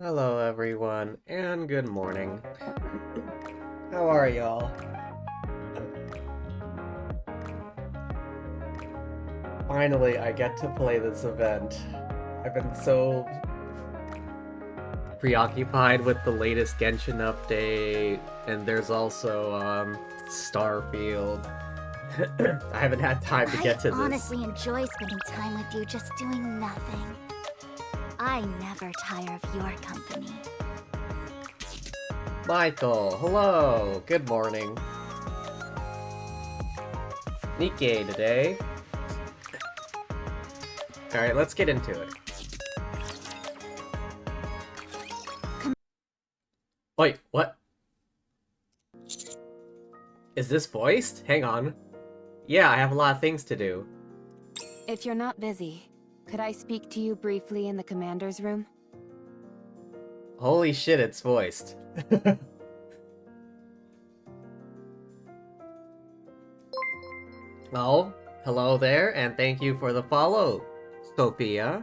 Hello everyone, and good morning. How are y'all? Finally, I get to play this event. I've been so preoccupied with the latest Genshin update, and there's also, Starfield. I haven't had time to get to I this. honestly enjoy spending time with you just doing nothing. I never tire of your company. Michael, hello! Good morning. Nikke today. Alright, let's get into it. Wait, what? Is this voiced? Hang on. Yeah, I have a lot of things to do. If you're not busy, could I speak to you briefly in the commander's room? Holy shit, it's voiced. Oh, hello there, and thank you for the follow, Sophia.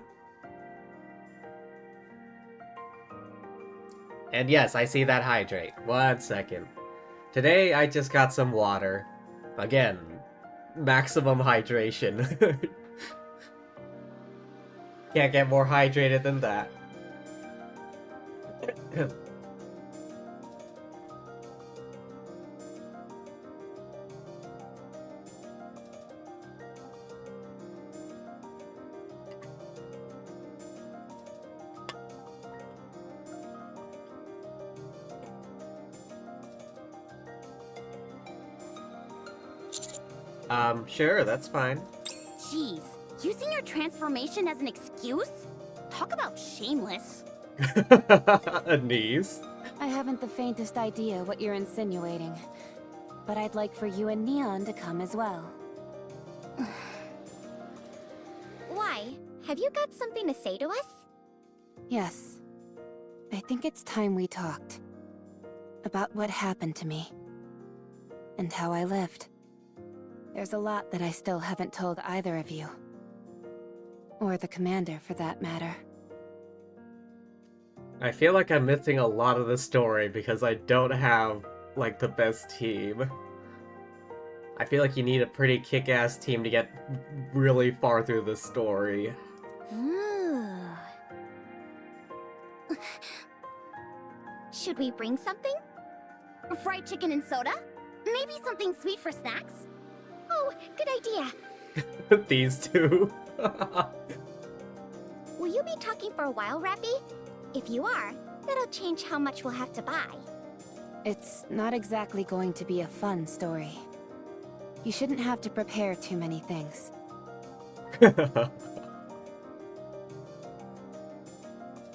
And yes, I see that hydrate. 1 second. Today, I just got some water. Again, maximum hydration. Can't get more hydrated than that. Sure, that's fine. Jeez, using your transformation as an excuse? Talk about shameless. Knees. I haven't the faintest idea what you're insinuating, but I'd like for you and Neon to come as well. Why? Have you got something to say to us? Yes. I think it's time we talked. About what happened to me. And how I lived. There's a lot that I still haven't told either of you. Or the commander, for that matter. I feel like I'm missing a lot of the story because I don't have, like, the best team. I feel like you need a pretty kick-ass team to get really far through the story. Ooh. Should we bring something? Fried chicken and soda? Maybe something sweet for snacks? Oh, good idea. These two. Will you be talking for a while, Rapi? If you are, that'll change how much we'll have to buy. It's not exactly going to be a fun story. You shouldn't have to prepare too many things.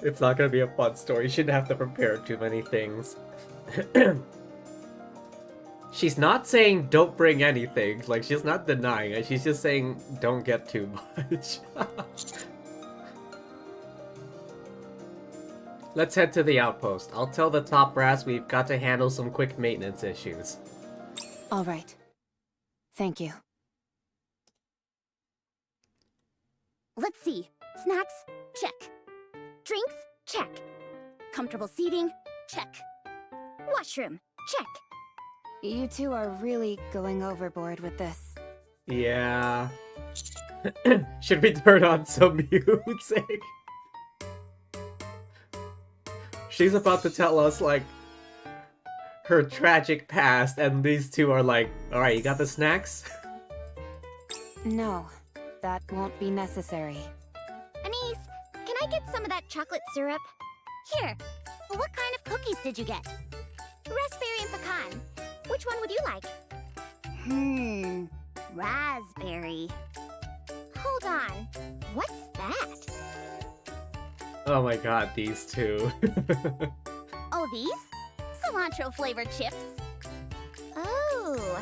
It's not gonna be a fun story. You shouldn't have to prepare too many things. She's not saying don't bring anything. Like, she's not denying it. She's just saying don't get too much. Let's head to the outpost. I'll tell the top brass we've got to handle some quick maintenance issues. All right. Thank you. Let's see. Snacks? Check. Drinks? Check. Comfortable seating? Check. Washroom? Check. You two are really going overboard with this. Yeah. Should we turn on some music? She's about to tell us, like, her tragic past, and these two are like, alright, you got the snacks? No, that won't be necessary. Anise, can I get some of that chocolate syrup? Here. What kind of cookies did you get? Raspberry and pecan. Which one would you like? Raspberry. Hold on. What's that? Oh my god, these two. Oh, these? Cilantro flavored chips. Oh.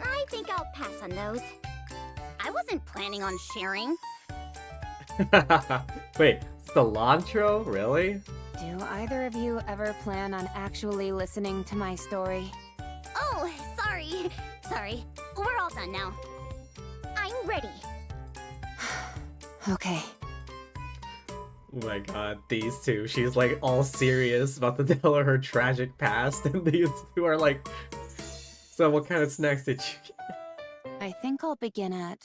I think I'll pass on those. I wasn't planning on sharing. Wait, cilantro? Really? Do either of you ever plan on actually listening to my story? Oh, sorry. Sorry. We're all done now. I'm ready. Okay. Oh my god, these two. She's like all serious about to tell her tragic past, and these two are like, so what kind of snacks did you get? I think I'll begin at...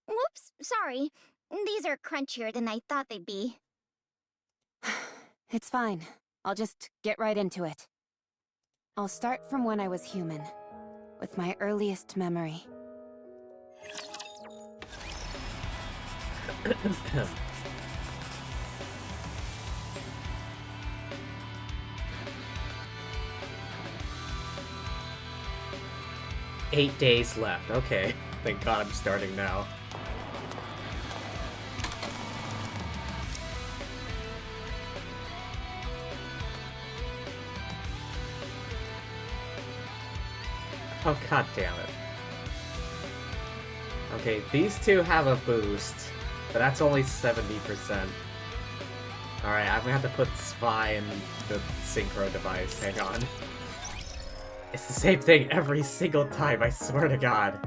Whoops, sorry. These are crunchier than I thought they'd be. It's fine. I'll just get right into it. I'll start from when I was human, with my earliest memory. Eight days left. Okay. Thank God I'm starting now. Oh, god damn it. Okay, these two have a boost, but that's only 70%. Alright, I'm gonna have to put Spy in the synchro device. Hang on. It's the same thing every single time, I swear to god.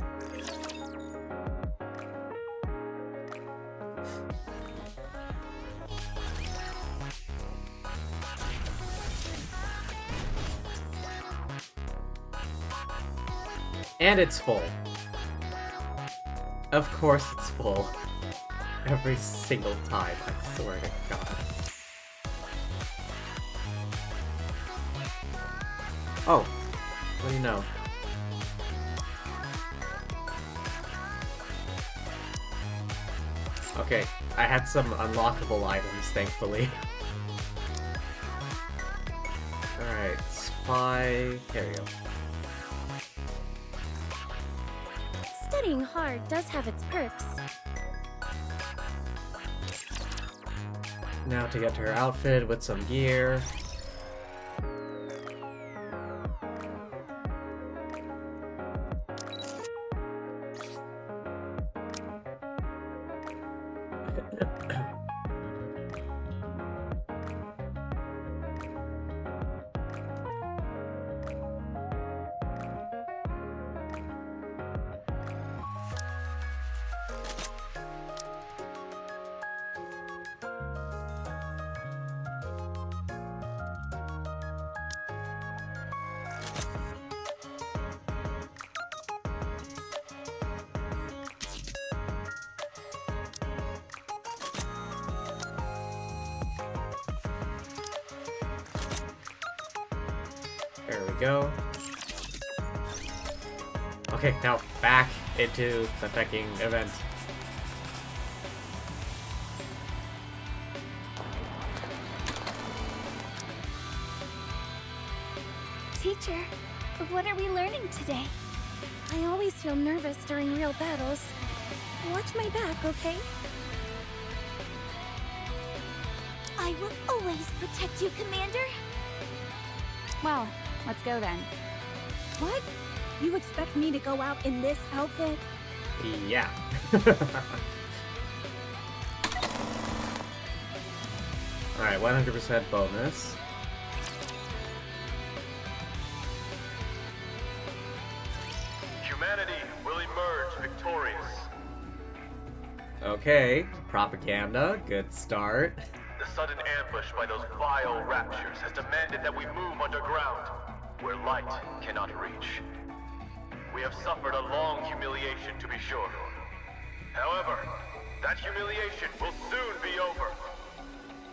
And it's full. Of course it's full. Every single time, I swear to god. Oh, what do you know? Okay, I had some unlockable items, thankfully. Alright, Spy... There we go. Studying hard does have its perks. Now to get to her outfit with some gear. There we go. Okay, now back into the pecking event. Teacher, what are we learning today? I always feel nervous during real battles. Watch my back, okay? I will always protect you, Commander. Well, let's go then. What? You expect me to go out in this outfit? Yeah. Alright, 100% bonus. Humanity will emerge victorious. Okay, propaganda, good start. The sudden ambush by those vile raptures has demanded that we move underground, where light cannot reach. We have suffered a long humiliation, to be sure. However, that humiliation will soon be over.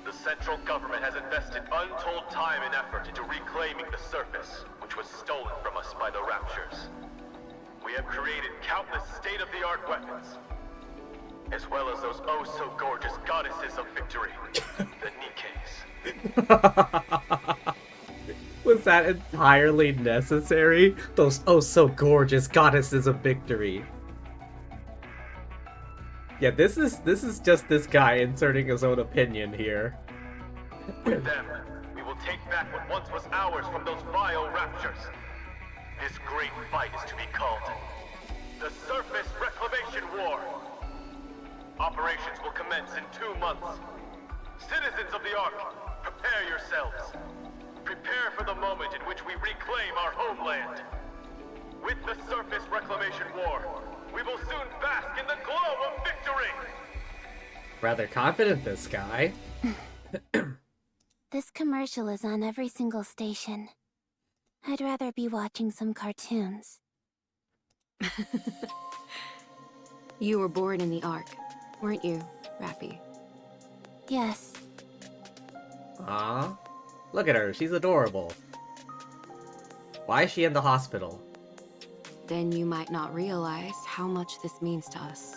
The central government has invested untold time and effort into reclaiming the surface, which was stolen from us by the raptures. We have created countless state-of-the-art weapons, as well as those oh-so-gorgeous goddesses of victory, the Nikkes. Was that entirely necessary? Those oh-so-gorgeous goddesses of victory. Yeah, this is just this guy inserting his own opinion here. With them, we will take back what once was ours from those vile raptures. This great fight is to be called the Surface Reclamation War. Operations will commence in 2 months. Citizens of the Ark, prepare yourselves. Prepare for the moment in which we reclaim our homeland. With the Surface Reclamation War, we will soon bask in the glow of victory! Rather confident, this guy. This commercial is on every single station. I'd rather be watching some cartoons. You were born in the Ark, weren't you, Rapi? Yes. Aw. Look at her, she's adorable. Why is she in the hospital? Then you might not realize how much this means to us.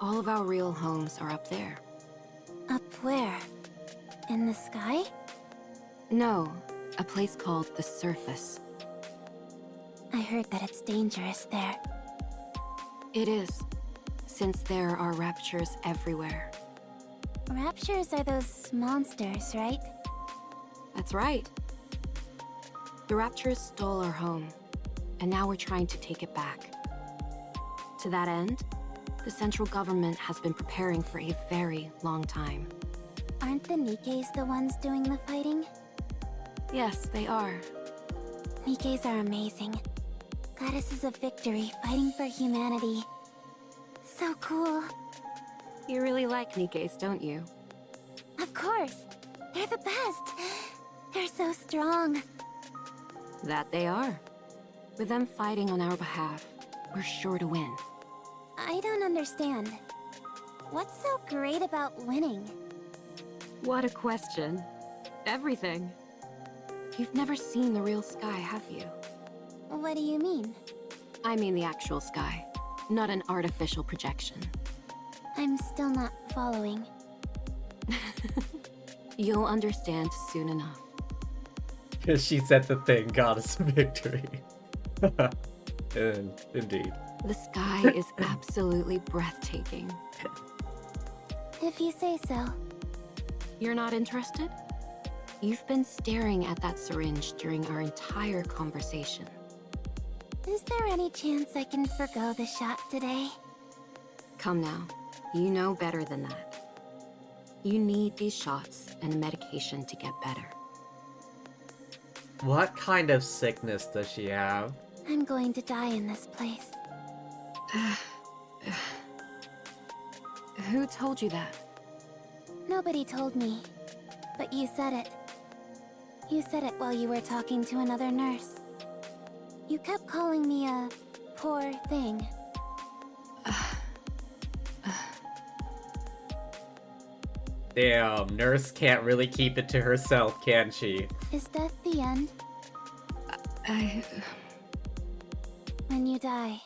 All of our real homes are up there. Up where? In the sky? No, a place called the Surface. I heard that it's dangerous there. It is, since there are raptures everywhere. Raptures are those monsters, right? That's right. The raptures stole our home, and now we're trying to take it back. To that end, the central government has been preparing for a very long time. Aren't the Nikkes the ones doing the fighting? Yes, they are. Nikkes are amazing. Goddesses of victory fighting for humanity. So cool. You really like Nikkes, don't you? Of course. They're the best. They're so strong. That they are. With them fighting on our behalf, we're sure to win. I don't understand. What's so great about winning? What a question. Everything. You've never seen the real sky, have you? What do you mean? I mean the actual sky, not an artificial projection. I'm still not following. You'll understand soon enough. She said the thing, goddess of victory. Indeed. The sky is absolutely breathtaking. If you say so. You're not interested? You've been staring at that syringe during our entire conversation. Is there any chance I can forgo the shot today? Come now, you know better than that. You need these shots and medication to get better. What kind of sickness does she have? I'm going to die in this place. Who told you that? Nobody told me, but you said it. You said it while you were talking to another nurse. You kept calling me a poor thing. Damn, nurse can't really keep it to herself, can she? Is death the end? When you die,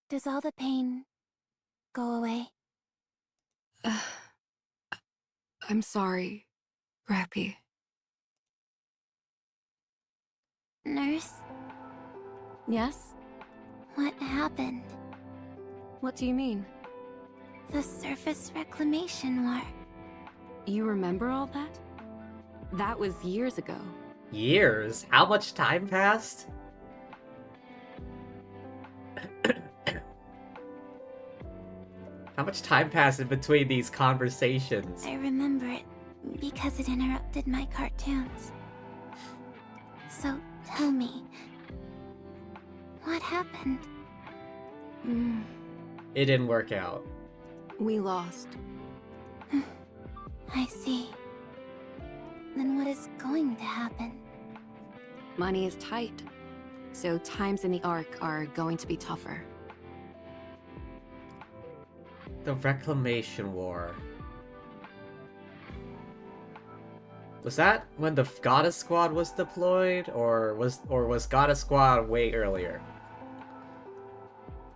does all the pain go away? I'm sorry, Rapi. Nurse, Yes? what happened? What do you mean? The surface reclamation war. You remember all that? That was years ago. Years? How much time passed? How much time passed in between these conversations? I remember it because it interrupted my cartoons. So tell me, what happened? It didn't work out. We lost. I see. Then what is going to happen? Money is tight, so times in the Ark are going to be tougher. The Reclamation War. Was that when the Goddess Squad was deployed, or was Goddess Squad way earlier?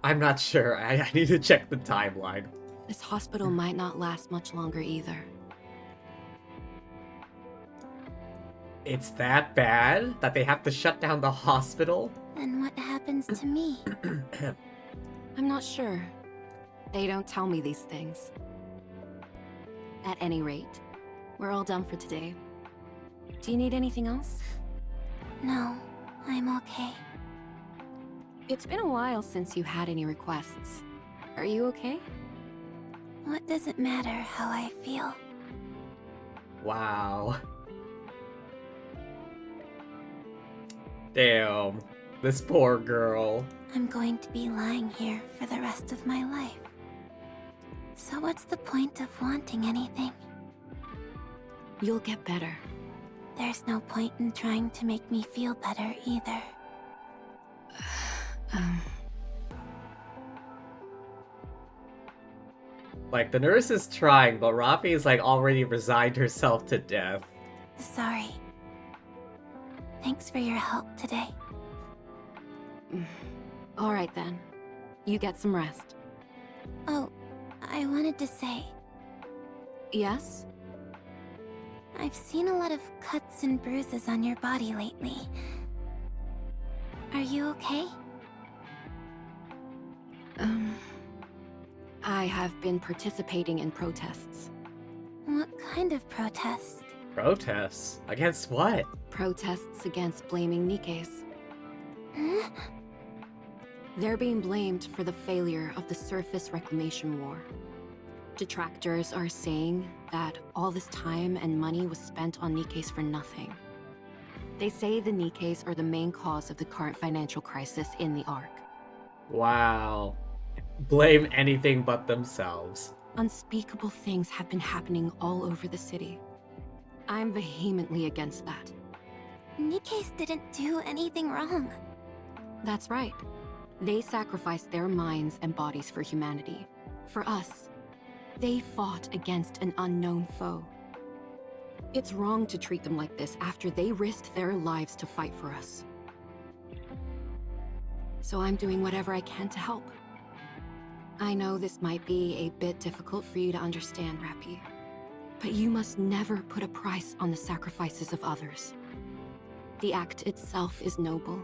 I'm not sure. I need to check the timeline. This hospital might not last much longer either. It's that bad that they have to shut down the hospital? Then what happens to me? I'm not sure. They don't tell me these things. At any rate, we're all done for today. Do you need anything else? No, I'm okay. It's been a while since you had any requests. Are you okay? What does it matter how I feel? Wow. Damn. This poor girl. I'm going to be lying here for the rest of my life. So what's the point of wanting anything? You'll get better. There's no point in trying to make me feel better either. Like, the nurse is trying, but Rapi is like already resigned herself to death. Sorry. Thanks for your help today. Alright then. You get some rest. Oh, I wanted to say, Yes? I've seen a lot of cuts and bruises on your body lately. Are you okay? I have been participating in protests. What kind of protest? Protests? Against what? Protests against blaming Nikkes. Huh? They're being blamed for the failure of the surface reclamation war. Detractors are saying that all this time and money was spent on Nikkes for nothing. They say the Nikkes are the main cause of the current financial crisis in the Ark. Wow. Blame anything but themselves. Unspeakable things have been happening all over the city. I'm vehemently against that. Nikke's didn't do anything wrong. That's right. They sacrificed their minds and bodies for humanity. For us. They fought against an unknown foe. It's wrong to treat them like this after they risked their lives to fight for us. So I'm doing whatever I can to help. I know this might be a bit difficult for you to understand, Rapi. But you must never put a price on the sacrifices of others. The act itself is noble.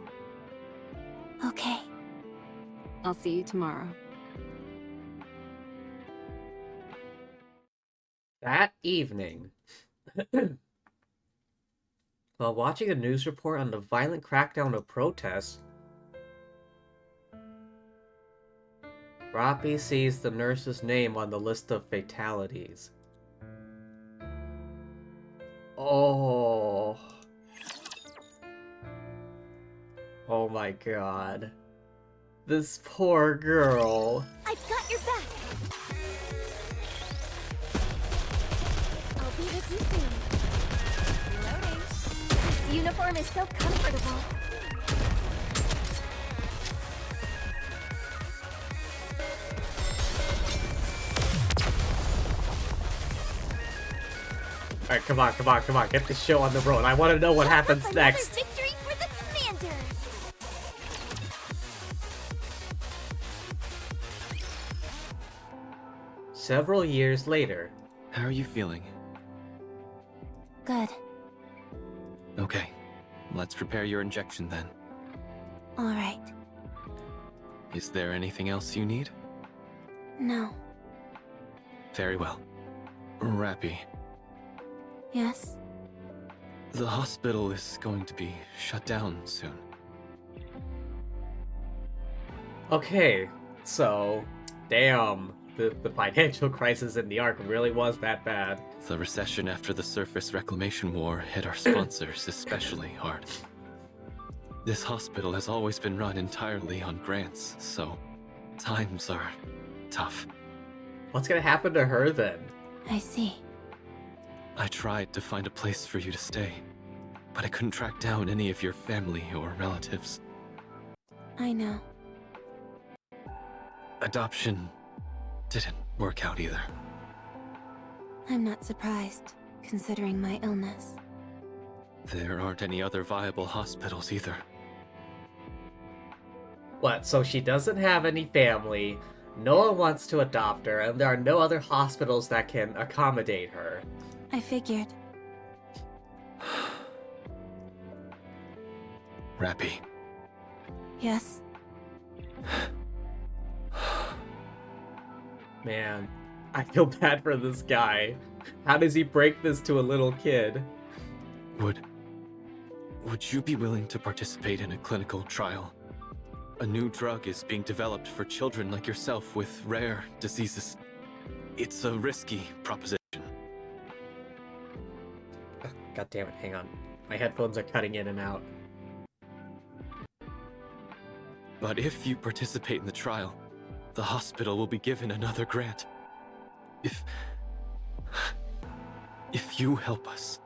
Okay. I'll see you tomorrow. That evening, while watching a news report on the violent crackdown of protests, Rapi sees the nurse's name on the list of fatalities. Oh. Oh my god. This poor girl. I've got your back. I'll be with you soon. Reloading. This uniform is so comfortable. Alright, come on, get the show on the road. I want to know what happens next. Victory for the commander. Several years later. How are you feeling? Good. Okay, let's prepare your injection then. All right. Is there anything else you need? No. Very well. Rapi, Yes? the hospital is going to be shut down soon. Okay, so, damn, the financial crisis in the Ark really was that bad. The recession after the surface reclamation war hit our sponsors especially hard. This hospital has always been run entirely on grants, so times are tough. What's gonna happen to her then? I see. I tried to find a place for you to stay, but I couldn't track down any of your family or relatives. I know. Adoption didn't work out either. I'm not surprised, considering my illness. There aren't any other viable hospitals either. What, so she doesn't have any family, no one wants to adopt her, and there are no other hospitals that can accommodate her. I figured. Rapi, Yes? Man, I feel bad for this guy. How does he break this to a little kid? would you be willing to participate in a clinical trial? A new drug is being developed for children like yourself with rare diseases. It's a risky proposition. God damn it, hang on. My headphones are cutting in and out. But if you participate in the trial, the hospital will be given another grant. If you help us,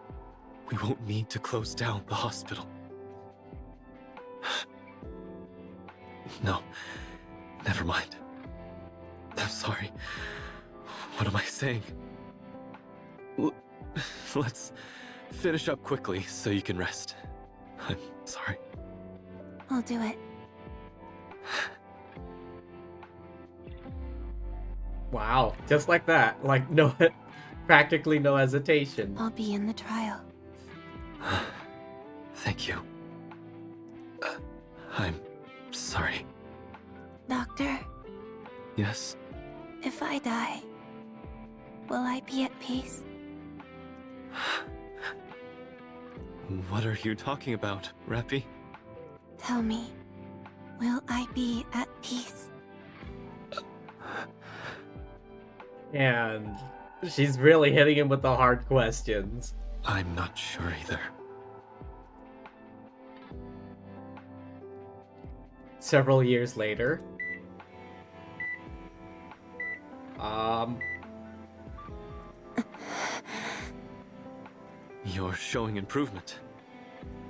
we won't need to close down the hospital. No, never mind. I'm sorry. What am I saying? Let's finish up quickly so you can rest. I'm sorry. I'll do it. Wow, just like that. Like, no, practically no hesitation. I'll be in the trial. Thank you. I'm sorry. Doctor, Yes? if I die, will I be at peace? What are you talking about, Rapi? Tell me, will I be at peace? And she's really hitting him with the hard questions. I'm not sure either. Several years later. You're showing improvement.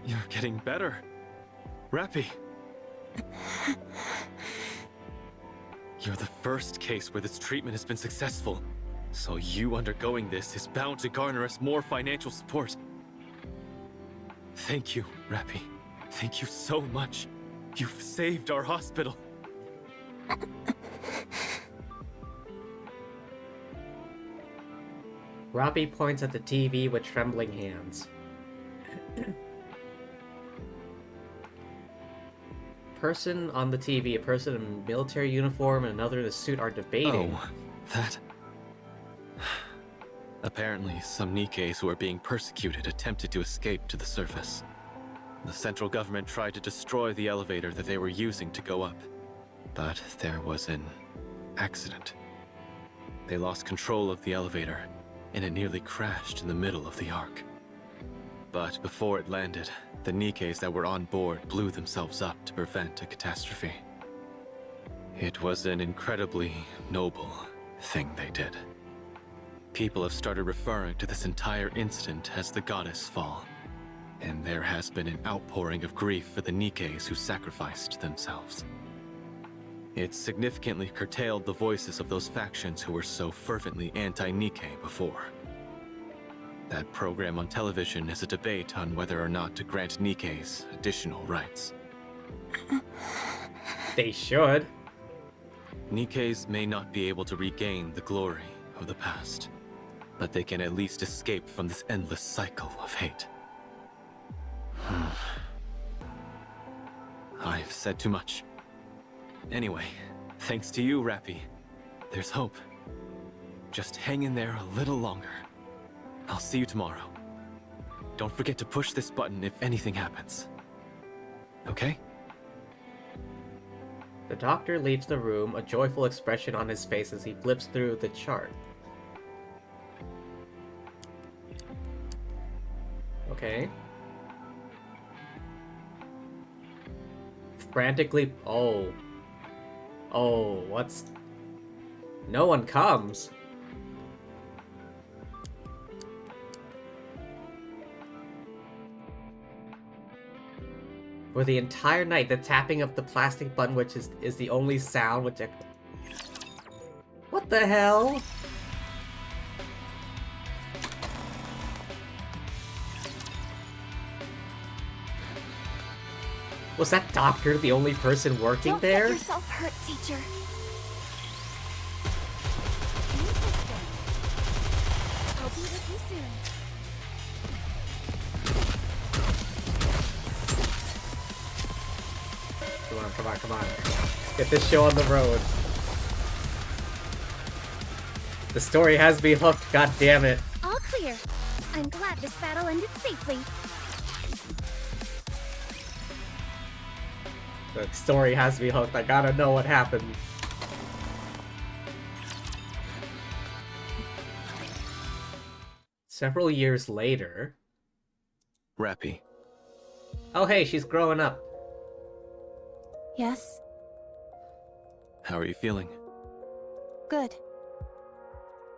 You're getting better. Rapi! You're the first case where this treatment has been successful. So you undergoing this is bound to garner us more financial support. Thank you, Rapi. Thank you so much. You've saved our hospital. Rapi points at the TV with trembling hands. Person on the TV, a person in a military uniform and another in a suit are debating. Oh, that... Apparently, some Nikkes who are being persecuted attempted to escape to the surface. The central government tried to destroy the elevator that they were using to go up. But there was an accident. They lost control of the elevator, and it nearly crashed in the middle of the arc. But before it landed, the Nikkes that were on board blew themselves up to prevent a catastrophe. It was an incredibly noble thing they did. People have started referring to this entire incident as the Goddess Fall, and there has been an outpouring of grief for the Nikkes who sacrificed themselves. It significantly curtailed the voices of those factions who were so fervently anti-Nikke before. That program on television is a debate on whether or not to grant Nikkes additional rights. They should. Nikkes may not be able to regain the glory of the past, but they can at least escape from this endless cycle of hate. I've said too much. Anyway, thanks to you, Rapi, there's hope. Just hang in there a little longer. I'll see you tomorrow. Don't forget to push this button if anything happens. Okay? The doctor leaves the room, a joyful expression on his face as he flips through the chart. Okay. Frantically... Oh, what's... No one comes. For the entire night, the tapping of the plastic button, which is the only sound which I... What the hell? Was that doctor the only person working Don't there? get yourself hurt, teacher. I'll be with you soon. Come on. Get this show on the road. The story has me hooked, god damn it. All clear. I'm glad this battle ended safely. The story has me hooked. I gotta know what happened. Several years later... Rapi, Oh hey, she's growing up. Yes? how are you feeling? Good.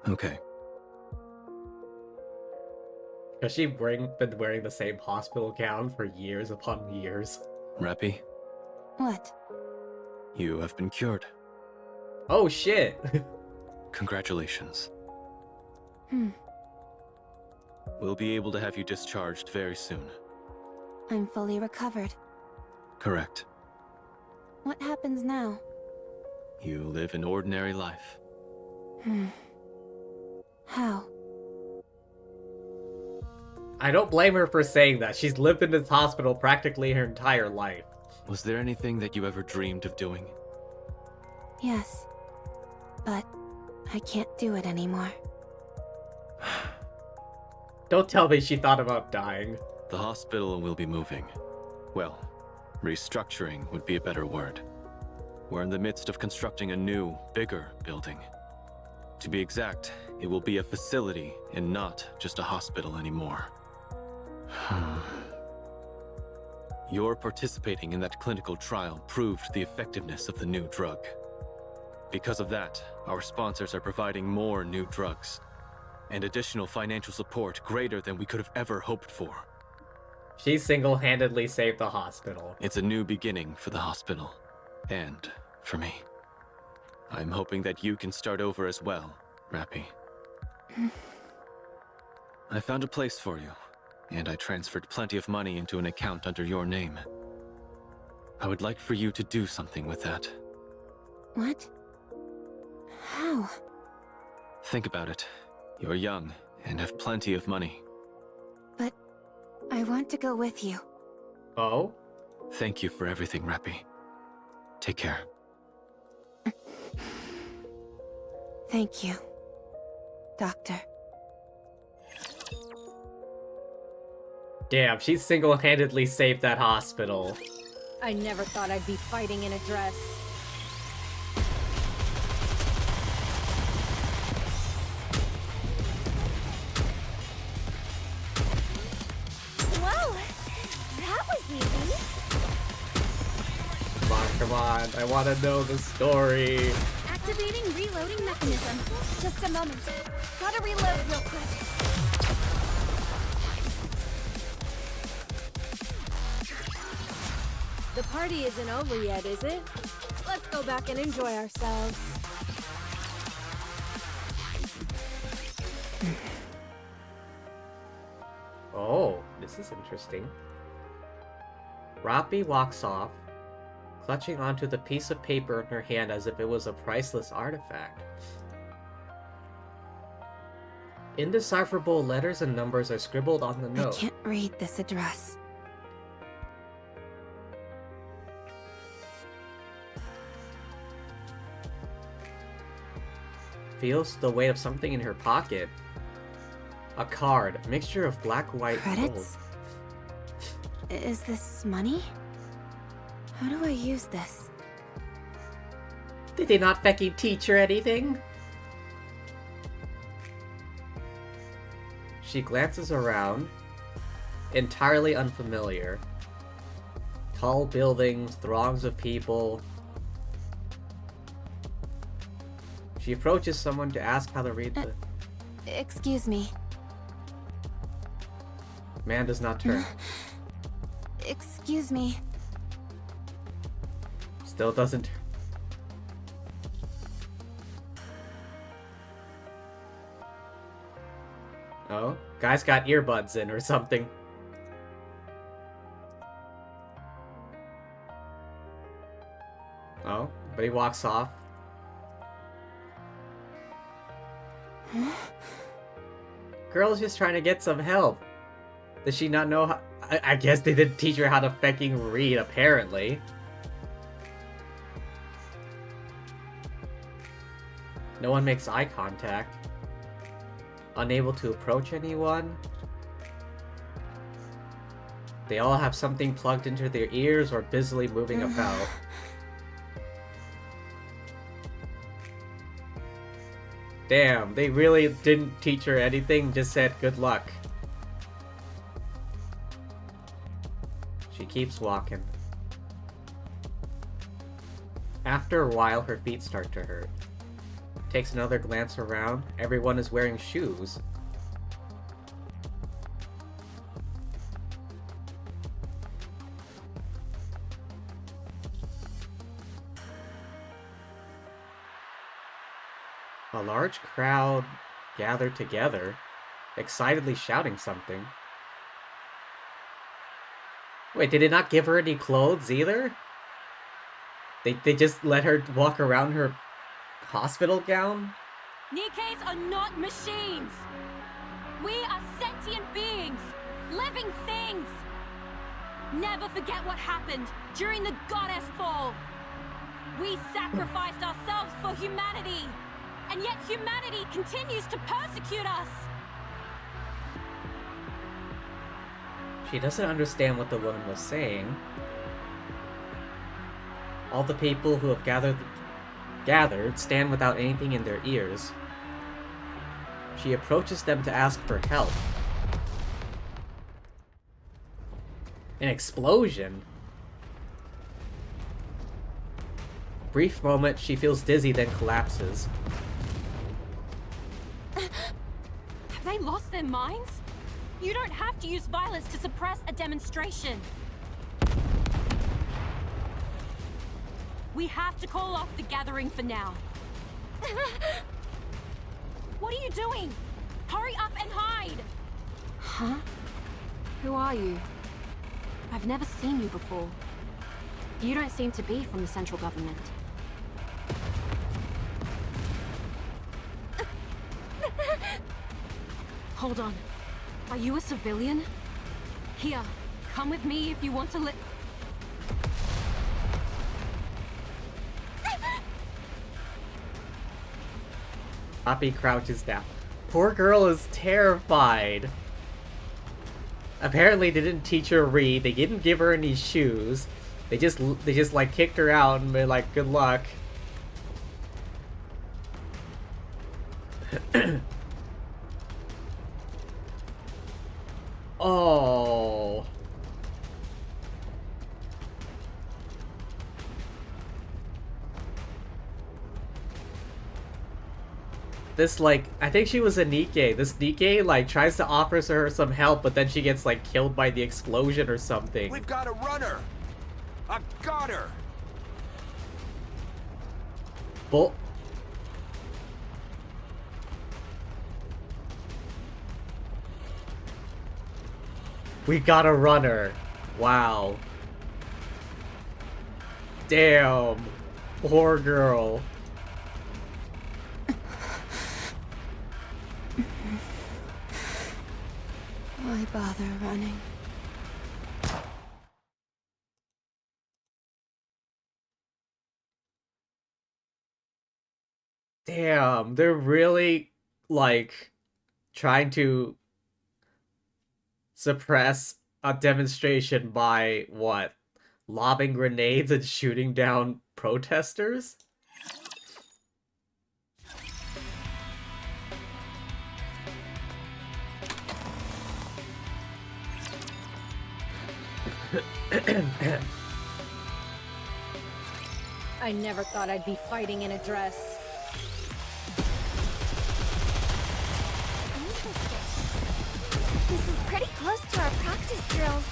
Okay. Has she been wearing the same hospital gown for years upon years? Rapi, What? you have been cured. Oh shit! Congratulations. Hmm. We'll be able to have you discharged very soon. I'm fully recovered. Correct. What happens now? You live an ordinary life. How? I don't blame her for saying that. She's lived in this hospital practically her entire life. Was there anything that you ever dreamed of doing? Yes. But I can't do it anymore. Don't tell me she thought about dying. The hospital will be moving. Well, restructuring would be a better word. We're in the midst of constructing a new, bigger building. To be exact, it will be a facility and not just a hospital anymore. Your participating in that clinical trial proved the effectiveness of the new drug. Because of that, our sponsors are providing more new drugs and additional financial support greater than we could have ever hoped for. She single-handedly saved the hospital. It's a new beginning for the hospital, and for me. I'm hoping that you can start over as well, Rapi. I found a place for you, and I transferred plenty of money into an account under your name. I would like for you to do something with that. What? How? Think about it. You're young and have plenty of money. But I want to go with you. Oh? Thank you for everything, Rapi. Take care. Thank you, Doctor. Damn, she single-handedly saved that hospital. I never thought I'd be fighting in a dress. Whoa! That was easy. Come on, I want to know the story. Activating reloading mechanism. Just a moment. Gotta reload real quick. The party isn't over yet, is it? Let's go back and enjoy ourselves. Oh, this is interesting. Rapi walks off, clutching onto the piece of paper in her hand as if it was a priceless artifact. Indecipherable letters and numbers are scribbled on the I note. can't read this address. Feels the weight of something in her pocket. A card, a mixture of black, white, and gold. Credits? Is this money? How do I use this? Did they not fucking teach her anything? She glances around, entirely unfamiliar. Tall buildings, throngs of people. She approaches someone to ask how to read the... Excuse me. Man does not turn. Excuse me. Still doesn't turn. Oh, guy's got earbuds in or something. Oh, but he walks off. Girl's just trying to get some help. Does she not know how... I guess they didn't teach her how to fucking read, apparently. No one makes eye contact. Unable to approach anyone. They all have something plugged into their ears or busily moving about. Damn, they really didn't teach her anything, just said good luck. She keeps walking. After a while, her feet start to hurt. Takes another glance around. Everyone is wearing shoes. A large crowd gathered together, excitedly shouting something. Wait, did it not give her any clothes either? They just let her walk around her hospital gown? Nikkes are not machines! We are sentient beings! Living things! Never forget what happened during the Goddess Fall! We sacrificed ourselves for humanity! And yet humanity continues to persecute us! She doesn't understand what the woman was saying. All the people who have gathered stand without anything in their ears. She approaches them to ask for help. An explosion? Brief moment, she feels dizzy, then collapses. Have they lost their minds? You don't have to use violence to suppress a demonstration. We have to call off the gathering for now. What are you doing? Hurry up and hide! Huh? Who are you? I've never seen you before. You don't seem to be from the central government. Hold on. Are you a civilian? Here, come with me if you want to Rapi crouches down. Poor girl is terrified. Apparently they didn't teach her read, they didn't give her any shoes. They just like kicked her out and been like, good luck. Oh. This, like, I think she was a Nikke. This Nikke, like, tries to offer her some help, but then she gets, like, killed by the explosion or something. We've got a runner! I've got her! Bull. We got a runner. Wow. Damn. Poor girl. Why bother running? Damn, they're really, like, trying to suppress a demonstration by, what? Lobbing grenades and shooting down protesters? I never thought I'd be fighting in a dress. This is pretty close to our practice drills.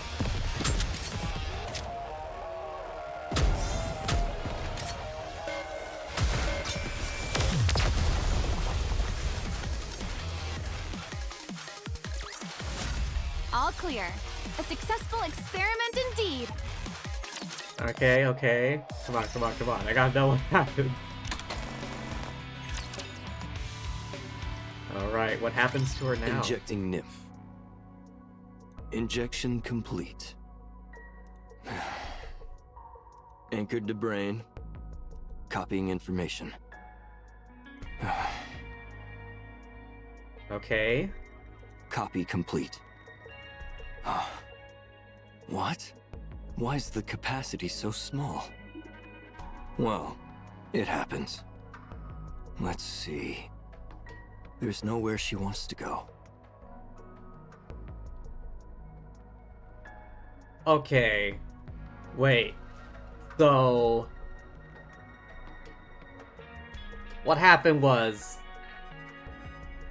All clear. A successful experiment indeed. Okay, okay. Come on, come on, come on. I gotta know what happened. Alright, what happens to her now? Injecting nymph. Injection complete. Anchored to brain. Copying information. Okay. Copy complete. What? Why is the capacity so small? Well, it happens. Let's see. There's nowhere she wants to go. Okay. Wait. So... what happened was,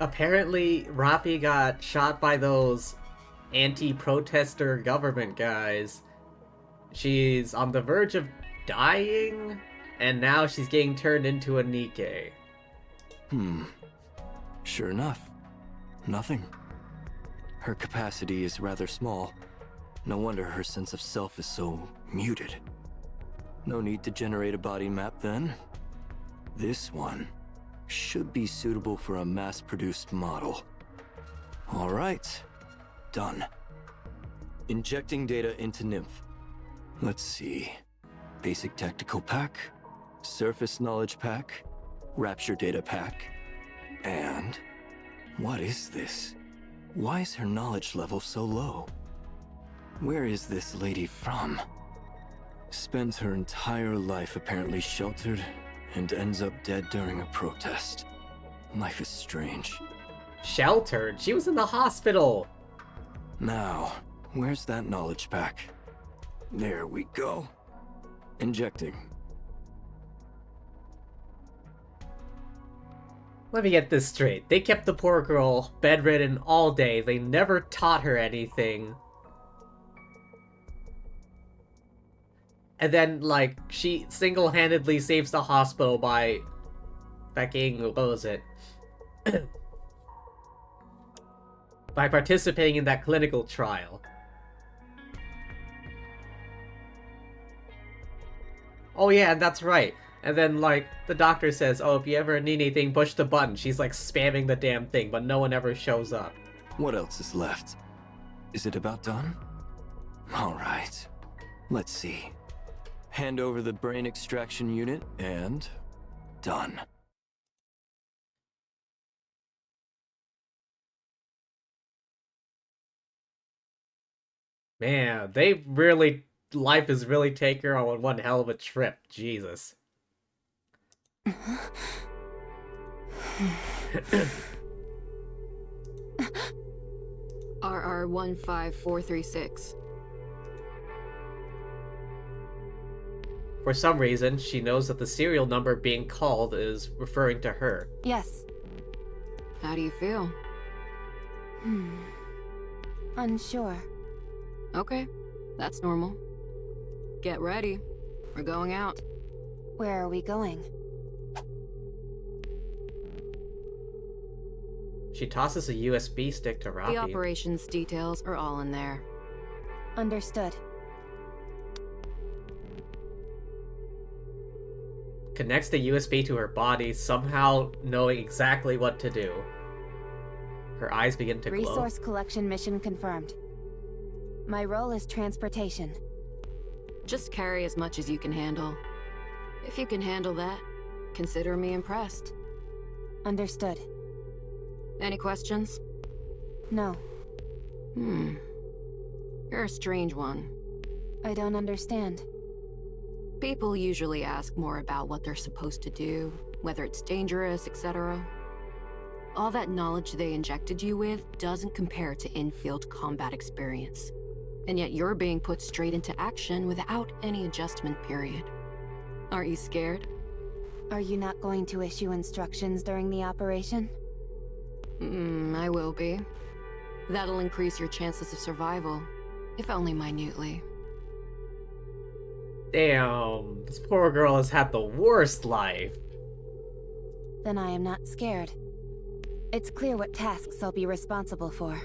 apparently Rapi got shot by those anti-protester government guys. She's on the verge of dying, and now she's getting turned into a Nikke. Sure enough. Nothing. Her capacity is rather small. No wonder her sense of self is so muted. No need to generate a body map then. This one should be suitable for a mass-produced model. All right. Done. Injecting data into Nymph. Let's see. Basic Tactical Pack, Surface Knowledge Pack, Rapture Data Pack, and... what is this? Why is her knowledge level so low? Where is this lady from? Spends her entire life apparently sheltered and ends up dead during a protest. Life is strange. Sheltered? She was in the hospital! Now, where's that knowledge pack? There we go. Injecting. Let me get this straight. They kept the poor girl bedridden all day. They never taught her anything. And then, like, she single-handedly saves the hospital by... fucking... what was it? by participating in that clinical trial. Oh yeah, that's right. And then, like, the doctor says, oh, if you ever need anything, push the button. She's, like, spamming the damn thing, but no one ever shows up. What else is left? Is it about done? Alright. Let's see. Hand over the brain extraction unit, and... done. Man, they really... life is really taking her on one hell of a trip. Jesus. RR15436. For some reason, she knows that the serial number being called is referring to her. Yes. How do you feel? Unsure. Okay, that's normal. Get ready. We're going out. Where are we going? She tosses a USB stick to Rapi. The operations details are all in there. Understood. Connects the USB to her body, somehow knowing exactly what to do. Her eyes begin to glow. Resource collection mission confirmed. My role is transportation. Just carry as much as you can handle. If you can handle that, consider me impressed. Understood. Any questions? No. You're a strange one. I don't understand. People usually ask more about what they're supposed to do, whether it's dangerous, etc. All that knowledge they injected you with doesn't compare to in-field combat experience. And yet you're being put straight into action without any adjustment period. Aren't you scared? Are you not going to issue instructions during the operation? I will be. That'll increase your chances of survival, if only minutely. Damn, this poor girl has had the worst life. Then I am not scared. It's clear what tasks I'll be responsible for.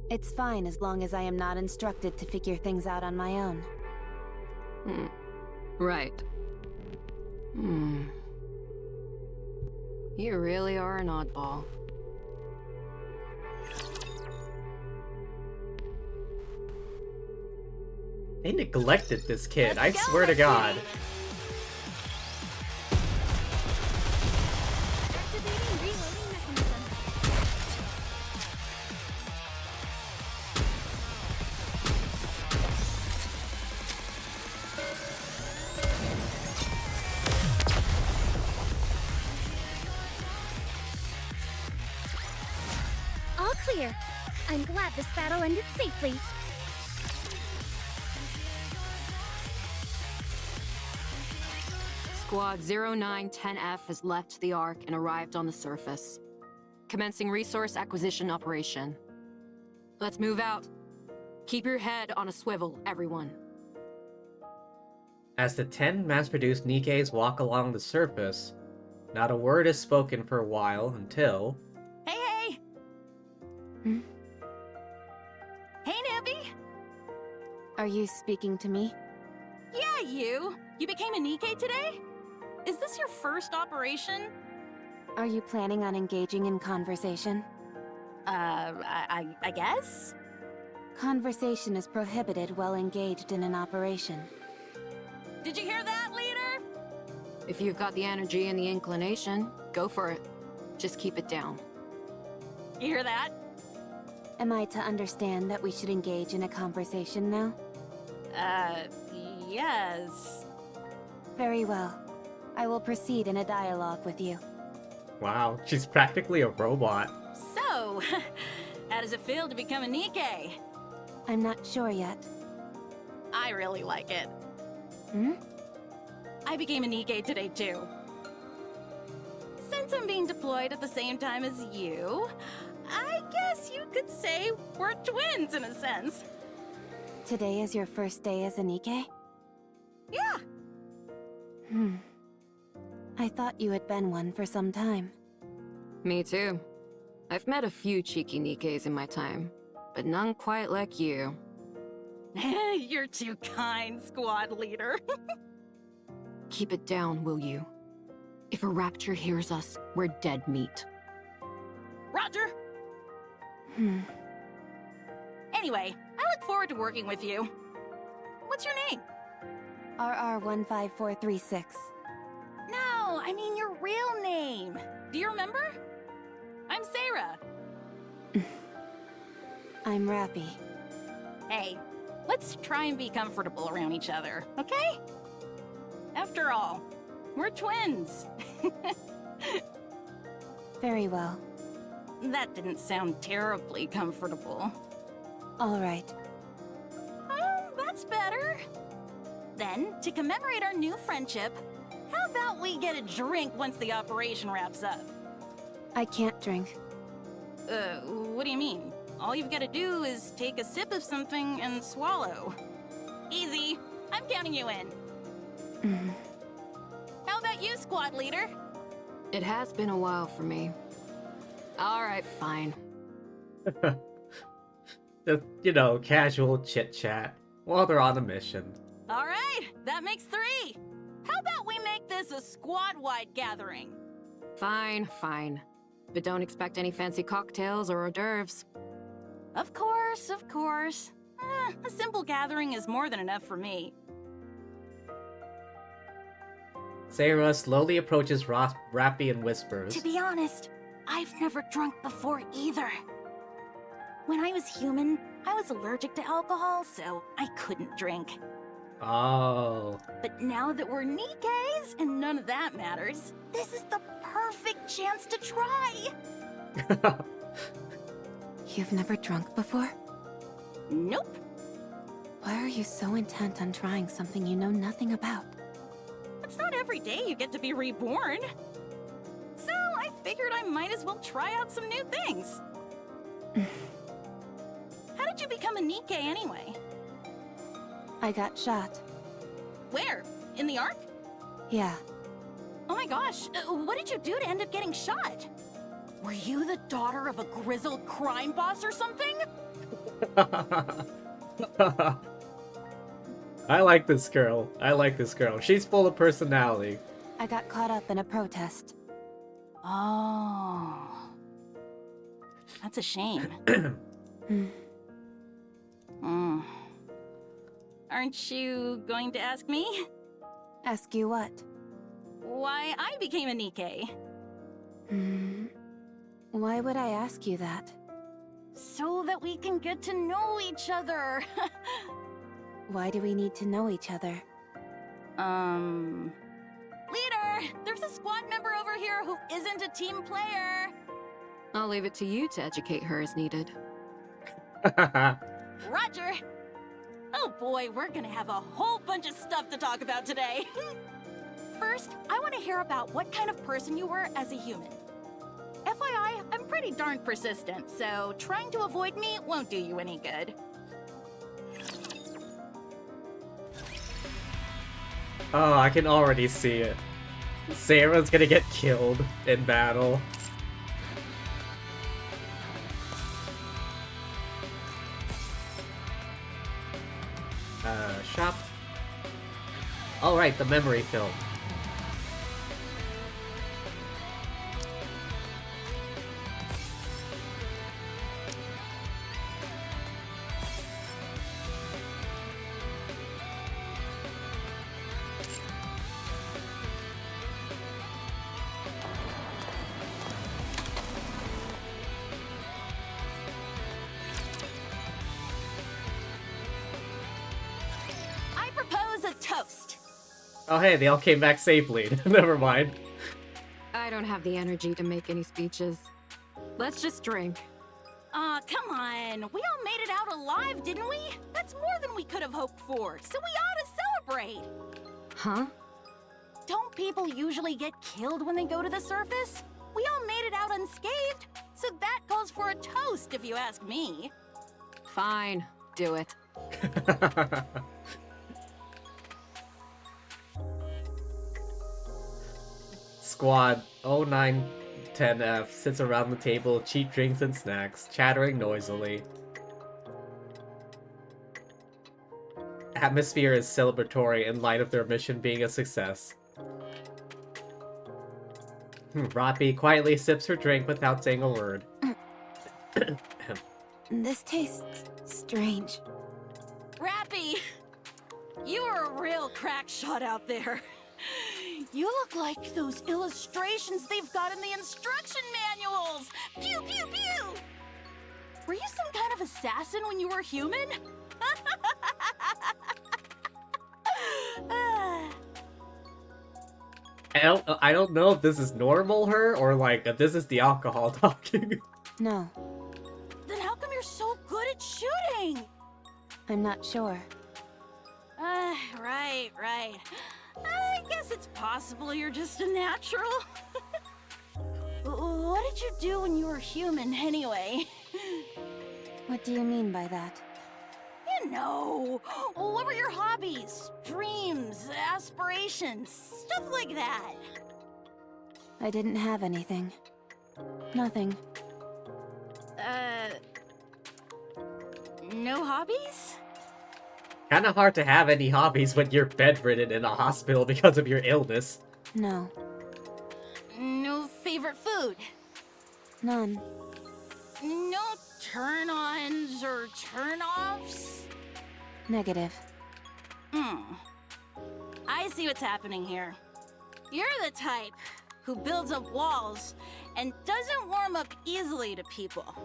It's fine as long as I am not instructed to figure things out on my own. Right. You really are an oddball. They neglected this kid, I swear to God. Activating reloading mechanism. All clear. I'm glad this battle ended safely. Squad 0910F has left the Ark and arrived on the surface. Commencing resource acquisition operation. Let's move out. Keep your head on a swivel, everyone. As the 10 mass-produced Nikkes walk along the surface, not a word is spoken for a while until... Hey! Hmm? Hey, newbie! Are you speaking to me? Yeah, you! You became a Nikke today? Is this your first operation? Are you planning on engaging in conversation? I guess? Conversation is prohibited while engaged in an operation. Did you hear that, leader? If you've got the energy and the inclination, go for it. Just keep it down. You hear that? Am I to understand that we should engage in a conversation now? Yes. Very well. I will proceed in a dialogue with you. Wow, she's practically a robot. So, how does it feel to become a Nikke? I'm not sure yet. I really like it. Hmm? I became a Nikke today, too. Since I'm being deployed at the same time as you, I guess you could say we're twins in a sense. Today is your first day as a Nikke? Yeah. I thought you had been one for some time. Me too. I've met a few cheeky Nikkes in my time, but none quite like you. You're too kind, squad leader. Keep it down, will you? If a rapture hears us, we're dead meat. Roger. Anyway, I look forward to working with you. What's your name? RR15436. No, I mean your real name. Do you remember? I'm Sarah. I'm Rapi. Hey, let's try and be comfortable around each other, okay? After all, we're twins. Very well. That didn't sound terribly comfortable. All right. That's better. Then, to commemorate our new friendship, how about we get a drink once the operation wraps up? I can't drink. What do you mean? All you've got to do is take a sip of something and swallow. Easy. I'm counting you in. How about you, squad leader? It has been a while for me. All right, fine. Just, you know, casual chit-chat while they're on a mission. All right, that makes 3. How about we make this a squad-wide gathering? Fine. But don't expect any fancy cocktails or hors d'oeuvres. Of course. A simple gathering is more than enough for me. Sarah slowly approaches Rapi and whispers. To be honest, I've never drunk before either. When I was human, I was allergic to alcohol, so I couldn't drink. Oh. But now that we're Nikkes and none of that matters, this is the perfect chance to try. You've never drunk before? Nope. Why are you so intent on trying something you know nothing about? It's not every day you get to be reborn. So I figured I might as well try out some new things. How did you become a Nikke anyway? I got shot. Where? In the Ark? Yeah. Oh my gosh, what did you do to end up getting shot? Were you the daughter of a grizzled crime boss or something? I like this girl. She's full of personality. I got caught up in a protest. Oh. That's a shame. Aren't you going to ask me? Ask you what? Why I became a Nikke. Why would I ask you that? So that we can get to know each other. Why do we need to know each other? Leader! There's a squad member over here who isn't a team player. I'll leave it to you to educate her as needed. Roger! Oh boy, we're gonna have a whole bunch of stuff to talk about today. first, I want to hear about what kind of person you were as a human. FYI, I'm pretty darn persistent, so trying to avoid me won't do you any good. Oh, I can already see it. Sarah's gonna get killed in battle. Shop. Alright, the memory film. Oh hey, they all came back safely. Never mind. I don't have the energy to make any speeches. Let's just drink. Come on. We all made it out alive, didn't we? That's more than we could have hoped for, so we ought to celebrate. Huh? Don't people usually get killed when they go to the surface? We all made it out unscathed, so that calls for a toast, if you ask me. Fine. Do it. Squad 0910F sits around the table, cheap drinks and snacks, chattering noisily. Atmosphere is celebratory in light of their mission being a success. Rapi quietly sips her drink without saying a word. This tastes strange. Rapi! You are a real crack shot out there. You look like those illustrations they've got in the instruction manuals! Pew, pew, pew! Were you some kind of assassin when you were human? I don't know if this is normal her or like if this is the alcohol talking. No. Then how come you're so good at shooting? I'm not sure. Right. I guess it's possible you're just a natural. What did you do when you were human, anyway? What do you mean by that? You know, what were your hobbies, dreams, aspirations, stuff like that? I didn't have anything. Nothing. No hobbies? Kinda hard to have any hobbies when you're bedridden in a hospital because of your illness. No. No favorite food? None. No turn-ons or turn-offs? Negative. I see what's happening here. You're the type who builds up walls and doesn't warm up easily to people.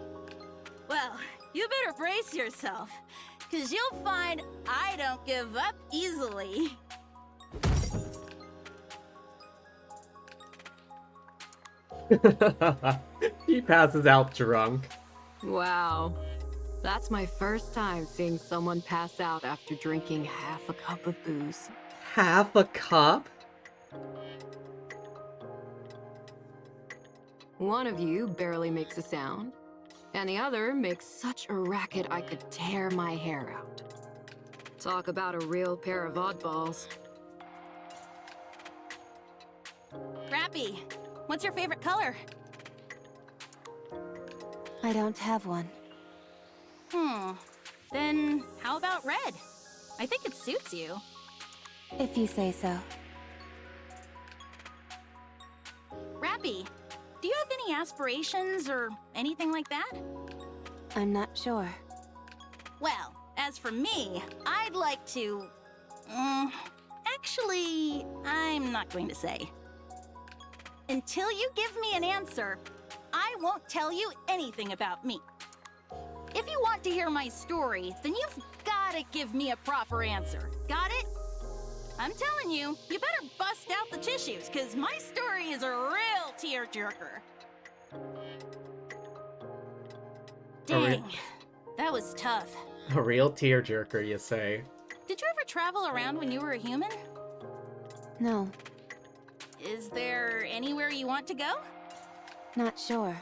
Well, you better brace yourself, because you'll find I don't give up easily. He passes out drunk. Wow. That's my first time seeing someone pass out after drinking half a cup of booze. Half a cup? One of you barely makes a sound, and the other makes such a racket I could tear my hair out. Talk about a real pair of oddballs. Rapi, what's your favorite color? I don't have one. Then how about red? I think it suits you. If you say so. Rapi, do you have any aspirations or anything like that? I'm not sure. Well, as for me, I'd like to... actually, I'm not going to say. Until you give me an answer, I won't tell you anything about me. If you want to hear my story, then you've gotta give me a proper answer. Got it? I'm telling you, you better bust out the tissues, because my story is a real tearjerker. Dang, that was tough. A real tearjerker, you say? Did you ever travel around when you were a human? No. Is there anywhere you want to go? Not sure.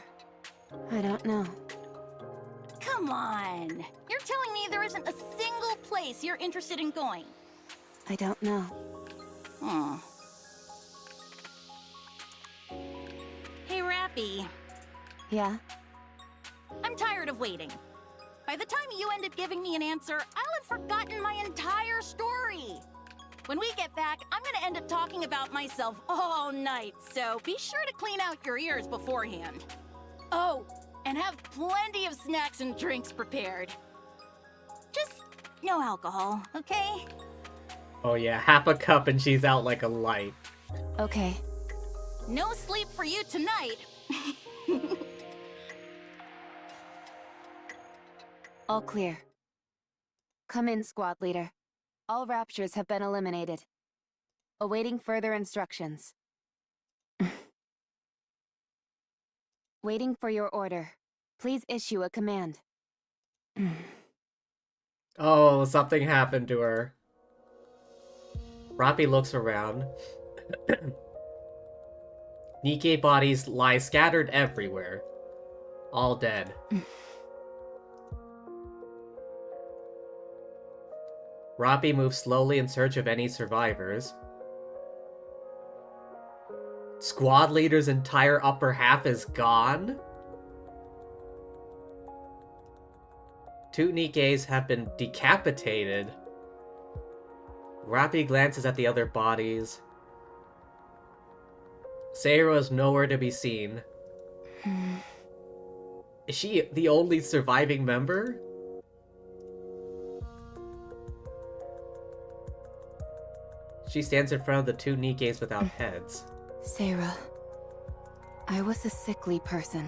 I don't know. Come on. You're telling me there isn't a single place you're interested in going? I don't know. Hmm. Hey, Rapi. Yeah? I'm tired of waiting. By the time you end up giving me an answer, I'll have forgotten my entire story. When we get back, I'm gonna end up talking about myself all night, so be sure to clean out your ears beforehand. Oh, and have plenty of snacks and drinks prepared. Just no alcohol, okay? Oh yeah, half a cup and she's out like a light. Okay. No sleep for you tonight. All clear. Come in, squad leader. All raptures have been eliminated. Awaiting further instructions. Waiting for your order. Please issue a command. Oh, something happened to her. Rapi looks around. Nikke bodies lie scattered everywhere. All dead. Rapi moves slowly in search of any survivors. Squad leader's entire upper half is gone? 2 Nikkes have been decapitated. Rapi glances at the other bodies. Sayra is nowhere to be seen. Is she the only surviving member? She stands in front of the 2 Nikkes without heads. Sayra, I was a sickly person.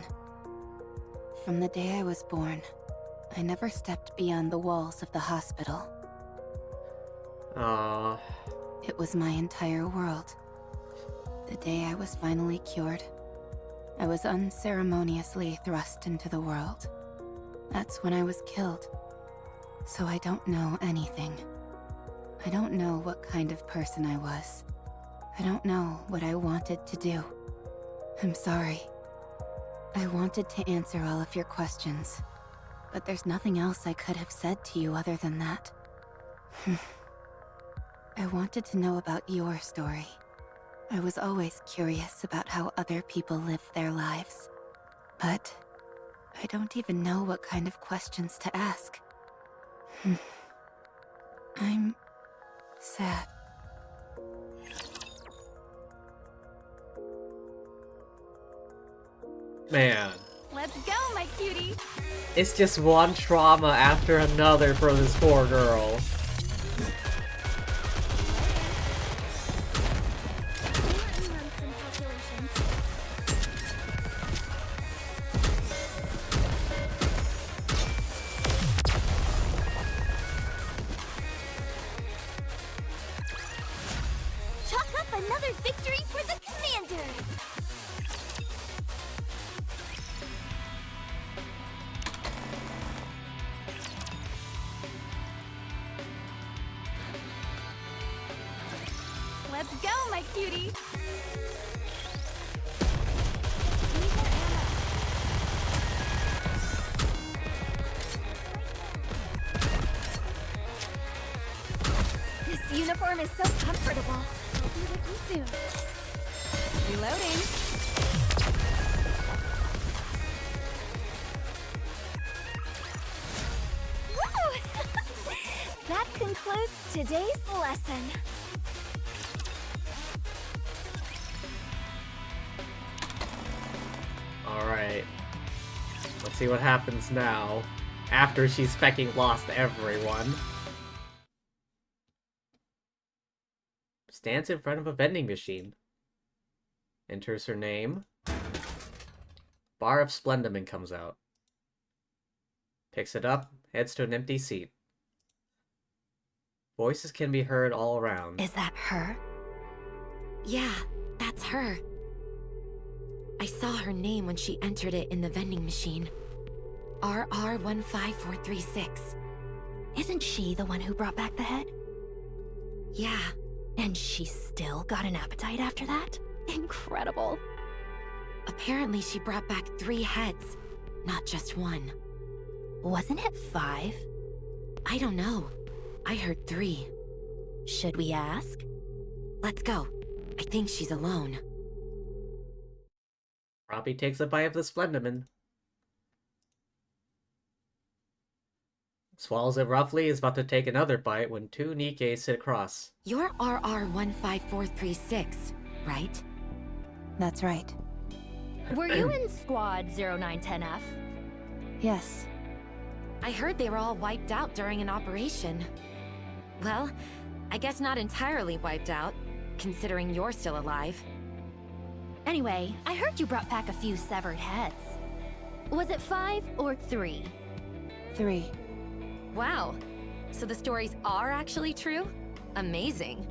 From the day I was born, I never stepped beyond the walls of the hospital. Aww. It was my entire world. The day I was finally cured, I was unceremoniously thrust into the world. That's when I was killed. So I don't know anything. I don't know what kind of person I was. I don't know what I wanted to do. I'm sorry. I wanted to answer all of your questions, but there's nothing else I could have said to you other than that. I wanted to know about your story. I was always curious about how other people live their lives. But I don't even know what kind of questions to ask. I'm sad. Man. Let's go, my cutie! It's just one trauma after another for this poor girl. Chalk up another victory for the commander! Let's go, my cutie! This uniform is so comfortable. I'll be with you soon. Reloading. Woo! That concludes today's lesson. Alright. Let's see what happens now. After she's fecking lost everyone. Stands in front of a vending machine. Enters her name. Bar of Splendament comes out. Picks it up, heads to an empty seat. Voices can be heard all around. Is that her? Yeah, that's her. I saw her name when she entered it in the vending machine. RR15436. Isn't she the one who brought back the head? Yeah. And she still got an appetite after that? Incredible. Apparently she brought back 3 heads, not just 1. Wasn't it 5? I don't know. I heard 3. Should we ask? Let's go. I think she's alone. Rapi takes a bite of the Splendoman. Swallows it roughly, is about to take another bite when 2 Nikke sit across. You're RR15436, right? That's right. Were you in Squad 0910F? Yes. I heard they were all wiped out during an operation. Well, I guess not entirely wiped out, considering you're still alive. Anyway, I heard you brought back a few severed heads. Was it 5 or 3? 3. Wow. So the stories are actually true? Amazing.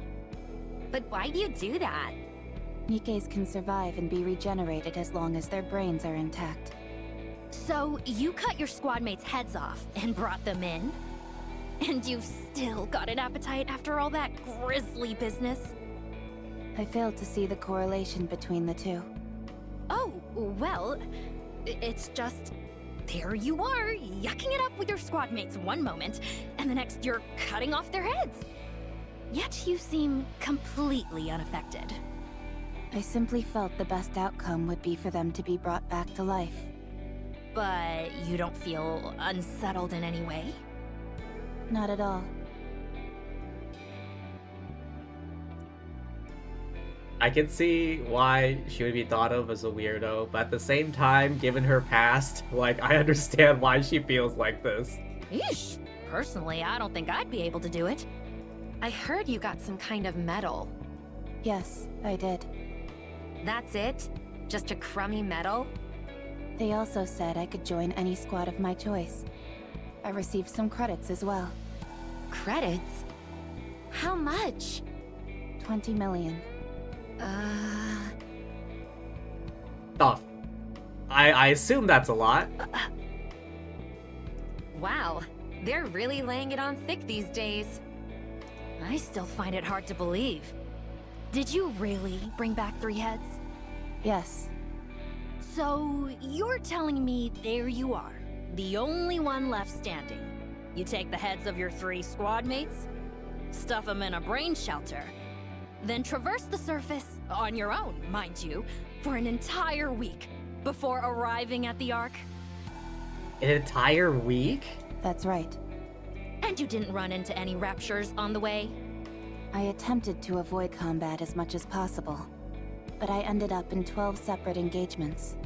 But why do you do that? Nikkes can survive and be regenerated as long as their brains are intact. So, you cut your squad mates' heads off and brought them in? And you've still got an appetite after all that grisly business? I failed to see the correlation between the two. Oh, well, it's just... There you are, yucking it up with your squad mates one moment, and the next you're cutting off their heads. Yet you seem completely unaffected. I simply felt the best outcome would be for them to be brought back to life. But you don't feel unsettled in any way? Not at all. I can see why she would be thought of as a weirdo, but at the same time, given her past, like, I understand why she feels like this. Eesh. Personally, I don't think I'd be able to do it. I heard you got some kind of medal. Yes, I did. That's it? Just a crummy medal? They also said I could join any squad of my choice. I received some credits as well. Credits? How much? 20 million. Oh. I assume that's a lot. Wow. They're really laying it on thick these days. I still find it hard to believe. Did you really bring back 3 heads? Yes. So, you're telling me there you are, the only one left standing. You take the heads of your 3 squad mates, stuff them in a brain shelter, then traverse the surface, on your own, mind you, for an entire week before arriving at the Ark? An entire week? That's right. And you didn't run into any raptures on the way? I attempted to avoid combat as much as possible, but I ended up in 12 separate engagements.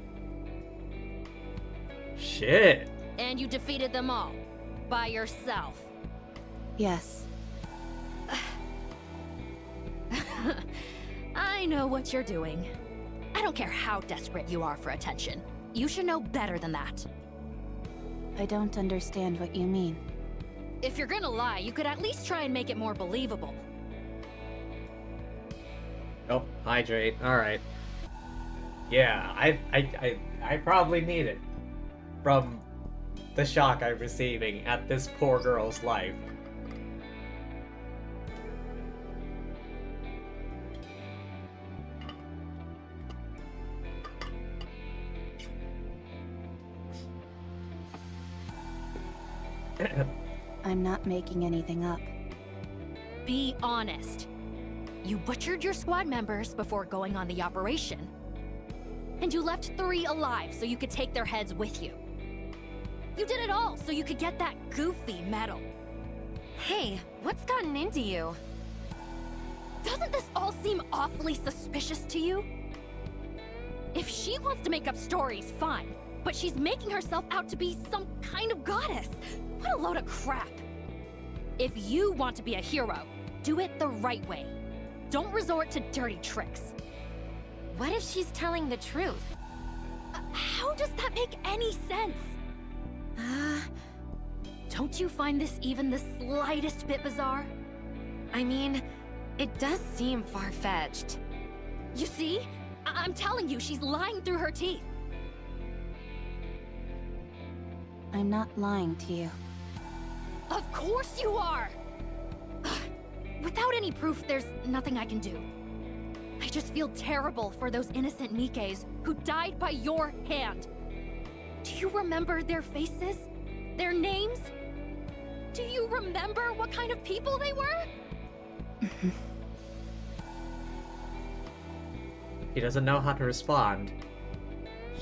Shit. And you defeated them all, by yourself? Yes. I know what you're doing. I don't care how desperate you are for attention. You should know better than that. I don't understand what you mean. If you're gonna lie, you could at least try and make it more believable. Oh, hydrate. Alright. Yeah, I probably need it. From the shock I'm receiving at this poor girl's life. I'm not making anything up. Be honest. You butchered your squad members before going on the operation. And you left 3 alive so you could take their heads with you. You did it all so you could get that goofy medal. Hey, what's gotten into you? Doesn't this all seem awfully suspicious to you? If she wants to make up stories, fine. But she's making herself out to be some kind of goddess. What a load of crap. If you want to be a hero, do it the right way. Don't resort to dirty tricks. What if she's telling the truth? How does that make any sense? Don't you find this even the slightest bit bizarre? I mean, it does seem far-fetched. You see? I'm telling you, she's lying through her teeth. I'm not lying to you. Of course you are! Without any proof, there's nothing I can do. I just feel terrible for those innocent Nikkes who died by your hand. Do you remember their faces? Their names? Do you remember what kind of people they were? She doesn't know how to respond.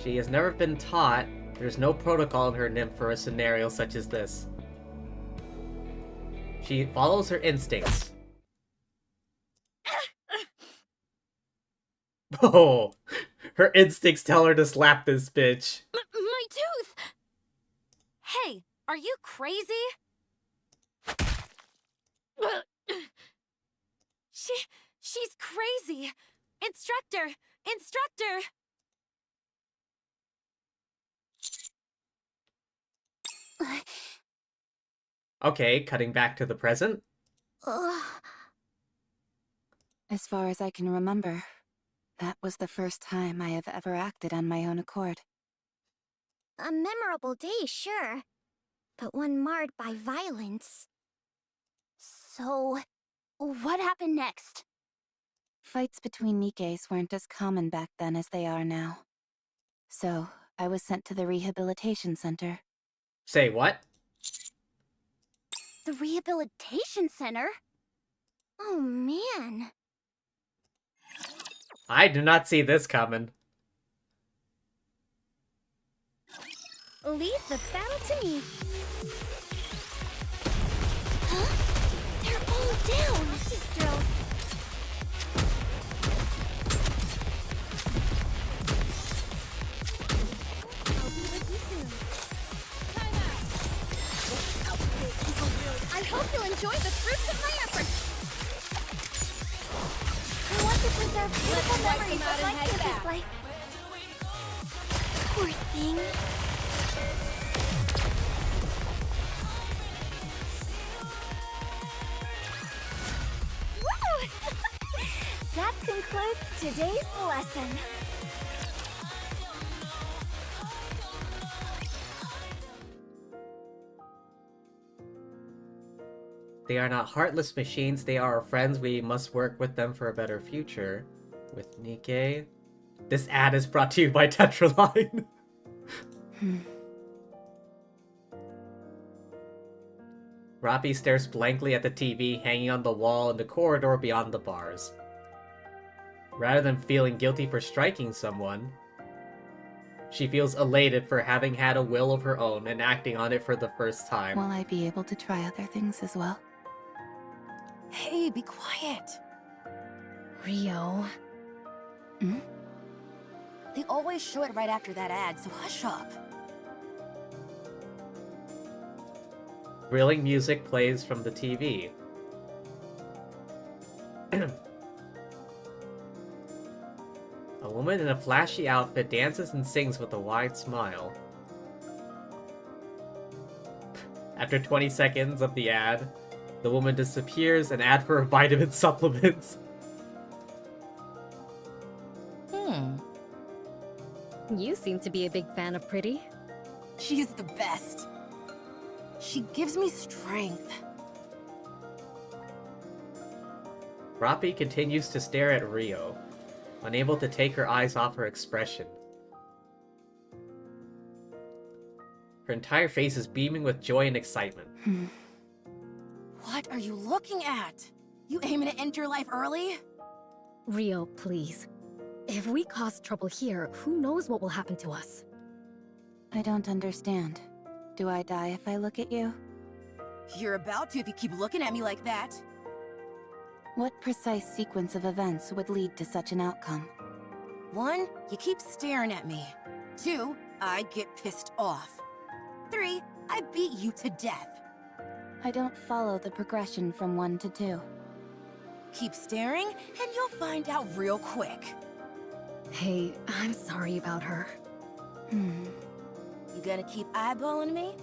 She has never been taught. There's no protocol in her nymph for a scenario such as this. She follows her instincts. Oh, her instincts tell her to slap this bitch. My tooth! Hey, are you crazy? She's crazy! Instructor! Instructor! Okay, cutting back to the present. As far as I can remember, that was the first time I have ever acted on my own accord. A memorable day, sure. But one marred by violence. So, what happened next? Fights between Nikkes weren't as common back then as they are now. So, I was sent to the rehabilitation center. Say what? The rehabilitation center? Oh man. I do not see this coming. Leave the battle to me. Huh? They're all down. These drills. I'll be with you soon. I hope you'll enjoy the fruits of my efforts. I want to preserve beautiful memories of my previous life. Poor thing. Woo! That concludes today's lesson. They are not heartless machines, they are our friends. We must work with them for a better future. With Nikke. This ad is brought to you by Tetraline. Rapi stares blankly at the TV hanging on the wall in the corridor beyond the bars. Rather than feeling guilty for striking someone, she feels elated for having had a will of her own and acting on it for the first time. Will I be able to try other things as well? Hey, be quiet. Rio. Hmm? They always show it right after that ad, so hush up. Thrilling music plays from the TV. A woman in a flashy outfit dances and sings with a wide smile. After 20 seconds of the ad, the woman disappears, an ad for vitamin supplements. You seem to be a big fan of Pretty. She's the best. She gives me strength. Rapi continues to stare at Rio, unable to take her eyes off her expression. Her entire face is beaming with joy and excitement. What are you looking at? You aiming to end your life early? Rio, please. If we cause trouble here, who knows what will happen to us? I don't understand. Do I die if I look at you? You're about to if you keep looking at me like that. What precise sequence of events would lead to such an outcome? 1, you keep staring at me. 2, I get pissed off. 3, I beat you to death. I don't follow the progression from 1 to 2. Keep staring, and you'll find out real quick. Hey, I'm sorry about her. You gonna keep eyeballing me?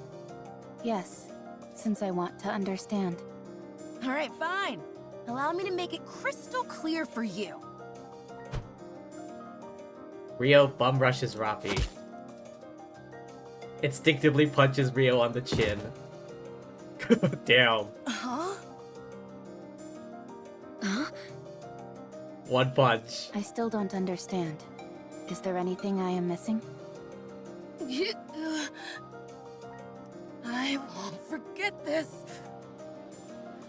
Yes, since I want to understand. Alright, fine. Allow me to make it crystal clear for you. Rio bum rushes Rapi. Instinctively punches Rio on the chin. Damn. Huh? Huh? One punch. I still don't understand. Is there anything I am missing? I won't forget this.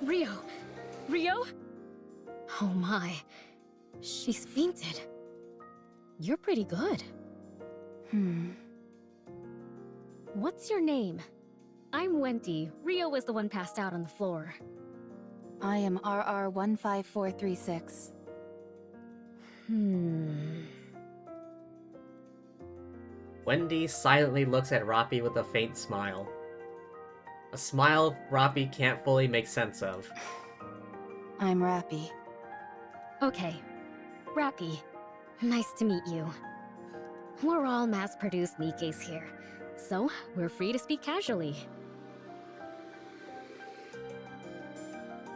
Rio? Rio? Oh my. She's fainted. You're pretty good. What's your name? I'm Wendy. Rio was the one passed out on the floor. I am RR15436. Wendy silently looks at Rapi with a faint smile. A smile Rapi can't fully make sense of. I'm Rapi. Okay. Rapi. Nice to meet you. We're all mass-produced Nikkes here, so we're free to speak casually.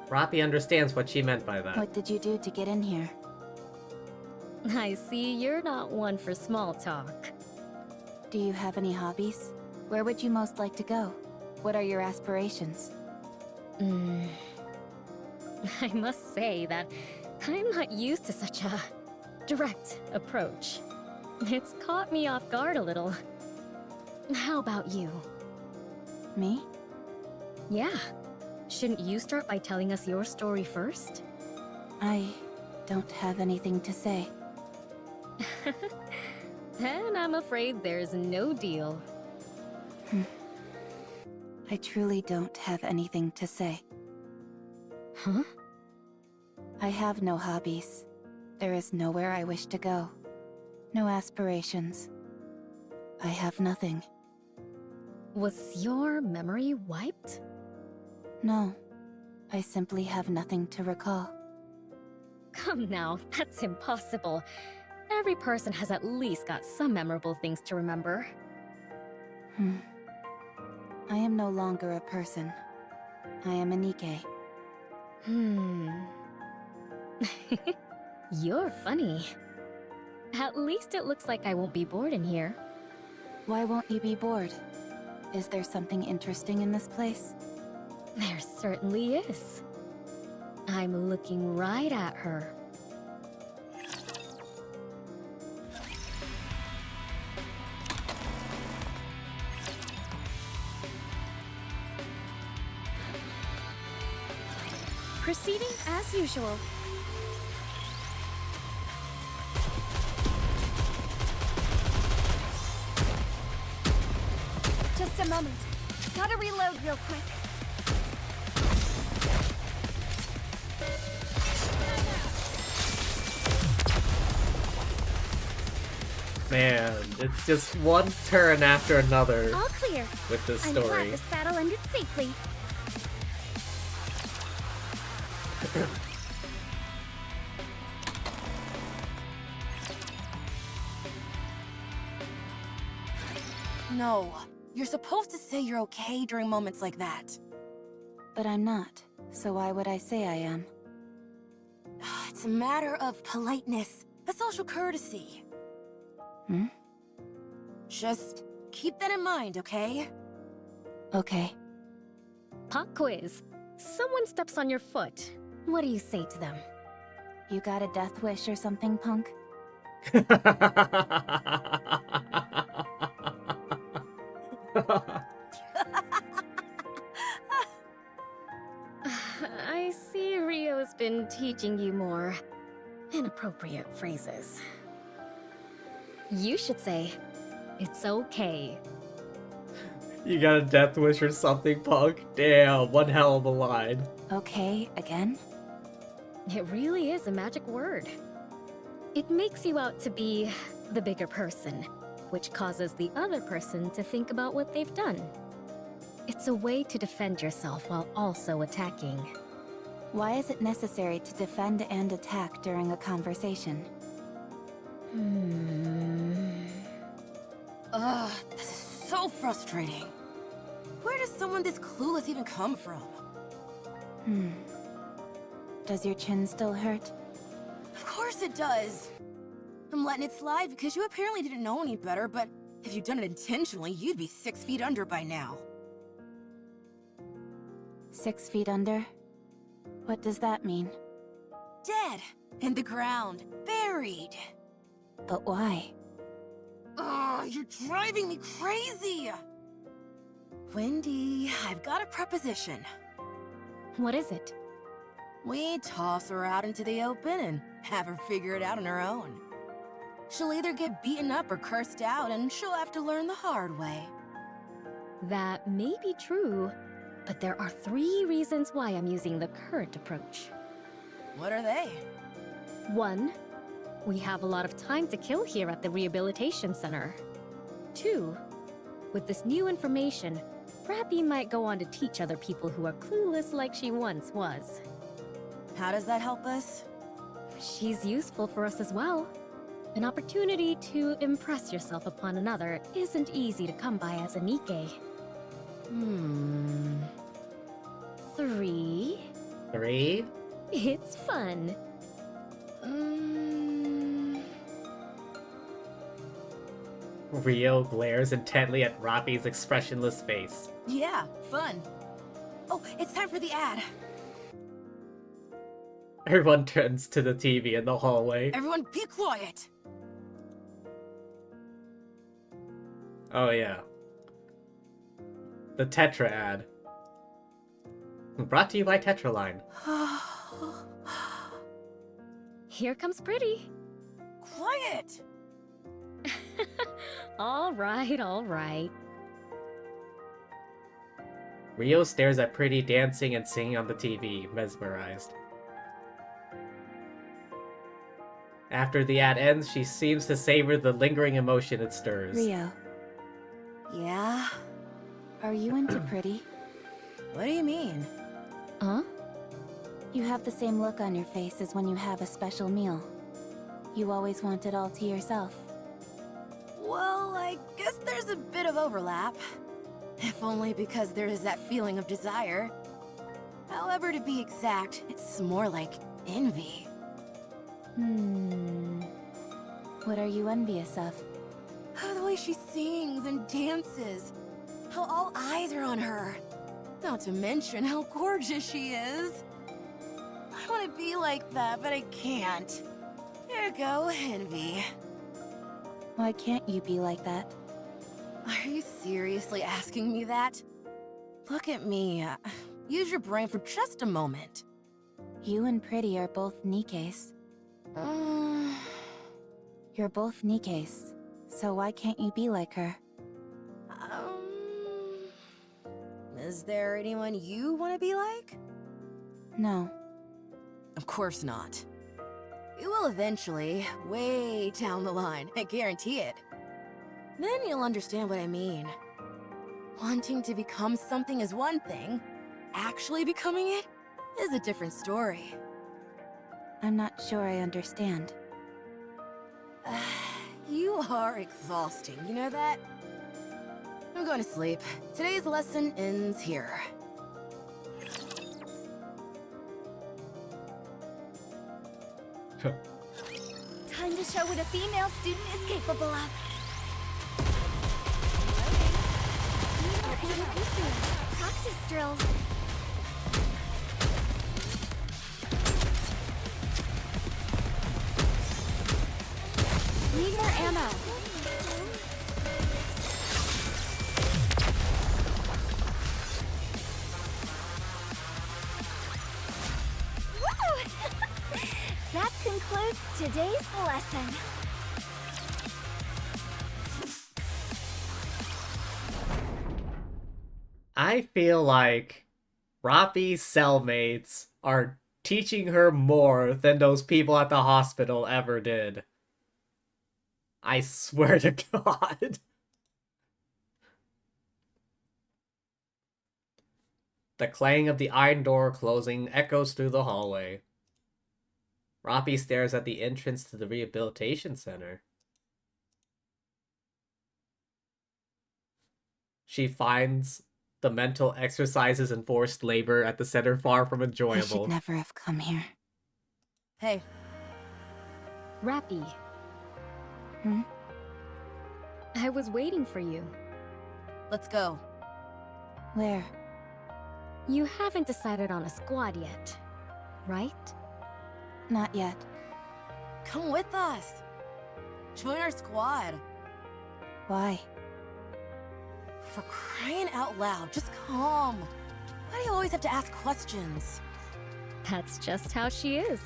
Rapi understands what she meant by that. What did you do to get in here? I see you're not one for small talk. Do you have any hobbies? Where would you most like to go? What are your aspirations? I must say that I'm not used to such a direct approach. It's caught me off guard a little. How about you? Me? Yeah. Shouldn't you start by telling us your story first? I don't have anything to say. Then I'm afraid there's no deal. I truly don't have anything to say. Huh? I have no hobbies. There is nowhere I wish to go. No aspirations. I have nothing. Was your memory wiped? No. I simply have nothing to recall. Come now, that's impossible. Every person has at least got some memorable things to remember. I am no longer a person. I am a Nikke. You're funny. At least it looks like I won't be bored in here. Why won't you be bored? Is there something interesting in this place? There certainly is. I'm looking right at her. Proceeding as usual. Just a moment. Gotta reload real quick. Man, it's just one turn after another All clear. with this I'm glad story. this battle ended safely. No. You're supposed to say you're okay during moments like that. But I'm not, so why would I say I am? It's a matter of politeness, a social courtesy. Just keep that in mind, okay? Okay. Pop quiz. Someone steps on your foot. What do you say to them? You got a death wish or something, punk? I see Rio's been teaching you more inappropriate phrases. You should say, "It's okay." You got a death wish or something, punk? Damn, one hell of a line. Okay, again? It really is a magic word. It makes you out to be the bigger person, which causes the other person to think about what they've done. It's a way to defend yourself while also attacking. Why is it necessary to defend and attack during a conversation? Ugh, this is so frustrating. Where does someone this clueless even come from? Does your chin still hurt? Of course it does. I'm letting it slide because you apparently didn't know any better, but if you'd done it intentionally, you'd be 6 feet under by now. 6 feet under? What does that mean? Dead. In the ground. Buried. But why? Ugh, you're driving me crazy! Wendy, I've got a proposition. What is it? We toss her out into the open and have her figure it out on her own. She'll either get beaten up or cursed out, and she'll have to learn the hard way. That may be true, but there are 3 reasons why I'm using the current approach. What are they? 1, we have a lot of time to kill here at the rehabilitation center. 2, with this new information, Rapi might go on to teach other people who are clueless like she once was. How does that help us? She's useful for us as well. An opportunity to impress yourself upon another isn't easy to come by as a Nikke. 3, 3? it's fun. Rio glares intently at Rapi's expressionless face. Yeah, fun. Oh, it's time for the ad. Everyone turns to the TV in the hallway. Everyone be quiet. Oh yeah. The Tetra ad. Brought to you by Tetraline. Here comes Pretty. Quiet! All right. Rio stares at Pretty dancing and singing on the TV, mesmerized. After the ad ends, she seems to savor the lingering emotion it stirs. Rio, Yeah? are you into Pretty? What do you mean? Huh? You have the same look on your face as when you have a special meal. You always want it all to yourself. Well, I guess there's a bit of overlap. If only because there is that feeling of desire. However, to be exact, it's more like envy. What are you envious of? Oh, the way she sings and dances. How all eyes are on her. Not to mention how gorgeous she is. I want to be like that, but I can't. There you go, envy. Why can't you be like that? Are you seriously asking me that? Look at me. Use your brain for just a moment. You and Pretty are both Nikkes. You're both Nikkes, so why can't you be like her? Is there anyone you want to be like? No. Of course not. You will eventually, way down the line, I guarantee it. Then you'll understand what I mean. Wanting to become something is one thing. Actually becoming it is a different story. I'm not sure I understand. You are exhausting, you know that? I'm going to sleep. Today's lesson ends here. Time to show what a female student is capable of. Practice drills. Need more ammo. Woo! That concludes today's lesson. I feel like Rapi's cellmates are teaching her more than those people at the hospital ever did. I swear to God. The clang of the iron door closing echoes through the hallway. Rapi stares at the entrance to the rehabilitation center. She finds the mental exercises and forced labor at the center far from I enjoyable. should never have come here. Hey. Rapi, Hmm? I was waiting for you. Let's go. Where? You haven't decided on a squad yet, right? Not yet. Come with us. Join our squad. Why? For crying out loud, just come. Why do you always have to ask questions? That's just how she is.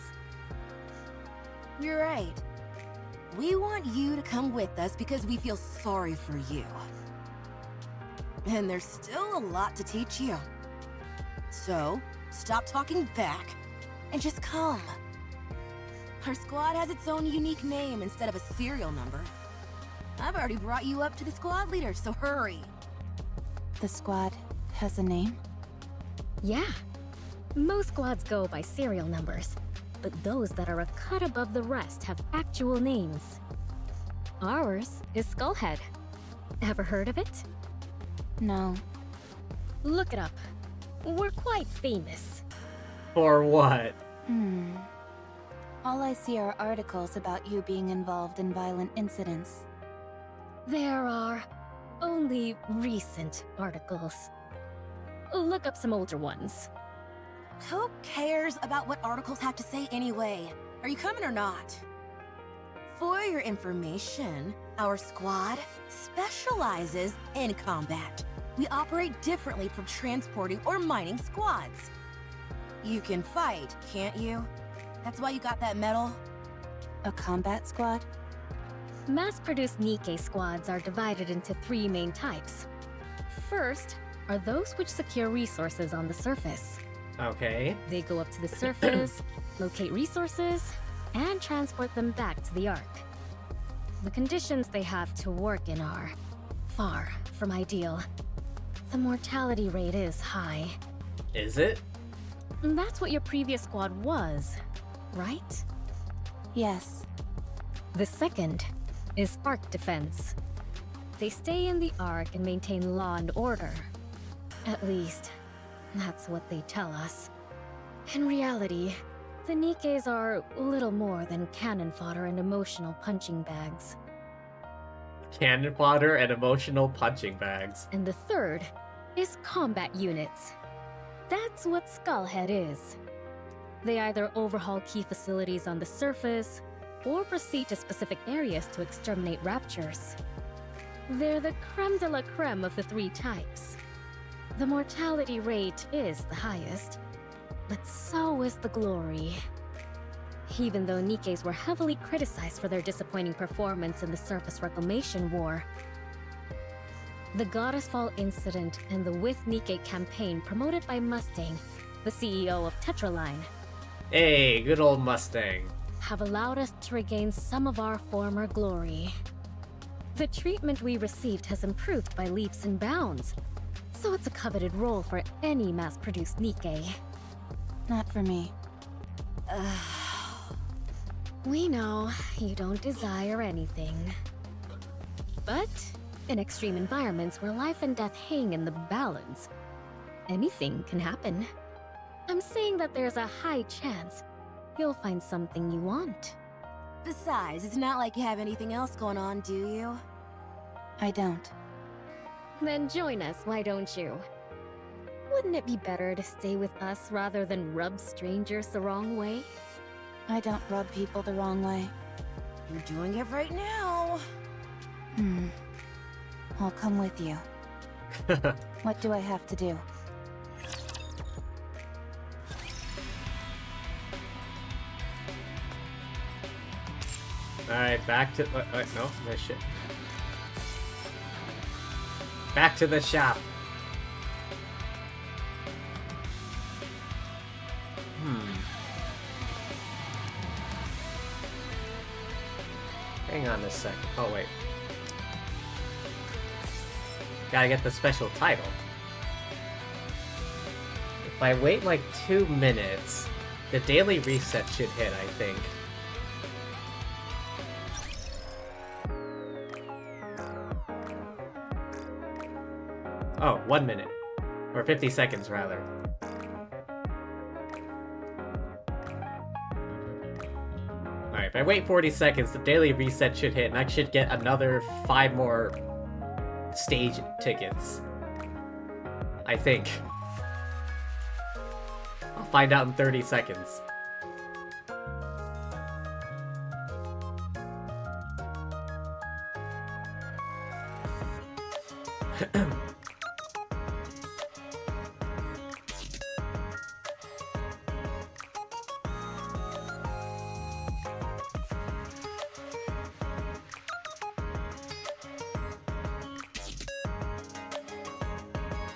You're right. We want you to come with us because we feel sorry for you. And there's still a lot to teach you. So, stop talking back and just come. Our squad has its own unique name instead of a serial number. I've already brought you up to the squad leader, so hurry. The squad has a name? Yeah. Most squads go by serial numbers, but those that are a cut above the rest have actual names. Ours is Skullhead. Ever heard of it? No. Look it up. We're quite famous. For what? All I see are articles about you being involved in violent incidents. There are only recent articles. Look up some older ones. Who cares about what articles have to say anyway? Are you coming or not? For your information, our squad specializes in combat. We operate differently from transporting or mining squads. You can fight, can't you? That's why you got that medal? A combat squad? Mass-produced Nikke squads are divided into 3 main types. First are those which secure resources on the surface. Okay. They go up to the surface, locate resources, and transport them back to the Ark. The conditions they have to work in are far from ideal. The mortality rate is high. Is it? That's what your previous squad was, right? Yes. The second is Ark defense. They stay in the Ark and maintain law and order. At least, that's what they tell us. In reality, the Nikkes are little more than cannon fodder and emotional punching bags. Cannon fodder and emotional punching bags. And the third is combat units. That's what Skullhead is. They either overhaul key facilities on the surface, or proceed to specific areas to exterminate raptures. They're the creme de la creme of the 3 types. The mortality rate is the highest, but so is the glory. Even though Nikkes were heavily criticized for their disappointing performance in the Surface Reclamation War, the Goddess Fall incident and the With Nikke campaign promoted by Mustang, the CEO of Tetraline, Hey, good old Mustang. have allowed us to regain some of our former glory. The treatment we received has improved by leaps and bounds, so it's a coveted role for any mass-produced Nikke. Not for me. We know you don't desire anything. But in extreme environments where life and death hang in the balance, anything can happen. I'm saying that there's a high chance you'll find something you want. Besides, it's not like you have anything else going on, do you? I don't. Then join us, why don't you? Wouldn't it be better to stay with us rather than rub strangers the wrong way? I don't rub people the wrong way. You're doing it right now. I'll come with you. What do I have to do? Alright, back to... Wait, no, this shit. Back to the shop. Hang on a second. Oh, wait. Gotta get the special title. If I wait like 2 minutes, the daily reset should hit, I think. Oh, 1 minute. Or 50 seconds, rather. Alright, if I wait 40 seconds, the daily reset should hit, and I should get another 5 more stage tickets. I think. I'll find out in 30 seconds.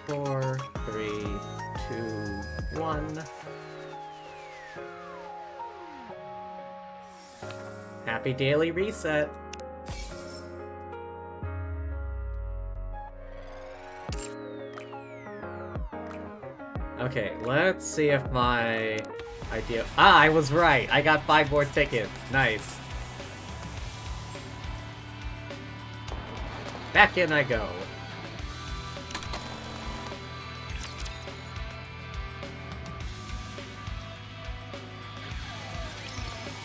4, 3, 2, 1. Happy daily reset. Okay, let's see if my idea... Ah, I was right! I got 5 more tickets. Nice. Back in I go.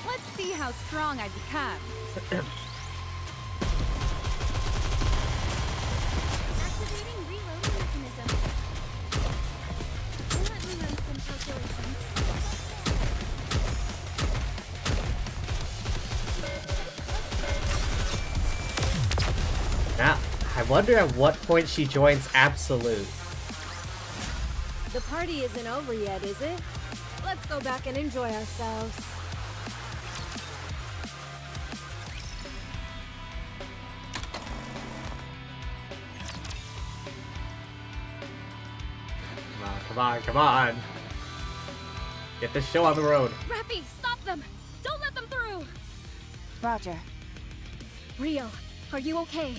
Let's see how strong I become. Activating reloading mechanism. Let me run some calculations. Now, I wonder at what point she joins Absolute. The party isn't over yet, is it? Let's go back and enjoy ourselves. Come on, come on! Get this show on the road. Rapi, stop them! Don't let them through! Roger. Rio, are you okay?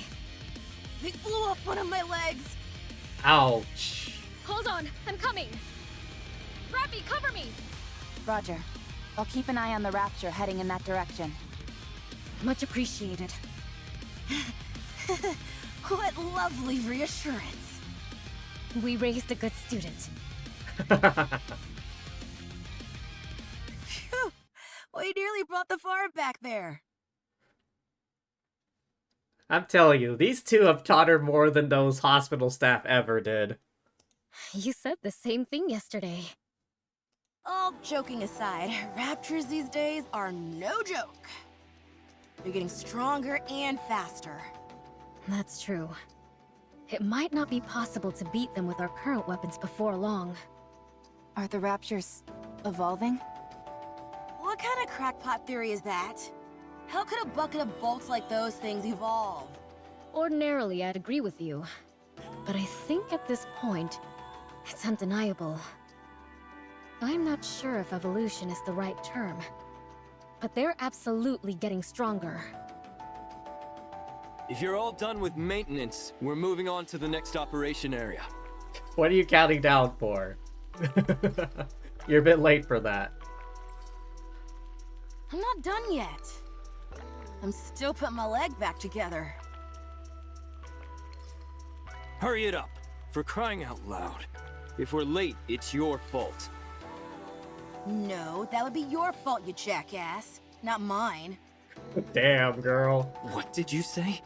They blew up one of my legs! Ouch. Hold on, I'm coming! Rapi, cover me! Roger. I'll keep an eye on the Rapture heading in that direction. Much appreciated. What lovely reassurance. We raised a good student. Phew! We nearly brought the farm back there. I'm telling you, these two have taught her more than those hospital staff ever did. You said the same thing yesterday. All joking aside, raptures these days are no joke. They're getting stronger and faster. That's true. It might not be possible to beat them with our current weapons before long. Are the Raptures evolving? What kind of crackpot theory is that? How could a bucket of bolts like those things evolve? Ordinarily, I'd agree with you. But I think at this point, it's undeniable. I'm not sure if evolution is the right term. But they're absolutely getting stronger. If you're all done with maintenance, we're moving on to the next operation area. What are you counting down for? You're a bit late for that. I'm not done yet. I'm still putting my leg back together. Hurry it up. For crying out loud. If we're late, it's your fault. No, that would be your fault, you jackass. Not mine. Damn, girl. What did you say?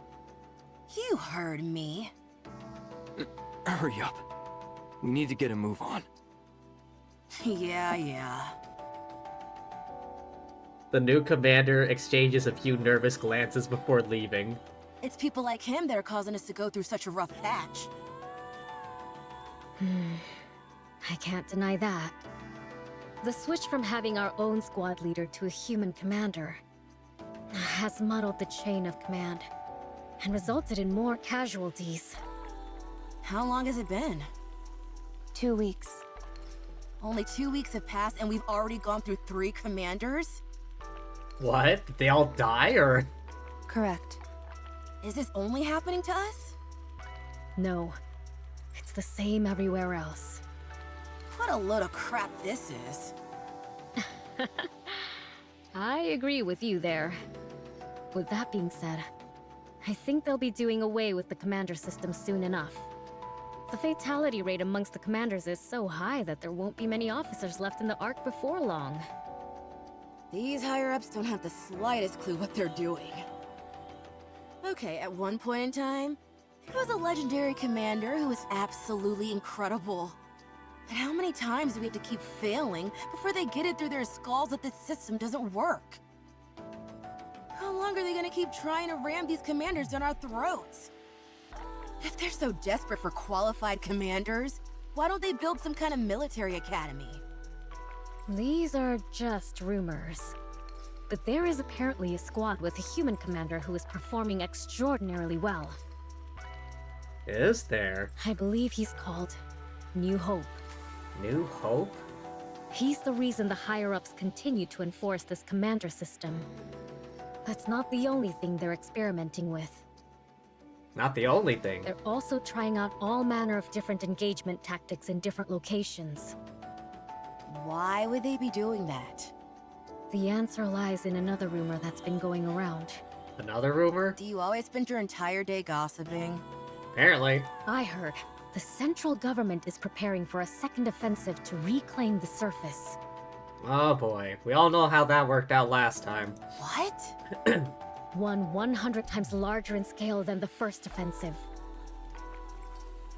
You heard me. Hurry up. We need to get a move on. Yeah. The new commander exchanges a few nervous glances before leaving. It's people like him that are causing us to go through such a rough patch. I can't deny that. The switch from having our own squad leader to a human commander has muddled the chain of command and resulted in more casualties. How long has it been? 2 weeks. Only 2 weeks have passed and we've already gone through 3 commanders? What? Did they all die, or...? Correct. Is this only happening to us? No. It's the same everywhere else. What a load of crap this is. I agree with you there. With that being said, I think they'll be doing away with the commander system soon enough. The fatality rate amongst the commanders is so high that there won't be many officers left in the Ark before long. These higher-ups don't have the slightest clue what they're doing. Okay, at one point in time, there was a legendary commander who was absolutely incredible. But how many times do we have to keep failing before they get it through their skulls that this system doesn't work? How long are they gonna keep trying to ram these commanders down our throats? If they're so desperate for qualified commanders, why don't they build some kind of military academy? These are just rumors. But there is apparently a squad with a human commander who is performing extraordinarily well. Is there? I believe he's called New Hope. New Hope? He's the reason the higher-ups continue to enforce this commander system. That's not the only thing they're experimenting with. Not the only thing. They're also trying out all manner of different engagement tactics in different locations. Why would they be doing that? The answer lies in another rumor that's been going around. Another rumor? Do you always spend your entire day gossiping? Apparently. I heard the central government is preparing for a second offensive to reclaim the surface. Oh boy. We all know how that worked out last time. What? One 100 times larger in scale than the first offensive.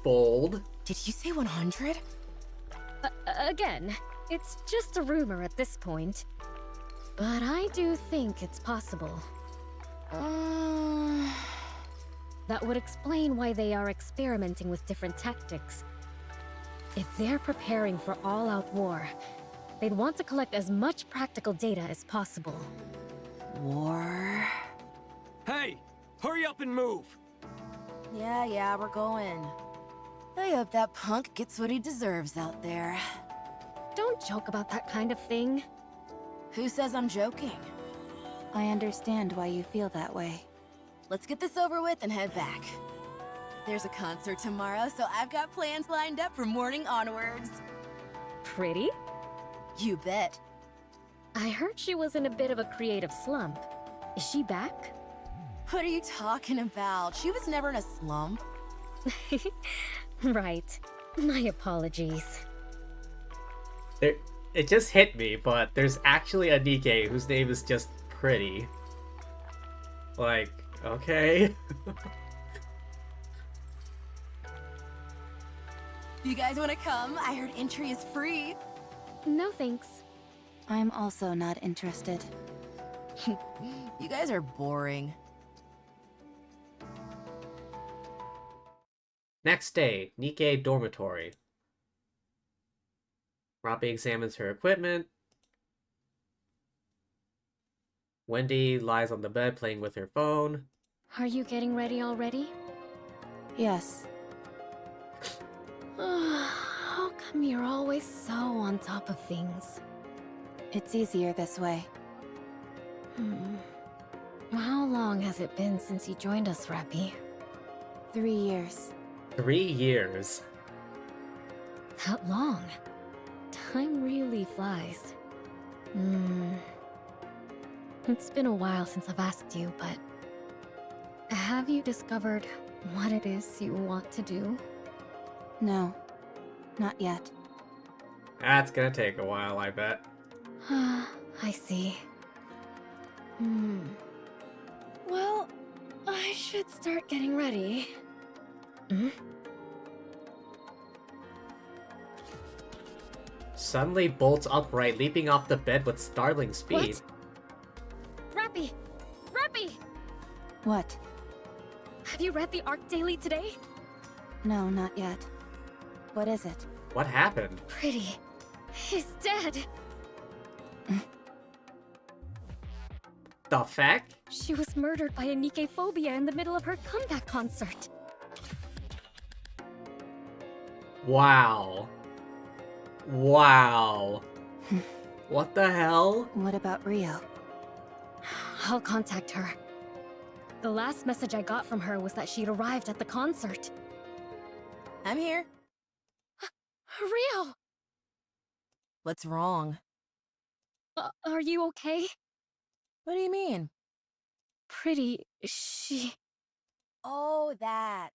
Bold. Did you say 100? Again, it's just a rumor at this point. But I do think it's possible. That would explain why they are experimenting with different tactics. If they're preparing for all-out war, they'd want to collect as much practical data as possible. War? Hey! Hurry up and move! Yeah, we're going. I hope that punk gets what he deserves out there. Don't joke about that kind of thing. Who says I'm joking? I understand why you feel that way. Let's get this over with and head back. There's a concert tomorrow, so I've got plans lined up from morning onwards. Pretty? You bet. I heard she was in a bit of a creative slump. Is she back? What are you talking about? She was never in a slump. Right. My apologies. It just hit me, but there's actually a Nikke whose name is just Pretty. Like, okay. You guys want to come? I heard entry is free. No thanks. I'm also not interested. You guys are boring. Next day, Nikke dormitory. Rapi examines her equipment. Wendy lies on the bed playing with her phone. Are you getting ready already? Yes. How come you're always so on top of things? It's easier this way. How long has it been since you joined us, Rapi? 3 years. 3 years. That long? Time really flies. It's been a while since I've asked you, but... have you discovered what it is you want to do? No, not yet. That's gonna take a while, I bet. I see. Well, I should start getting ready. Suddenly bolts upright, leaping off the bed with startling speed. What? Rapi! Rapi! What? Have you read the Arc Daily today? No, not yet. What is it? What happened? Pretty is dead. The feck? She was murdered by a Nikke phobia in the middle of her comeback concert. Wow. Wow. What the hell? What about Rio? I'll contact her. The last message I got from her was that she'd arrived at the concert. I'm here. Rio! What's wrong? Are you okay? What do you mean? Pretty, she... Oh, that.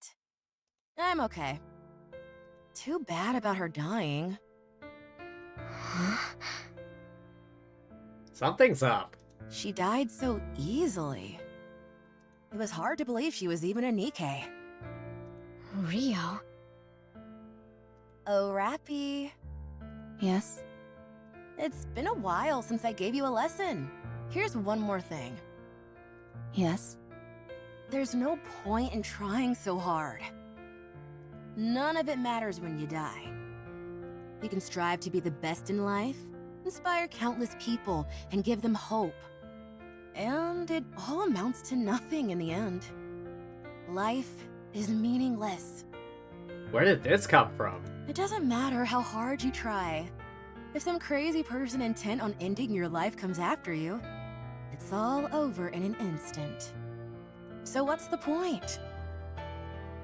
I'm okay. Too bad about her dying. Something's up. She died so easily. It was hard to believe she was even a Nikke. Rio? Oh, Rapi. Yes? It's been a while since I gave you a lesson. Here's one more thing. Yes? There's no point in trying so hard. None of it matters when you die. You can strive to be the best in life, inspire countless people, and give them hope. And it all amounts to nothing in the end. Life is meaningless. Where did this come from? It doesn't matter how hard you try. If some crazy person intent on ending your life comes after you, it's all over in an instant. So what's the point?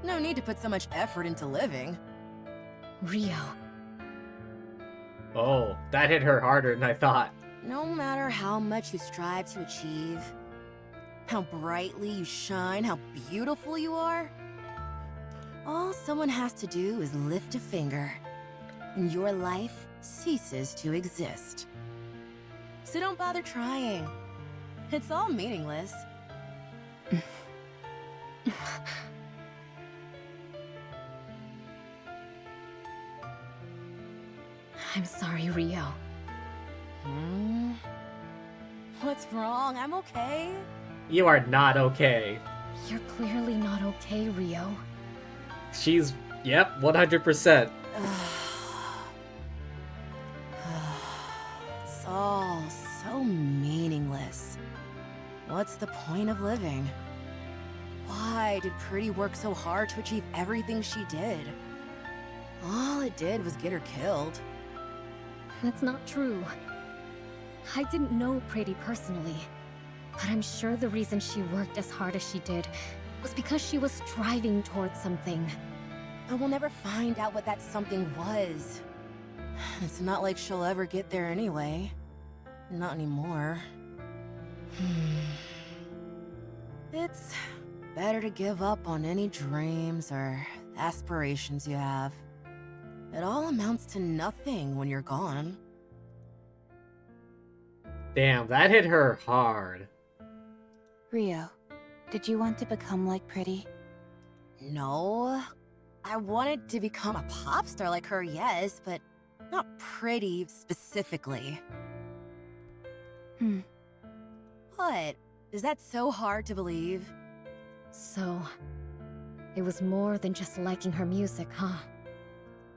No need to put so much effort into living. Rio. Oh, that hit her harder than I thought. No matter how much you strive to achieve, how brightly you shine, how beautiful you are, all someone has to do is lift a finger, and your life ceases to exist. So don't bother trying. It's all meaningless. I'm sorry, Rio. What's wrong? I'm okay. You are not okay. You're clearly not okay, Rio. She's, yep, 100%. It's all so meaningless. What's the point of living? Why did Pretty work so hard to achieve everything she did? All it did was get her killed. That's not true. I didn't know Pretty personally, but I'm sure the reason she worked as hard as she did was because she was striving towards something. But we'll never find out what that something was. It's not like she'll ever get there anyway. Not anymore. It's better to give up on any dreams or aspirations you have. It all amounts to nothing when you're gone. Damn, that hit her hard. Rio, did you want to become like Pretty? No. I wanted to become a pop star like her, yes, but not Pretty specifically. What? Is that so hard to believe? So, it was more than just liking her music, huh?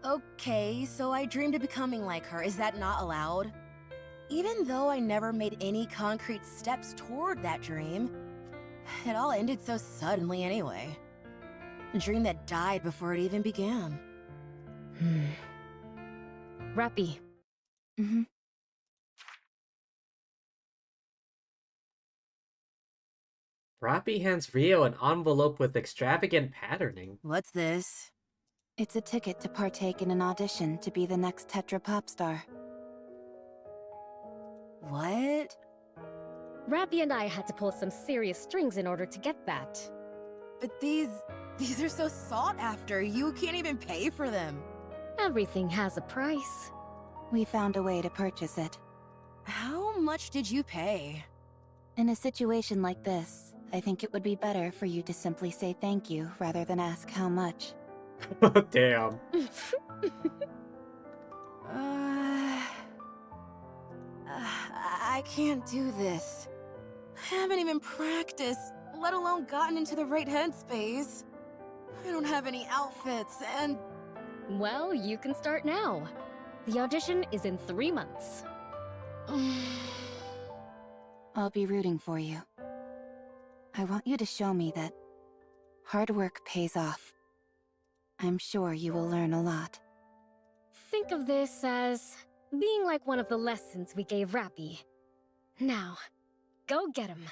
Okay, so I dreamed of becoming like her. Is that not allowed? Even though I never made any concrete steps toward that dream, it all ended so suddenly anyway. A dream that died before it even began. Rapi. Rapi hands Rio an envelope with extravagant patterning. What's this? It's a ticket to partake in an audition to be the next Tetra pop star. What? Rapi and I had to pull some serious strings in order to get that. But these are so sought after. You can't even pay for them. Everything has a price. We found a way to purchase it. How much did you pay? In a situation like this, I think it would be better for you to simply say thank you rather than ask how much. Damn. I can't do this. I haven't even practiced, let alone gotten into the right headspace. I don't have any outfits, and... Well, you can start now. The audition is in 3 months. I'll be rooting for you. I want you to show me that hard work pays off. I'm sure you will learn a lot. Think of this as being like one of the lessons we gave Rapi. Now, go get him.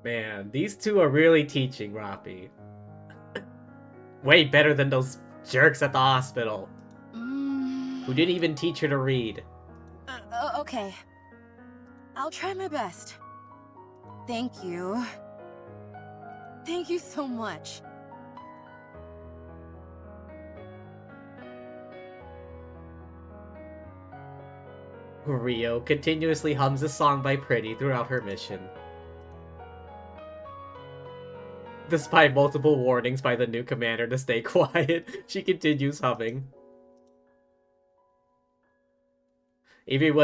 Man, these two are really teaching Rapi. Way better than those jerks at the hospital. Who didn't even teach her to read. Okay. I'll try my best. Thank you. Thank you so much. Rio continuously hums a song by Pretty throughout her mission. Despite multiple warnings by the new commander to stay quiet, she continues humming. Even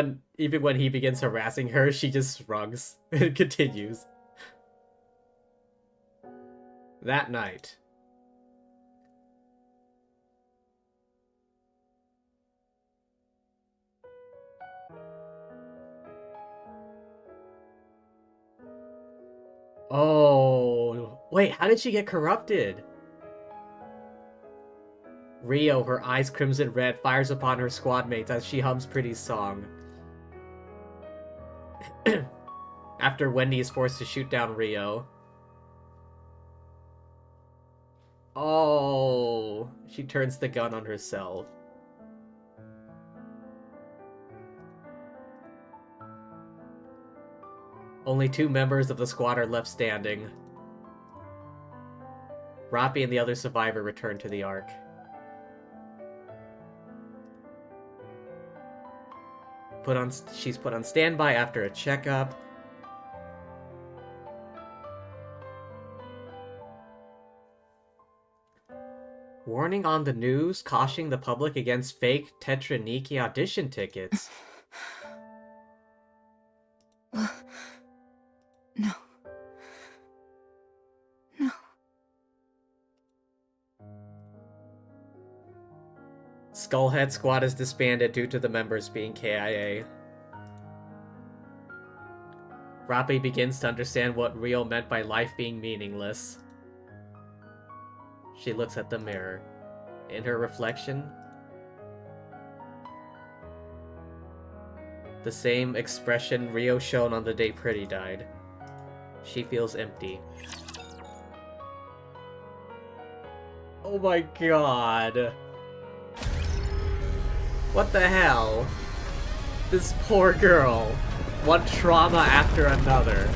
when he begins harassing her, she just shrugs and continues. That night. Oh, wait, how did she get corrupted? Rio, her eyes crimson red, fires upon her squad mates as she hums Pretty's song. After Wendy is forced to shoot down Rio. Oh, she turns the gun on herself. Only 2 members of the squad are left standing. Rapi and the other survivor return to the Ark. She's put on standby after a checkup. Warning on the news, cautioning the public against fake Tetra Nikke audition tickets. No. No. Skullhead Squad is disbanded due to the members being KIA. Rapi begins to understand what Rio meant by life being meaningless. She looks at the mirror. In her reflection, the same expression Rio shown on the day Pretty died. She feels empty. Oh my god. What the hell? This poor girl. One trauma after another.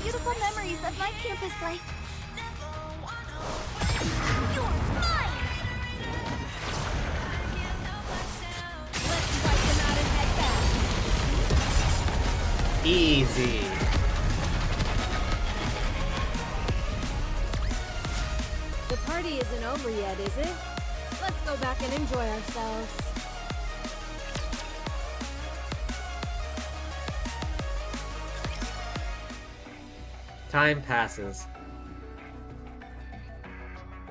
Beautiful memories of my campus life. You're mine! Let's wipe them out and head back. Easy. The party isn't over yet, is it? Let's go back and enjoy ourselves. Time passes.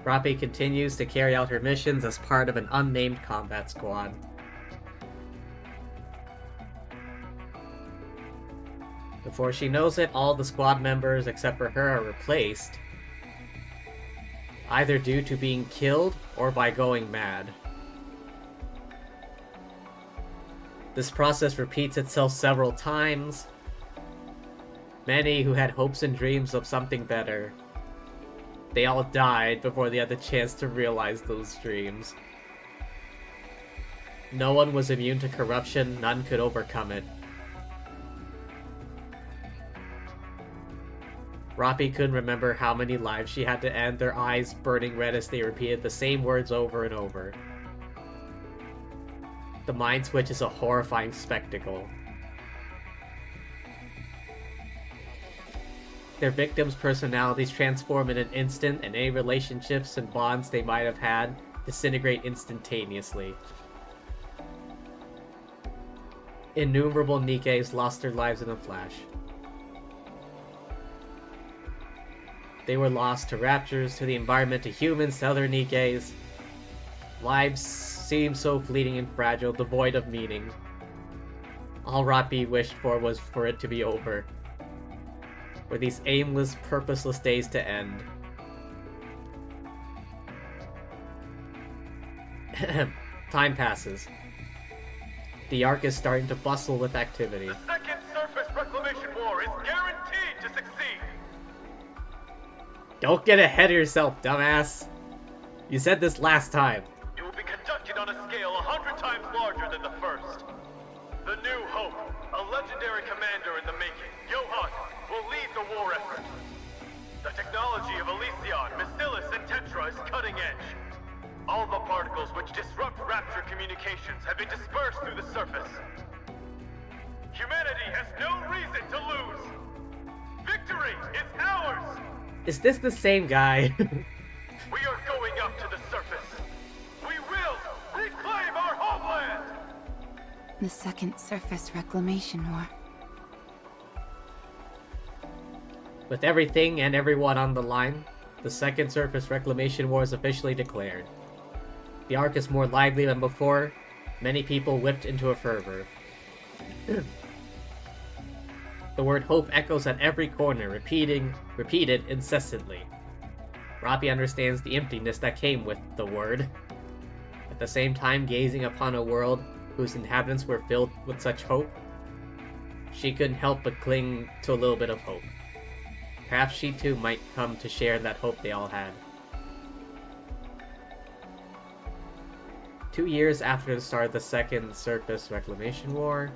Rapi continues to carry out her missions as part of an unnamed combat squad. Before she knows it, all the squad members except for her are replaced, either due to being killed or by going mad. This process repeats itself several times. Many who had hopes and dreams of something better, they all died before they had the chance to realize those dreams. No one was immune to corruption, none could overcome it. Rapi couldn't remember how many lives she had to end, their eyes burning red as they repeated the same words over and over. The mind switch is a horrifying spectacle. Their victims' personalities transform in an instant, and any relationships and bonds they might have had disintegrate instantaneously. Innumerable Nikkes lost their lives in a flash. They were lost to raptures, to the environment, to humans, to other Nikkes. Lives seemed so fleeting and fragile, devoid of meaning. All Rapi wished for was for it to be over. For these aimless, purposeless days to end. Time passes. The Ark is starting to bustle with activity. The second surface reclamation war is guaranteed to succeed! Don't get ahead of yourself, dumbass! You said this last time. It will be conducted on a scale 100 times larger than the first. The New Hope, a legendary commander in the making, Johan, will lead the war effort. The technology of Elysion, Bacillus, and Tetra is cutting edge. All the particles which disrupt Rapture communications have been dispersed through the surface. Humanity has no reason to lose. Victory is ours! Is this the same guy? We are going up to the surface. We will reclaim our homeland! The second surface reclamation war. With everything and everyone on the line, The Second Surface Reclamation War is officially declared. The arc is more lively than before. Many people whipped into a fervor. The word hope echoes at every corner, repeated incessantly. Rapi understands the emptiness that came with the word. At the same time, gazing upon a world whose inhabitants were filled with such hope, she couldn't help but cling to a little bit of hope. Perhaps she too might come to share that hope they all had. 2 years after the start of the Second Surface Reclamation War,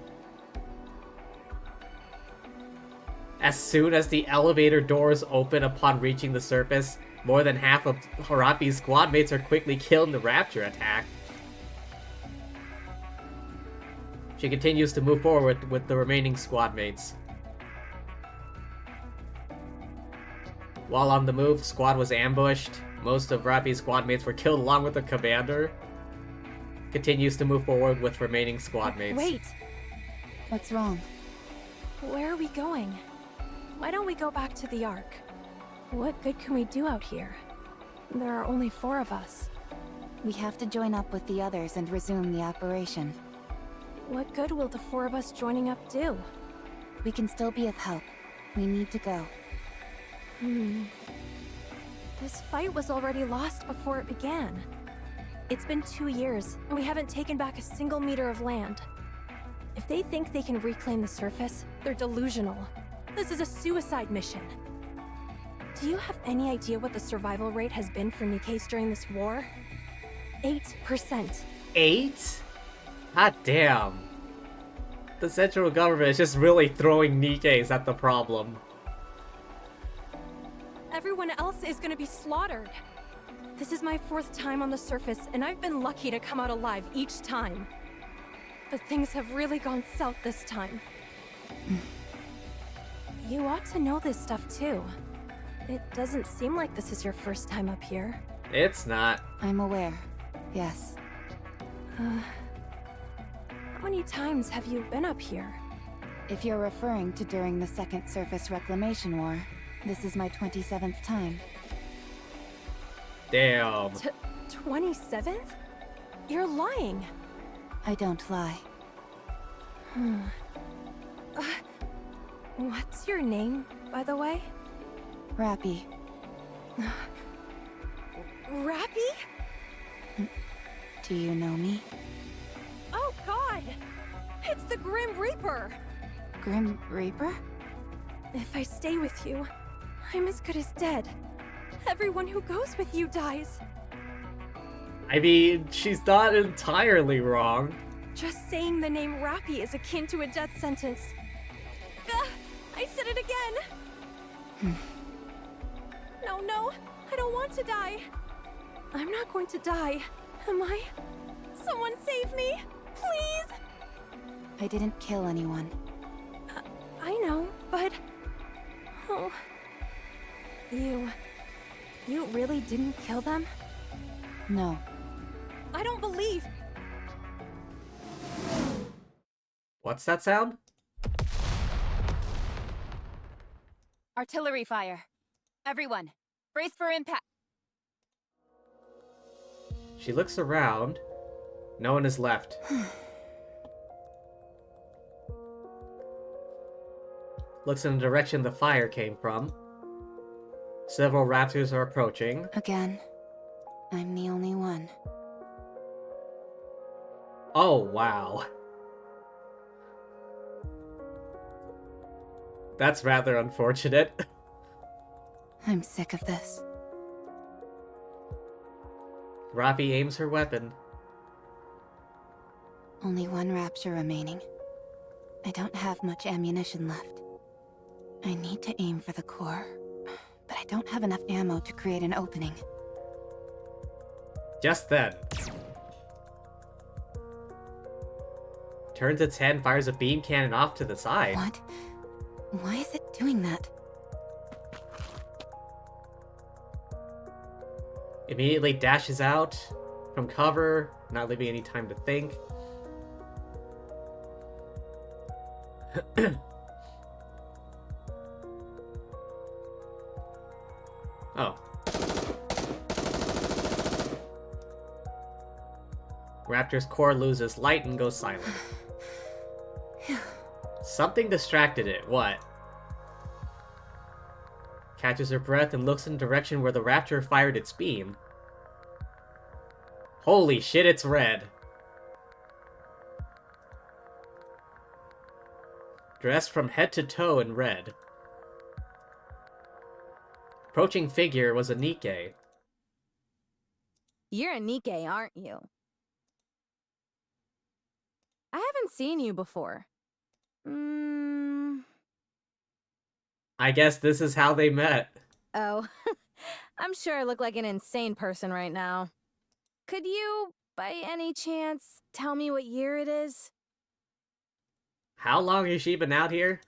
as soon as the elevator doors open upon reaching the surface, more than half of Rapi's squad mates are quickly killed in the Rapture attack. She continues to move forward with the remaining squad mates. While on the move, the squad was ambushed. Most of Rapi's squad mates were killed along with the commander. Continues to move forward with remaining squad mates. Wait! What's wrong? Where are we going? Why don't we go back to the Ark? What good can we do out here? There are only 4 of us. We have to join up with the others and resume the operation. What good will the 4 of us joining up do? We can still be of help. We need to go. This fight was already lost before it began. It's been 2 years, and we haven't taken back a single meter of land. If they think they can reclaim the surface, they're delusional. This is a suicide mission. Do you have any idea what the survival rate has been for Nikkes during this war? 8%. 8? God damn. The central government is just really throwing Nikkes at the problem. Everyone else is gonna be slaughtered. This is my 4th time on the surface, and I've been lucky to come out alive each time. But things have really gone south this time. You ought to know this stuff too. It doesn't seem like this is your first time up here. It's not. I'm aware. Yes. How many times have you been up here? If you're referring to during the Second Surface Reclamation War, this is my 27th time. Damn. 27th? You're lying. I don't lie. What's your name, by the way? Rapi. Rapi? Do you know me? Oh god! It's the Grim Reaper! Grim Reaper? If I stay with you, I'm as good as dead. Everyone who goes with you dies. I mean, she's not entirely wrong. Just saying the name Rapi is akin to a death sentence. I said it again! No, I don't want to die. I'm not going to die, am I? Someone save me, please! I didn't kill anyone. I know, but... Oh... You really didn't kill them? No. I don't believe... What's that sound? Artillery fire. Everyone, brace for impact. She looks around. No one is left. Looks in the direction the fire came from. Several raptors are approaching. Again, I'm the only one. Oh, wow. That's rather unfortunate. I'm sick of this. Rapi aims her weapon. Only one rapture remaining. I don't have much ammunition left. I need to aim for the core, but I don't have enough ammo to create an opening. Just then. Turns its head and fires a beam cannon off to the side. What? Why is it doing that? Immediately dashes out from cover, not leaving any time to think. Oh. Raptor's core loses light and goes silent. Something distracted it. What? Catches her breath and looks in the direction where the Raptor fired its beam. Holy shit, it's red. Dressed from head to toe in red. Approaching figure was a Nikke. You're a Nikke, aren't you? I haven't seen you before. I guess this is how they met. Oh, I'm sure I look like an insane person right now. Could you, by any chance, tell me what year it is? How long has she been out here?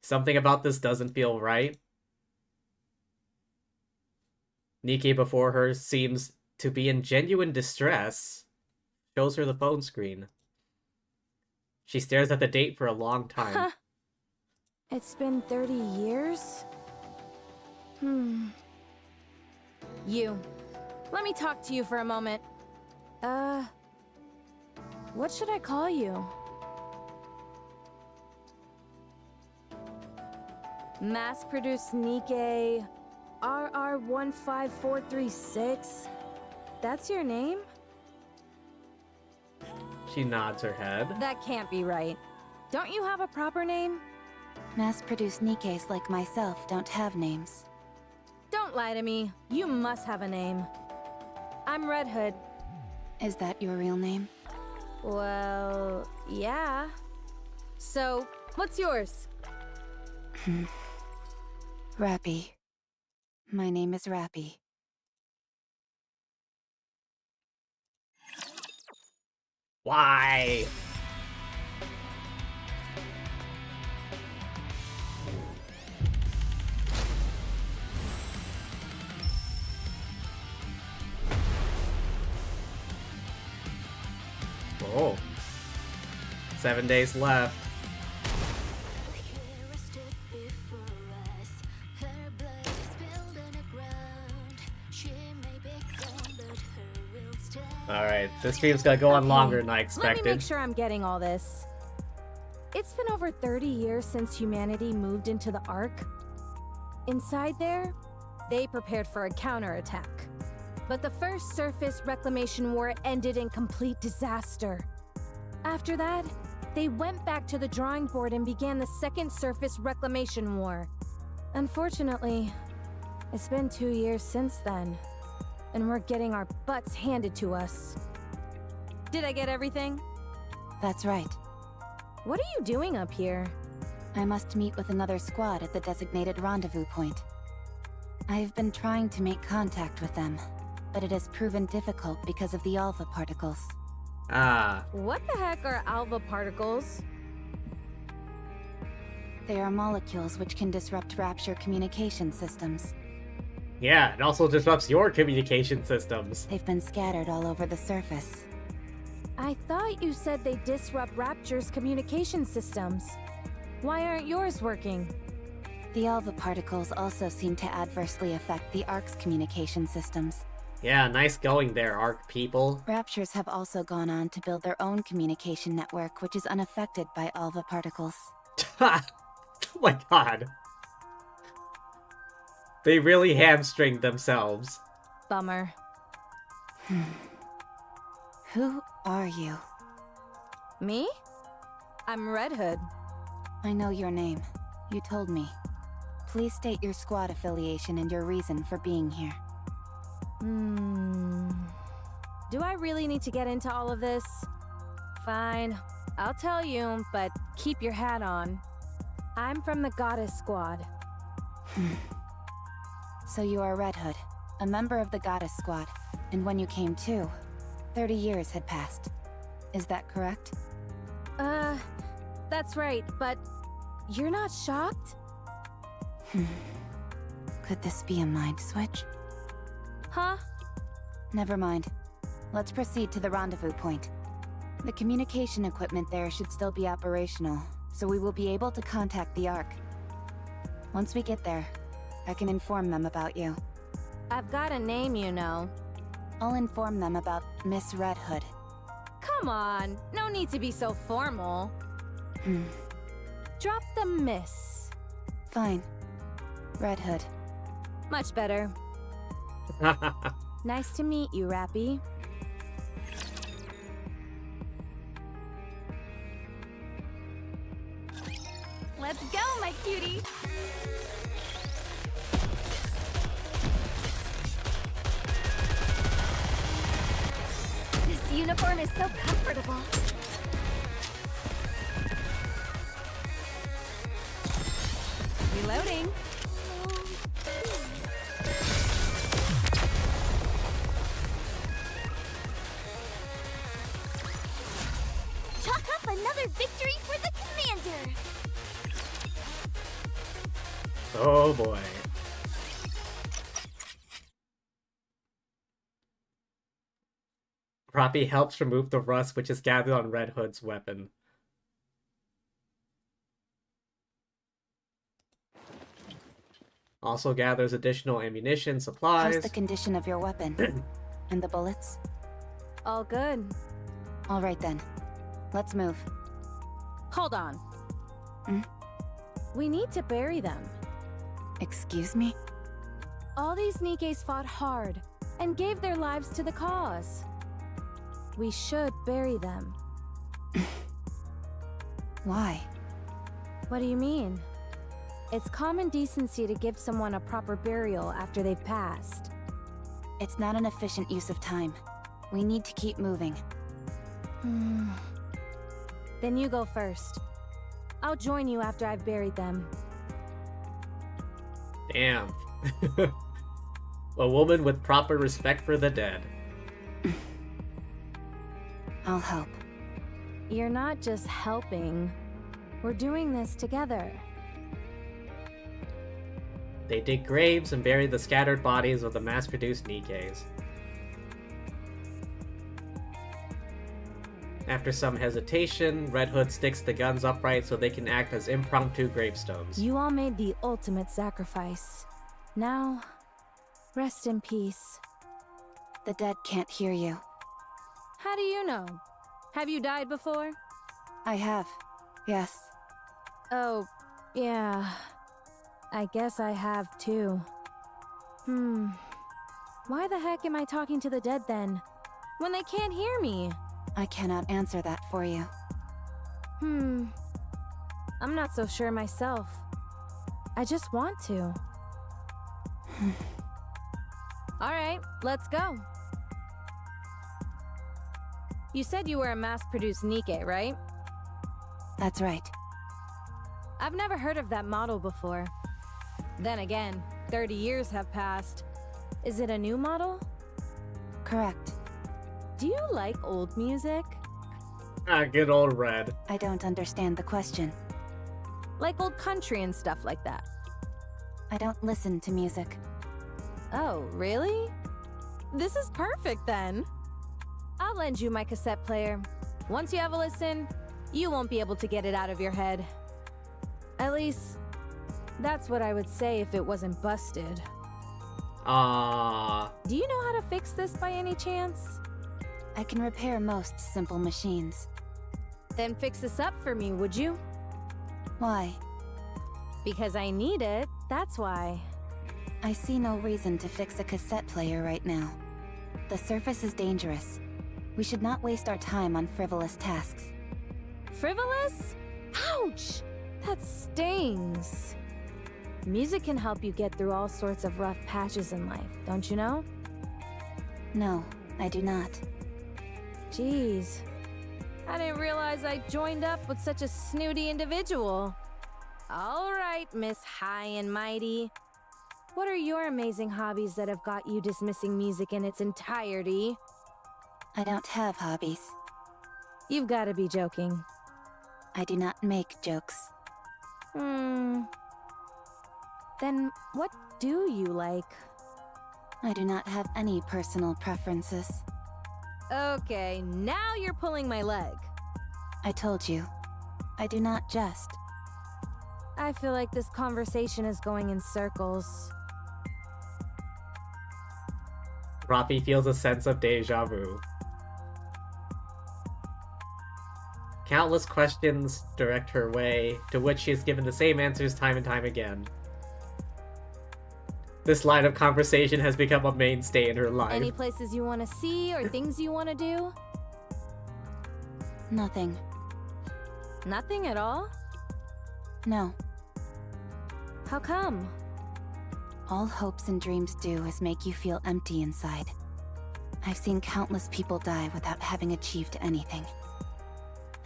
Something about this doesn't feel right. Nikke before her seems to be in genuine distress. Shows her the phone screen. She stares at the date for a long time. It's been 30 years? You. Let me talk to you for a moment. What should I call you? Mass-produced Nikke RR15436. That's your name? She nods her head. That can't be right. Don't you have a proper name? Mass-produced Nikkes like myself don't have names. Don't lie to me. You must have a name. I'm Red Hood. Is that your real name? Well, yeah. So, what's yours? Rapi. My name is Rapi. Why? Oh. 7 days left. Alright, this stream's gonna go on longer than I expected. Let me make sure I'm getting all this. It's been over 30 years since humanity moved into the Ark. Inside there, they prepared for a counterattack. But the first surface reclamation war ended in complete disaster. After that, they went back to the drawing board and began the second surface reclamation war. Unfortunately, it's been 2 years since then, and we're getting our butts handed to us. Did I get everything? That's right. What are you doing up here? I must meet with another squad at the designated rendezvous point. I've been trying to make contact with them, but it has proven difficult because of the alpha particles. Ah. What the heck are alpha particles? They are molecules which can disrupt Rapture communication systems. Yeah, it also disrupts your communication systems. They've been scattered all over the surface. I thought you said they disrupt Rapture's communication systems. Why aren't yours working? The alpha particles also seem to adversely affect the Ark's communication systems. Yeah, nice going there, Ark people. Raptures have also gone on to build their own communication network, which is unaffected by alpha particles. Oh my god. They really hamstringed themselves. Bummer. Who are you? Me? I'm Red Hood. I know your name. You told me. Please state your squad affiliation and your reason for being here. Do I really need to get into all of this? Fine, I'll tell you, but keep your hat on. I'm from the Goddess Squad. So you are Red Hood, a member of the Goddess Squad, and when you came to, 30 years had passed. Is that correct? That's right, but you're not shocked? Could this be a mind switch? Huh? Never mind. Let's proceed to the rendezvous point. The communication equipment there should still be operational, so we will be able to contact the Ark. Once we get there, I can inform them about you. I've got a name, you know. I'll inform them about Miss Red Hood. Come on, no need to be so formal. Drop the miss. Fine. Red Hood. Much better. Nice to meet you, Rapi. Let's go, my cutie! This uniform is so comfortable. Reloading. Chalk up another victory for the commander! Oh boy. Rapi helps remove the rust which is gathered on Red Hood's weapon. Also gathers additional ammunition, supplies. How's the condition of your weapon? And the bullets? All good. All right then. Let's move. Hold on. We need to bury them. Excuse me? All these Nikkes fought hard and gave their lives to the cause. We should bury them. Why? What do you mean? It's common decency to give someone a proper burial after they've passed. It's not an efficient use of time. We need to keep moving. Then you go first. I'll join you after I've buried them. Damn. A woman with proper respect for the dead. I'll help. You're not just helping. We're doing this together. They dig graves and bury the scattered bodies of the mass-produced Nikkes. After some hesitation, Red Hood sticks the guns upright so they can act as impromptu gravestones. You all made the ultimate sacrifice. Now, rest in peace. The dead can't hear you. How do you know? Have you died before? I have. Yes. Oh, yeah. I guess I have too. Why the heck am I talking to the dead then? When they can't hear me? I cannot answer that for you. I'm not so sure myself. I just want to. Alright, let's go. You said you were a mass-produced Nikke, right? That's right. I've never heard of that model before. Then again, 30 years have passed. Is it a new model? Correct. Do you like old music? Ah, good old Red. I don't understand the question. Like old country and stuff like that. I don't listen to music. Oh, really? This is perfect then. I'll lend you my cassette player. Once you have a listen, you won't be able to get it out of your head. At least, that's what I would say if it wasn't busted. Do you know how to fix this by any chance? I can repair most simple machines. Then fix this up for me, would you? Why? Because I need it, that's why. I see no reason to fix a cassette player right now. The surface is dangerous. We should not waste our time on frivolous tasks. Frivolous? Ouch! That stings. Music can help you get through all sorts of rough patches in life, don't you know? No, I do not. Jeez. I didn't realize I joined up with such a snooty individual. All right, Miss High and Mighty. What are your amazing hobbies that have got you dismissing music in its entirety? I don't have hobbies. You've got to be joking. I do not make jokes. Then what do you like? I do not have any personal preferences. Okay, now you're pulling my leg. I told you. I do not jest. I feel like this conversation is going in circles. Rapi feels a sense of deja vu. Countless questions direct her way, to which she is given the same answers time and time again. This line of conversation has become a mainstay in her life. Any places you want to see or things you want to do? Nothing. Nothing at all? No. How come? All hopes and dreams do is make you feel empty inside. I've seen countless people die without having achieved anything.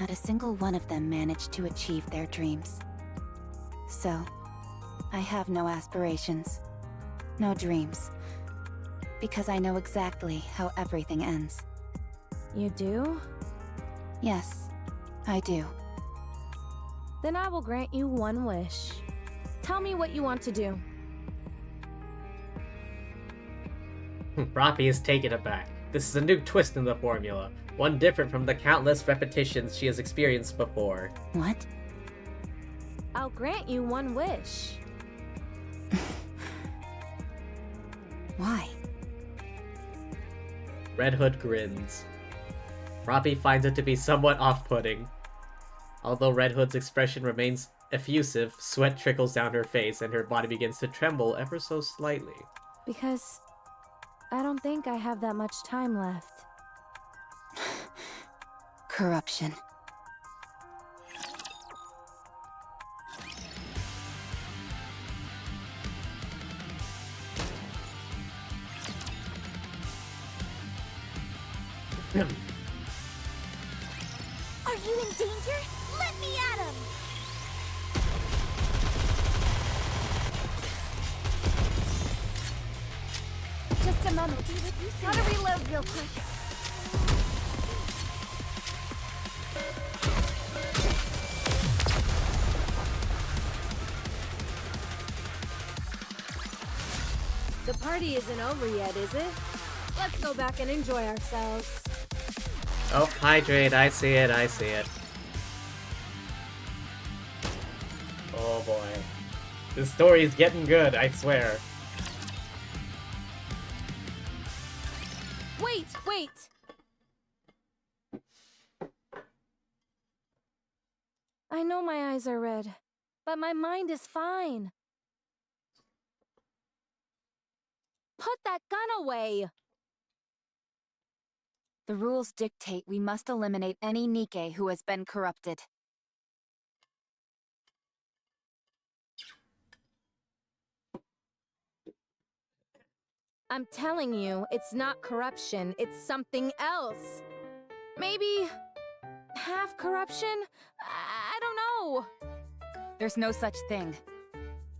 Not a single one of them managed to achieve their dreams. So, I have no aspirations, no dreams, because I know exactly how everything ends. You do? Yes, I do. Then I will grant you one wish. Tell me what you want to do. Rapi is taken aback. This is a new twist in the formula, one different from the countless repetitions she has experienced before. What? I'll grant you one wish. Why? Red Hood grins. Rapi finds it to be somewhat off-putting. Although Red Hood's expression remains effusive, sweat trickles down her face and her body begins to tremble ever so slightly. Because I don't think I have that much time left. Corruption. Are you in danger? Let me at him! Just a moment. Gotta reload real quick. The party isn't over yet, is it? Let's go back and enjoy ourselves. Oh, hydrate, I see it, I see it. Oh boy. This story is getting good, I swear. Wait, wait! I know my eyes are red, but my mind is fine. Put that gun away! The rules dictate we must eliminate any Nikke who has been corrupted. I'm telling you, it's not corruption, it's something else. Maybe half corruption? I don't know. There's no such thing.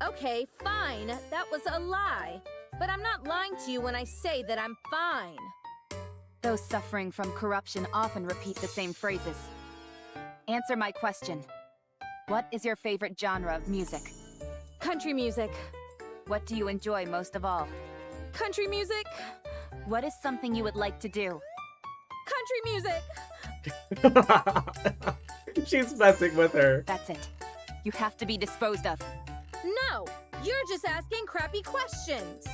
Okay, fine. That was a lie. But I'm not lying to you when I say that I'm fine. Those suffering from corruption often repeat the same phrases. Answer my question. What is your favorite genre of music? Country music. What do you enjoy most of all? Country music. What is something you would like to do? Country music. She's messing with her. That's it. You have to be disposed of. No, you're just asking crappy questions.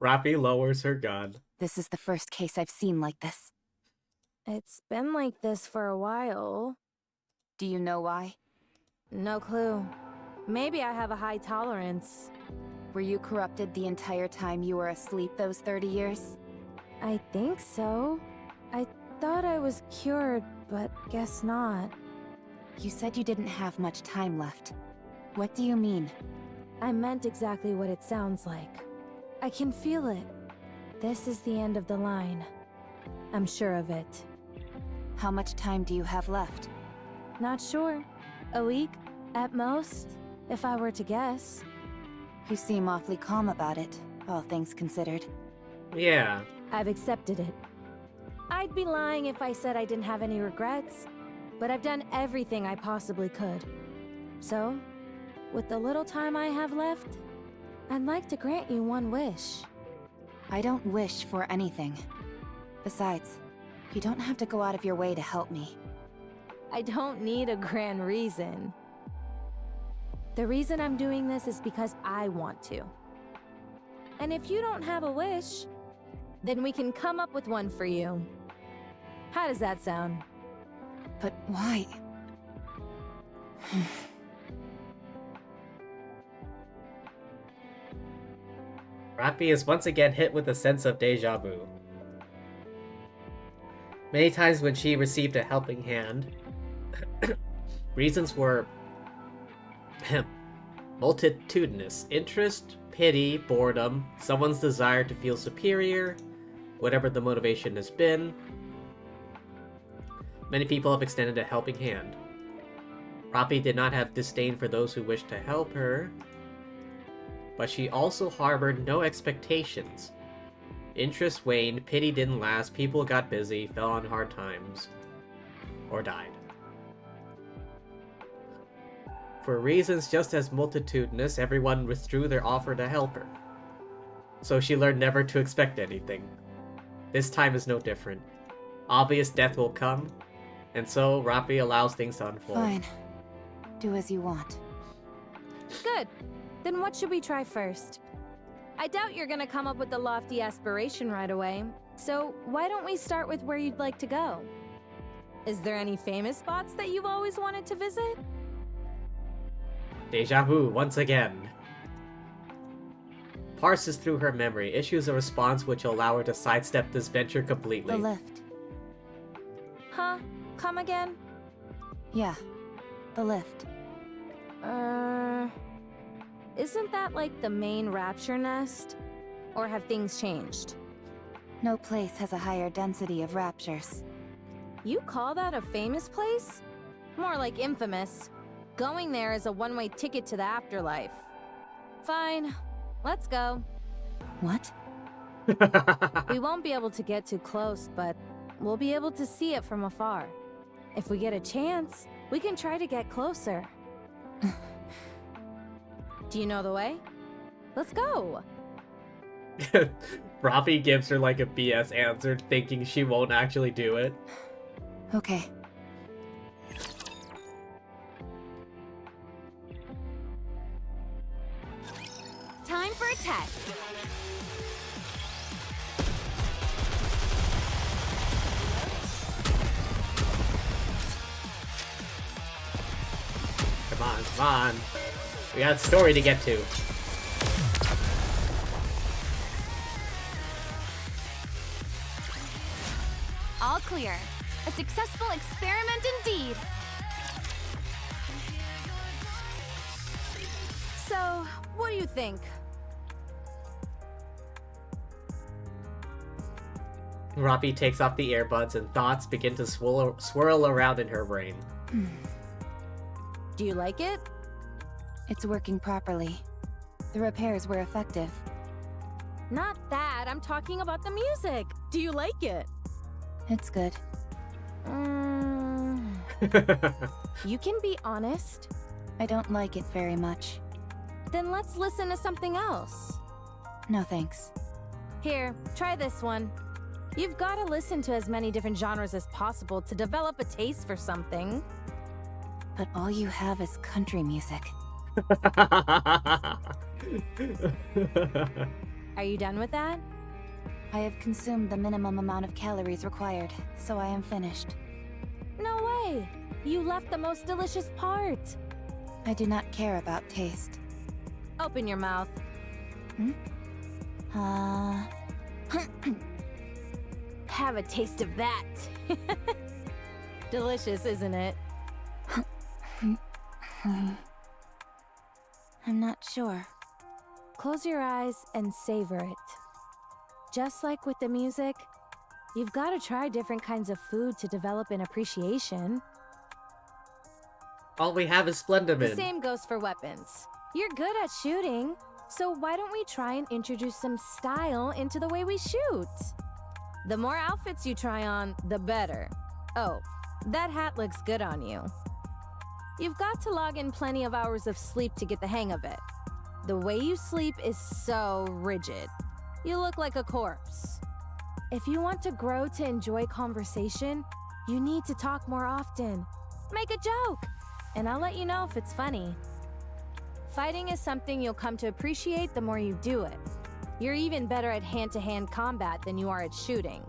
Rapi lowers her gun. This is the first case I've seen like this. It's been like this for a while. Do you know why? No clue. Maybe I have a high tolerance. Were you corrupted the entire time you were asleep those 30 years? I think so. I thought I was cured, but guess not. You said you didn't have much time left. What do you mean? I meant exactly what it sounds like. I can feel it. This is the end of the line. I'm sure of it. How much time do you have left? Not sure. A week, at most, if I were to guess. You seem awfully calm about it, all things considered. Yeah. I've accepted it. I'd be lying if I said I didn't have any regrets, but I've done everything I possibly could. So, with the little time I have left, I'd like to grant you one wish. I don't wish for anything. Besides, you don't have to go out of your way to help me. I don't need a grand reason. The reason I'm doing this is because I want to. And if you don't have a wish, then we can come up with one for you. How does that sound? But why? Rapi is once again hit with a sense of deja vu. Many times when she received a helping hand, reasons were multitudinous: interest, pity, boredom, someone's desire to feel superior, whatever the motivation has been. Many people have extended a helping hand. Rapi did not have disdain for those who wished to help her, but she also harbored no expectations. Interest waned, pity didn't last, people got busy, fell on hard times, or died. For reasons just as multitudinous, everyone withdrew their offer to help her. So she learned never to expect anything. This time is no different. Obvious death will come, and so Rapi allows things to unfold. Fine. Do as you want. Good. Then what should we try first? I doubt you're gonna come up with the lofty aspiration right away, so why don't we start with where you'd like to go? Is there any famous spots that you've always wanted to visit? Deja vu once again. Parses through her memory, issues a response which will allow her to sidestep this venture completely. The lift. Huh? Come again? Yeah, the lift. Isn't that like the main rapture nest? Or have things changed? No place has a higher density of raptures. You call that a famous place? More like infamous. Going there is a one-way ticket to the afterlife. Fine, let's go. What? We won't be able to get too close, but we'll be able to see it from afar. If we get a chance, we can try to get closer. Do you know the way? Let's go! Rapi gives her like a BS answer, thinking she won't actually do it. Okay. Time for a test. Come on, come on. We got a story to get to. All clear. A successful experiment indeed. So, what do you think? Rapi takes off the earbuds and thoughts begin to swirl around in her brain. Do you like it? It's working properly. The repairs were effective. Not that, I'm talking about the music. Do you like it? It's good. You can be honest. I don't like it very much. Then let's listen to something else. No thanks. Here, try this one. You've got to listen to as many different genres as possible to develop a taste for something. But all you have is country music. Are you done with that? I have consumed the minimum amount of calories required, so I am finished. No way! You left the most delicious part! I do not care about taste. Open your mouth. Have a taste of that. Delicious, isn't it? I'm not sure. Close your eyes and savor it. Just like with the music, you've got to try different kinds of food to develop an appreciation. All we have is Splendimin. The same goes for weapons. You're good at shooting, so why don't we try and introduce some style into the way we shoot? The more outfits you try on, the better. Oh, that hat looks good on you. You've got to log in plenty of hours of sleep to get the hang of it. The way you sleep is so rigid. You look like a corpse. If you want to grow to enjoy conversation, you need to talk more often. Make a joke, and I'll let you know if it's funny. Fighting is something you'll come to appreciate the more you do it. You're even better at hand-to-hand combat than you are at shooting.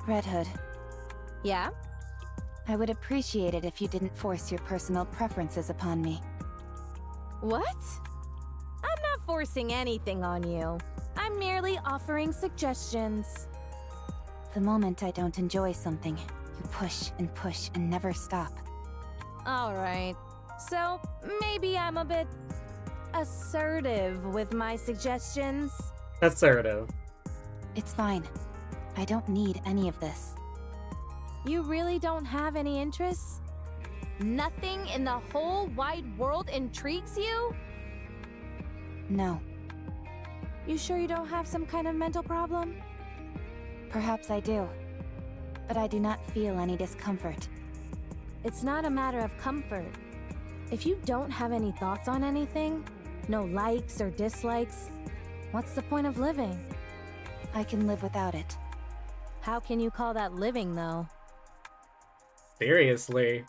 Red Hood, Yeah? I would appreciate it if you didn't force your personal preferences upon me. What? I'm not forcing anything on you. I'm merely offering suggestions. The moment I don't enjoy something, you push and never stop. Alright. So, maybe I'm a bit assertive with my suggestions. Assertive. It's fine. I don't need any of this. You really don't have any interests? Nothing in the whole wide world intrigues you? No. You sure you don't have some kind of mental problem? Perhaps I do. But I do not feel any discomfort. It's not a matter of comfort. If you don't have any thoughts on anything, no likes or dislikes, what's the point of living? I can live without it. How can you call that living, though? Seriously.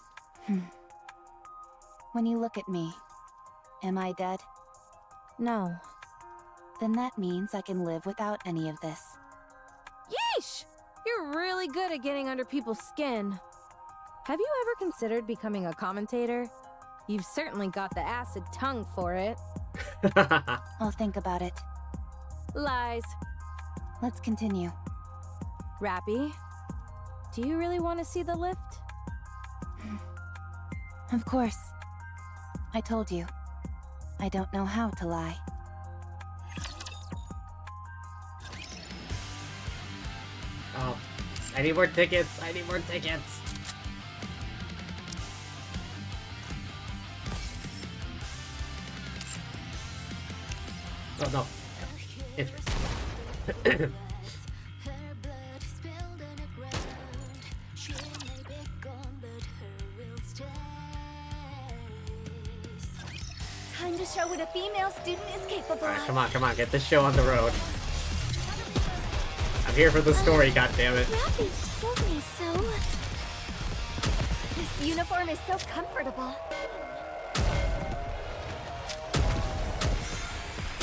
When you look at me, am I dead? No. Then that means I can live without any of this. Yeesh! You're really good at getting under people's skin. Have you ever considered becoming a commentator? You've certainly got the acid tongue for it. I'll think about it. Lies. Let's continue. Rapi, do you really want to see the lift? Of course. I told you. I don't know how to lie. Oh, I need more tickets. I need more tickets. Oh no. Interesting. Time to show what a female student is capable Alright, of. come on, get this show on the road. I'm here for the story, goddammit. Rapi told me so. This uniform is so comfortable.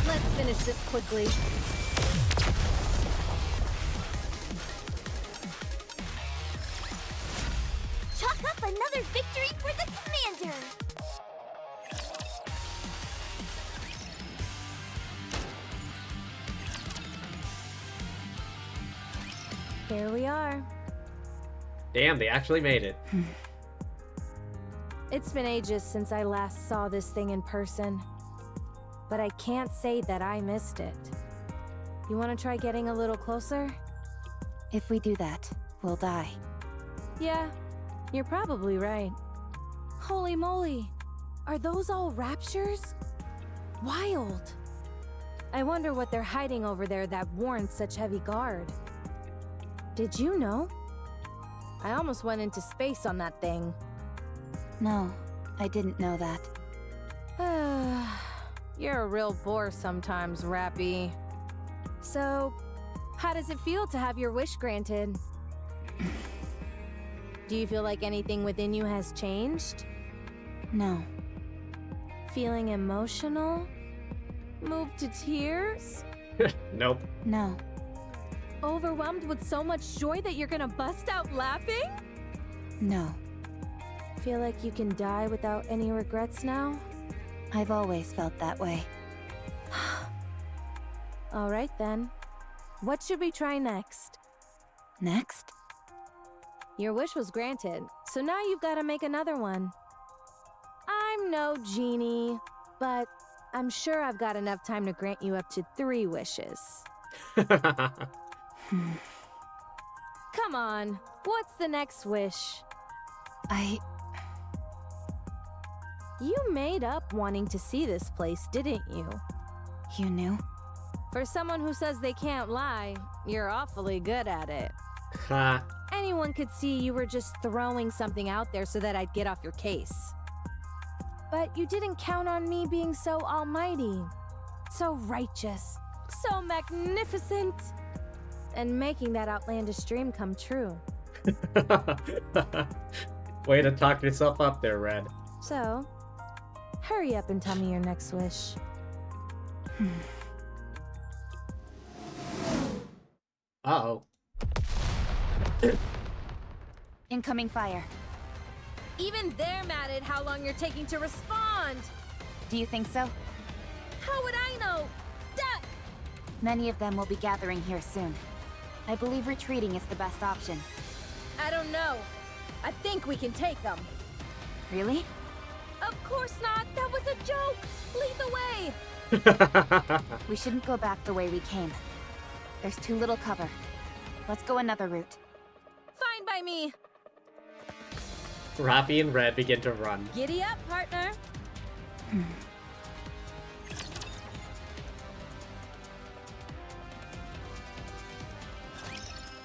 Let's finish this quickly. Chalk up another victory for the commander! Here we are. Damn, they actually made it. It's been ages since I last saw this thing in person. But I can't say that I missed it. You want to try getting a little closer? If we do that, we'll die. Yeah, you're probably right. Holy moly! Are those all raptures? Wild! I wonder what they're hiding over there that warrants such heavy guard. Did you know? I almost went into space on that thing. No, I didn't know that. You're a real bore sometimes, Rapi. So, how does it feel to have your wish granted? Do you feel like anything within you has changed? No. Feeling emotional? Moved to tears? Nope. No. Overwhelmed with so much joy that you're gonna bust out laughing? No. Feel like you can die without any regrets now? I've always felt that way. Alright then. What should we try next? Next? Your wish was granted, so now you've got to make another one. I'm no genie, but I'm sure I've got enough time to grant you up to 3 wishes. Come on, what's the next wish? You made up wanting to see this place, didn't you? You knew? For someone who says they can't lie, you're awfully good at it. Ha. Anyone could see you were just throwing something out there so that I'd get off your case. But you didn't count on me being so almighty, so righteous, so magnificent, and making that outlandish dream come true. Way to talk yourself up there, Red. So, hurry up and tell me your next wish. Uh-oh. Incoming fire. Even they're mad at how long you're taking to respond. Do you think so? How would I know? Duh! Many of them will be gathering here soon. I believe retreating is the best option. I don't know. I think we can take them. Really? Of course not. That was a joke. Lead the way. We shouldn't go back the way we came. There's too little cover. Let's go another route. Fine by me. Rapi and Red begin to run. Giddy up, partner.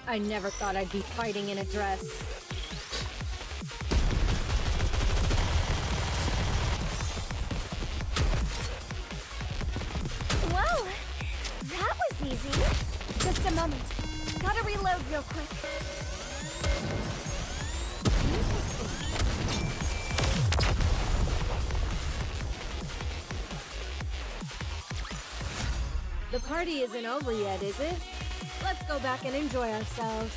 I never thought I'd be fighting in a dress. Whoa! That was easy. Just a moment. Gotta reload real quick. The party isn't over yet, is it? Let's go back and enjoy ourselves.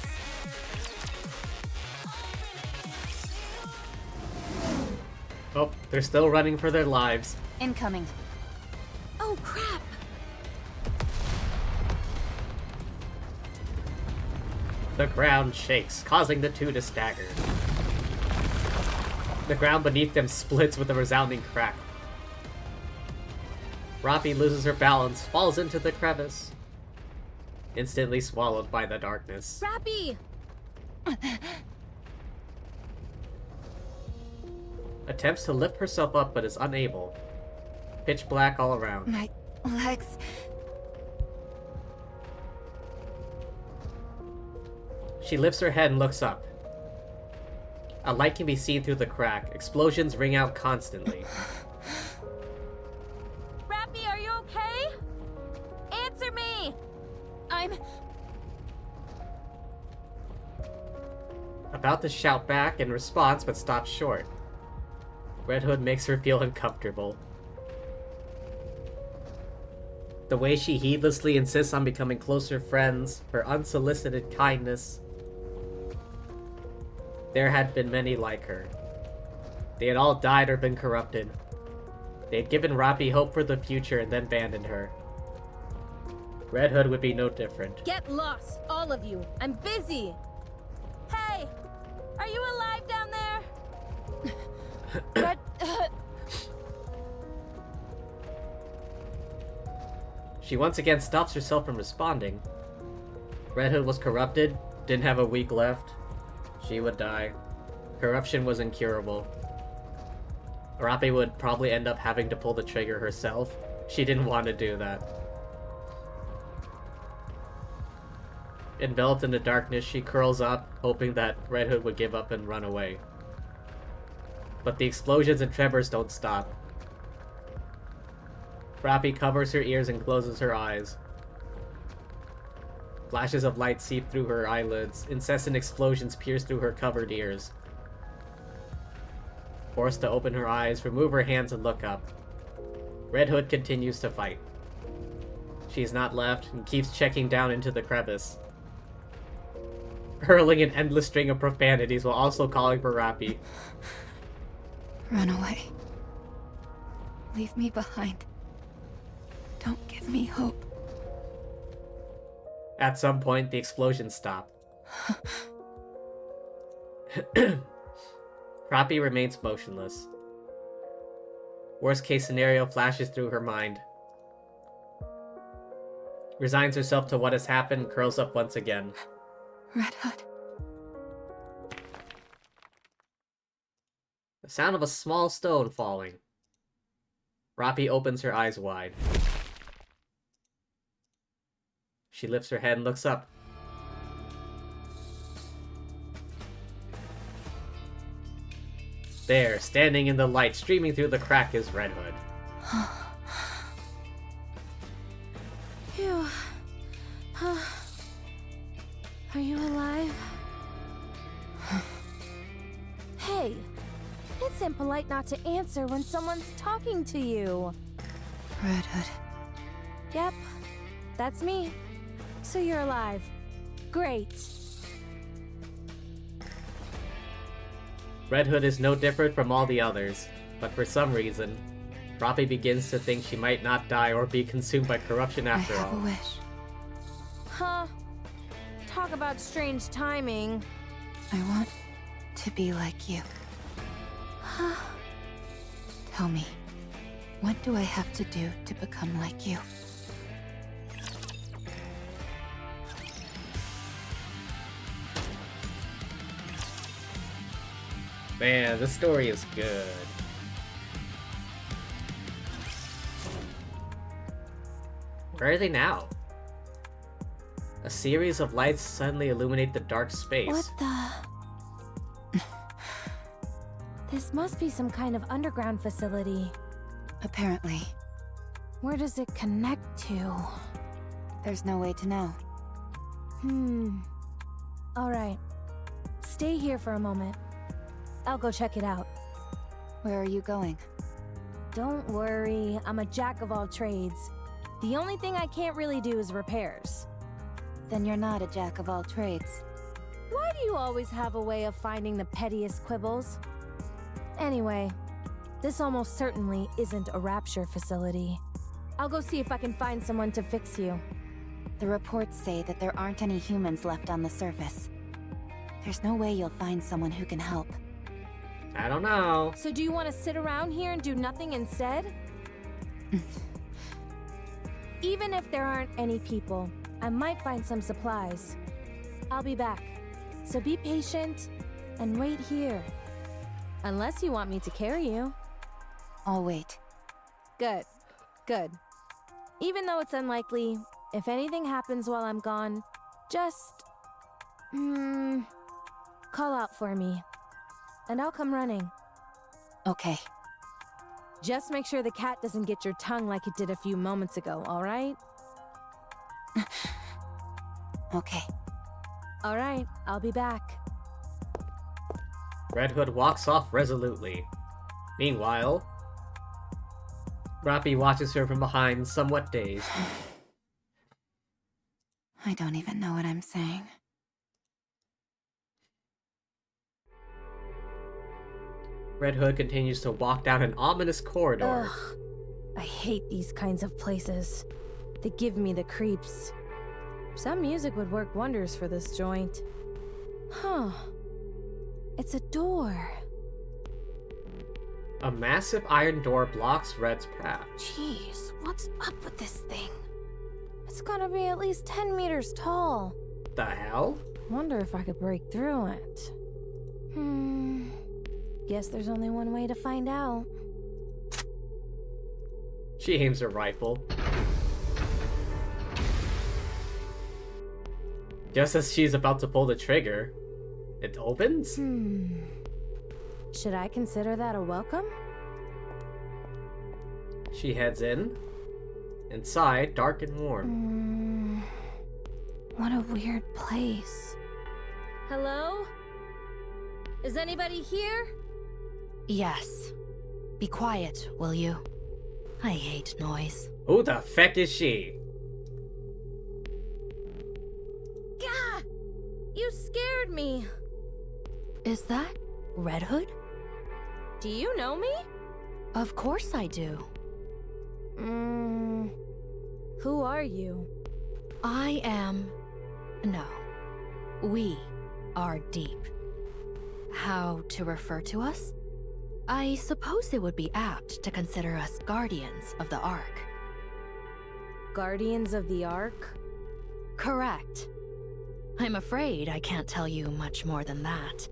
Oh, they're still running for their lives. Incoming. Oh, crap! The ground shakes, causing the two to stagger. The ground beneath them splits with a resounding crack. Rapi loses her balance, falls into the crevice. Instantly swallowed by the darkness. Rapi! Attempts to lift herself up but is unable. Pitch black all around. My legs. She lifts her head and looks up. A light can be seen through the crack. Explosions ring out constantly. Rapi, are you okay? Answer me! I'm... About to shout back in response, but stops short. Red Hood makes her feel uncomfortable. The way she heedlessly insists on becoming closer friends, her unsolicited kindness. There had been many like her. They had all died or been corrupted. They had given Rapi hope for the future and then abandoned her. Red Hood would be no different. Get lost, all of you. I'm busy. Hey! Are you alive down there? Red... She once again stops herself from responding. Red Hood was corrupted, didn't have a week left. She would die. Corruption was incurable. Rapi would probably end up having to pull the trigger herself. She didn't want to do that. Enveloped in the darkness, she curls up, hoping that Red Hood would give up and run away. But the explosions and tremors don't stop. Rapi covers her ears and closes her eyes. Flashes of light seep through her eyelids. Incessant explosions pierce through her covered ears. Forced to open her eyes, remove her hands and look up. Red Hood continues to fight. She's not left and keeps checking down into the crevice, hurling an endless string of profanities while also calling for Rapi. Run away. Leave me behind. Don't give me hope. At some point, the explosions stop. Rapi remains motionless. Worst case scenario flashes through her mind. Resigns herself to what has happened and curls up once again. Red Hood. The sound of a small stone falling. Rapi opens her eyes wide. She lifts her head and looks up. There, standing in the light, streaming through the crack, is Red Hood. Phew. Are you alive? Hey, it's impolite polite not to answer when someone's talking to you. Red Hood. Yep, that's me. So you're alive. Great. Red Hood is no different from all the others, but for some reason, Rapi begins to think she might not die or be consumed by corruption after I have all. a wish. Huh. Talk about strange timing. I want to be like you. Huh. Tell me, what do I have to do to become like you? Man, this story is good. Where are they now? A series of lights suddenly illuminate the dark space. What the? This must be some kind of underground facility. Apparently. Where does it connect to? There's no way to know. Alright. Stay here for a moment. I'll go check it out. Where are you going? Don't worry, I'm a jack of all trades. The only thing I can't really do is repairs. Then you're not a jack of all trades. Why do you always have a way of finding the pettiest quibbles? Anyway, this almost certainly isn't a rapture facility. I'll go see if I can find someone to fix you. The reports say that there aren't any humans left on the surface. There's no way you'll find someone who can help. I don't know. So do you want to sit around here and do nothing instead? Even if there aren't any people, I might find some supplies. I'll be back. So be patient and wait here. Unless you want me to carry you. I'll wait. Good. Good. Even though it's unlikely, if anything happens while I'm gone, just... call out for me. And I'll come running. Okay. Just make sure the cat doesn't get your tongue like it did a few moments ago, alright? Okay. Alright, I'll be back. Red Hood walks off resolutely. Meanwhile, Rapi watches her from behind, somewhat dazed. I don't even know what I'm saying. Red Hood continues to walk down an ominous corridor. Ugh. I hate these kinds of places. They give me the creeps. Some music would work wonders for this joint. Huh. It's a door. A massive iron door blocks Red's path. Jeez, what's up with this thing? It's gotta be at least 10 meters tall. The hell? Wonder if I could break through it. Guess there's only one way to find out. She aims her rifle. Just as she's about to pull the trigger, it opens? Should I consider that a welcome? She heads in. Inside, dark and warm. What a weird place. Hello? Is anybody here? Yes. Be quiet, will you? I hate noise. Who the feck is she? Gah! You scared me. Is that Red Hood? Do you know me? Of course I do. Who are you? I am... No. We are Deep. How to refer to us? I suppose it would be apt to consider us guardians of the Ark. Guardians of the Ark? Correct. I'm afraid I can't tell you much more than that.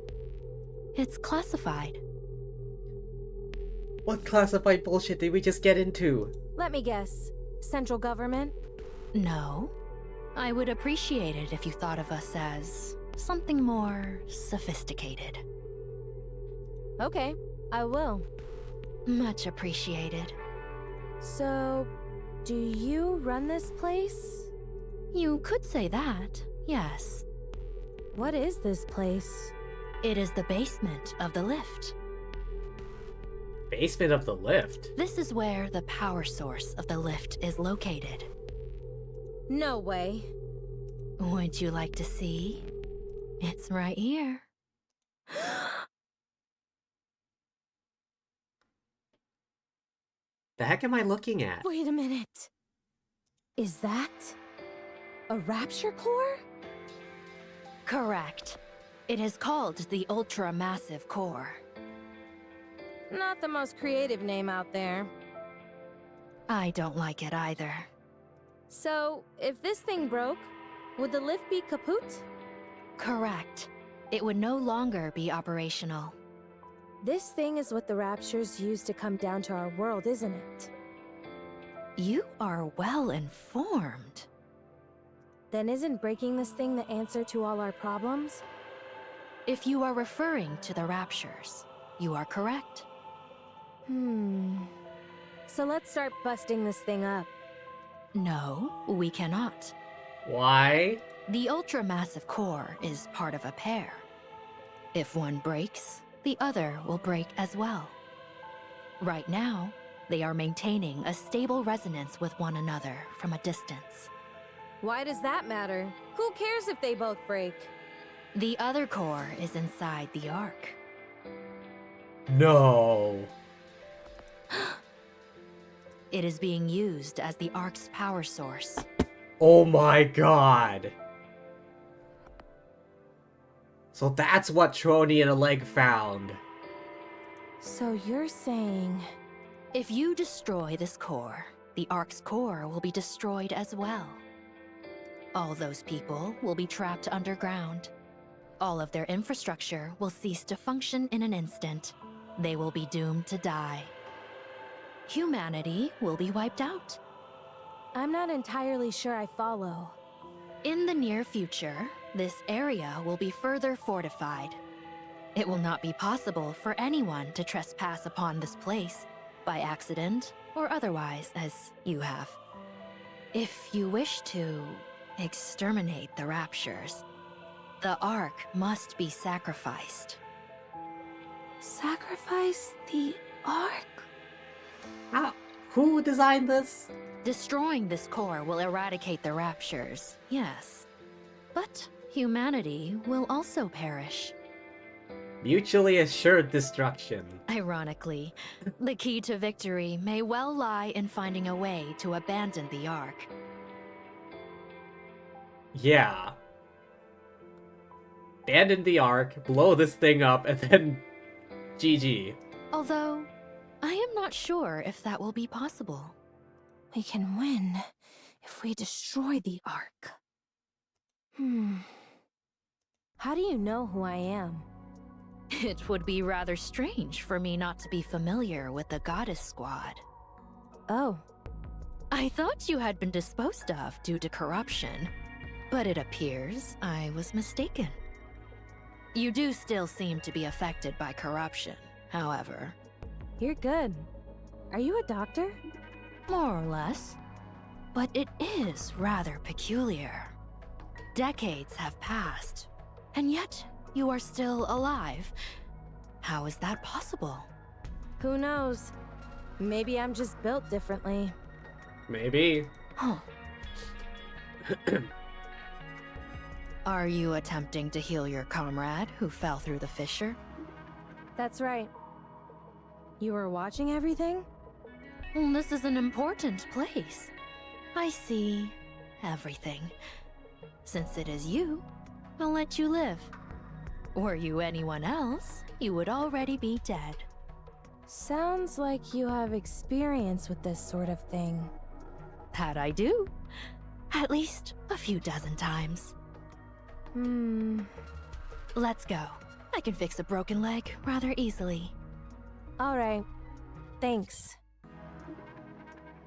It's classified. What classified bullshit did we just get into? Let me guess. Central government? No. I would appreciate it if you thought of us as something more sophisticated. Okay, I will. Much appreciated. So, do you run this place? You could say that, yes. What is this place? It is the basement of the lift. basement of the lift? This is where the power source of the lift is located. No way. Would you like to see? It's right here. The heck am I looking at? Wait a minute. Is that a rapture core? Correct. It is called the Ultra-Massive Core. Not the most creative name out there. I don't like it either. So, if this thing broke, would the lift be kaput? Correct. It would no longer be operational. This thing is what the Raptures use to come down to our world, isn't it? You are well informed. Then isn't breaking this thing the answer to all our problems? If you are referring to the Raptures, you are correct. So let's start busting this thing up. No, we cannot. Why? The ultra-massive core is part of a pair. If one breaks, the other will break as well. Right now, they are maintaining a stable resonance with one another from a distance. Why does that matter? Who cares if they both break? The other core is inside the Ark. No. It is being used as the Ark's power source. Oh my god. So that's what Trony and Oleg found. So you're saying... If you destroy this core, the Ark's core will be destroyed as well. All those people will be trapped underground. All of their infrastructure will cease to function in an instant. They will be doomed to die. Humanity will be wiped out. I'm not entirely sure I follow. In the near future, this area will be further fortified. It will not be possible for anyone to trespass upon this place, by accident or otherwise, as you have. If you wish to exterminate the Raptures, the Ark must be sacrificed. Sacrifice the Ark? How? Who designed this? Destroying this core will eradicate the Raptures, yes. But humanity will also perish. Mutually assured destruction. Ironically, the key to victory may well lie in finding a way to abandon the Ark. Yeah. Abandon the Ark, blow this thing up, and then GG. Although, I am not sure if that will be possible. We can win if we destroy the Ark. How do you know who I am? It would be rather strange for me not to be familiar with the Goddess Squad. Oh. I thought you had been disposed of due to corruption, but it appears I was mistaken. You do still seem to be affected by corruption, however. You're good. Are you a doctor? More or less. But it is rather peculiar. Decades have passed, and yet you are still alive. How is that possible? Who knows? Maybe I'm just built differently. Maybe. Huh. Are you attempting to heal your comrade who fell through the fissure? That's right. You were watching everything? Well, this is an important place. I see everything. Since it is you, I'll let you live. Were you anyone else, you would already be dead. Sounds like you have experience with this sort of thing. That I do. At least a few dozen times. Let's go. I can fix a broken leg rather easily. Alright. Thanks.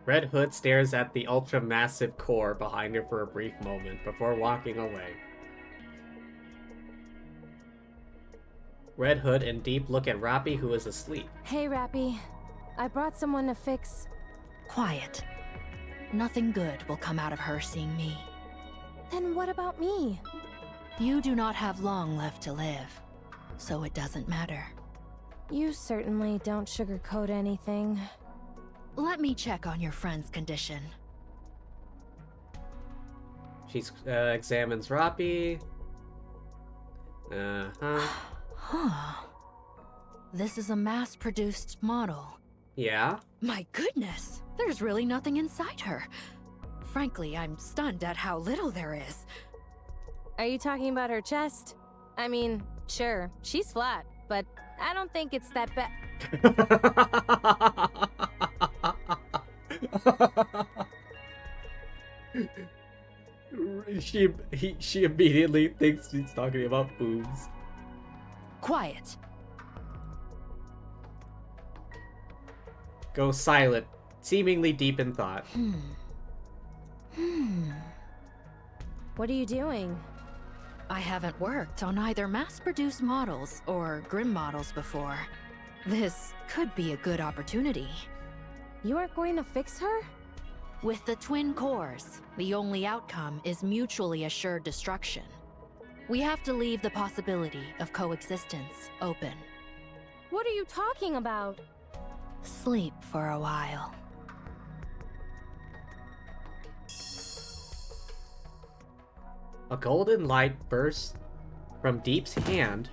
Red Hood stares at the ultra-massive core behind her for a brief moment before walking away. Red Hood and Deep look at Rapi, who is asleep. Hey, Rapi. I brought someone to fix... Quiet. Nothing good will come out of her seeing me. Then what about me? You do not have long left to live, so it doesn't matter. You certainly don't sugarcoat anything. Let me check on your friend's condition. She examines Rapi. Huh. This is a mass-produced model. Yeah? My goodness, there's really nothing inside her. Frankly, I'm stunned at how little there is. Are you talking about her chest? I mean, sure, she's flat, but I don't think it's that bad. She immediately thinks she's talking about boobs. Quiet. Go silent, seemingly deep in thought. What are you doing? I haven't worked on either mass-produced models or Grim models before. This could be a good opportunity. You aren't going to fix her? With the twin cores, the only outcome is mutually assured destruction. We have to leave the possibility of coexistence open. What are you talking about? Sleep for a while. A golden light bursts from Deep's hand.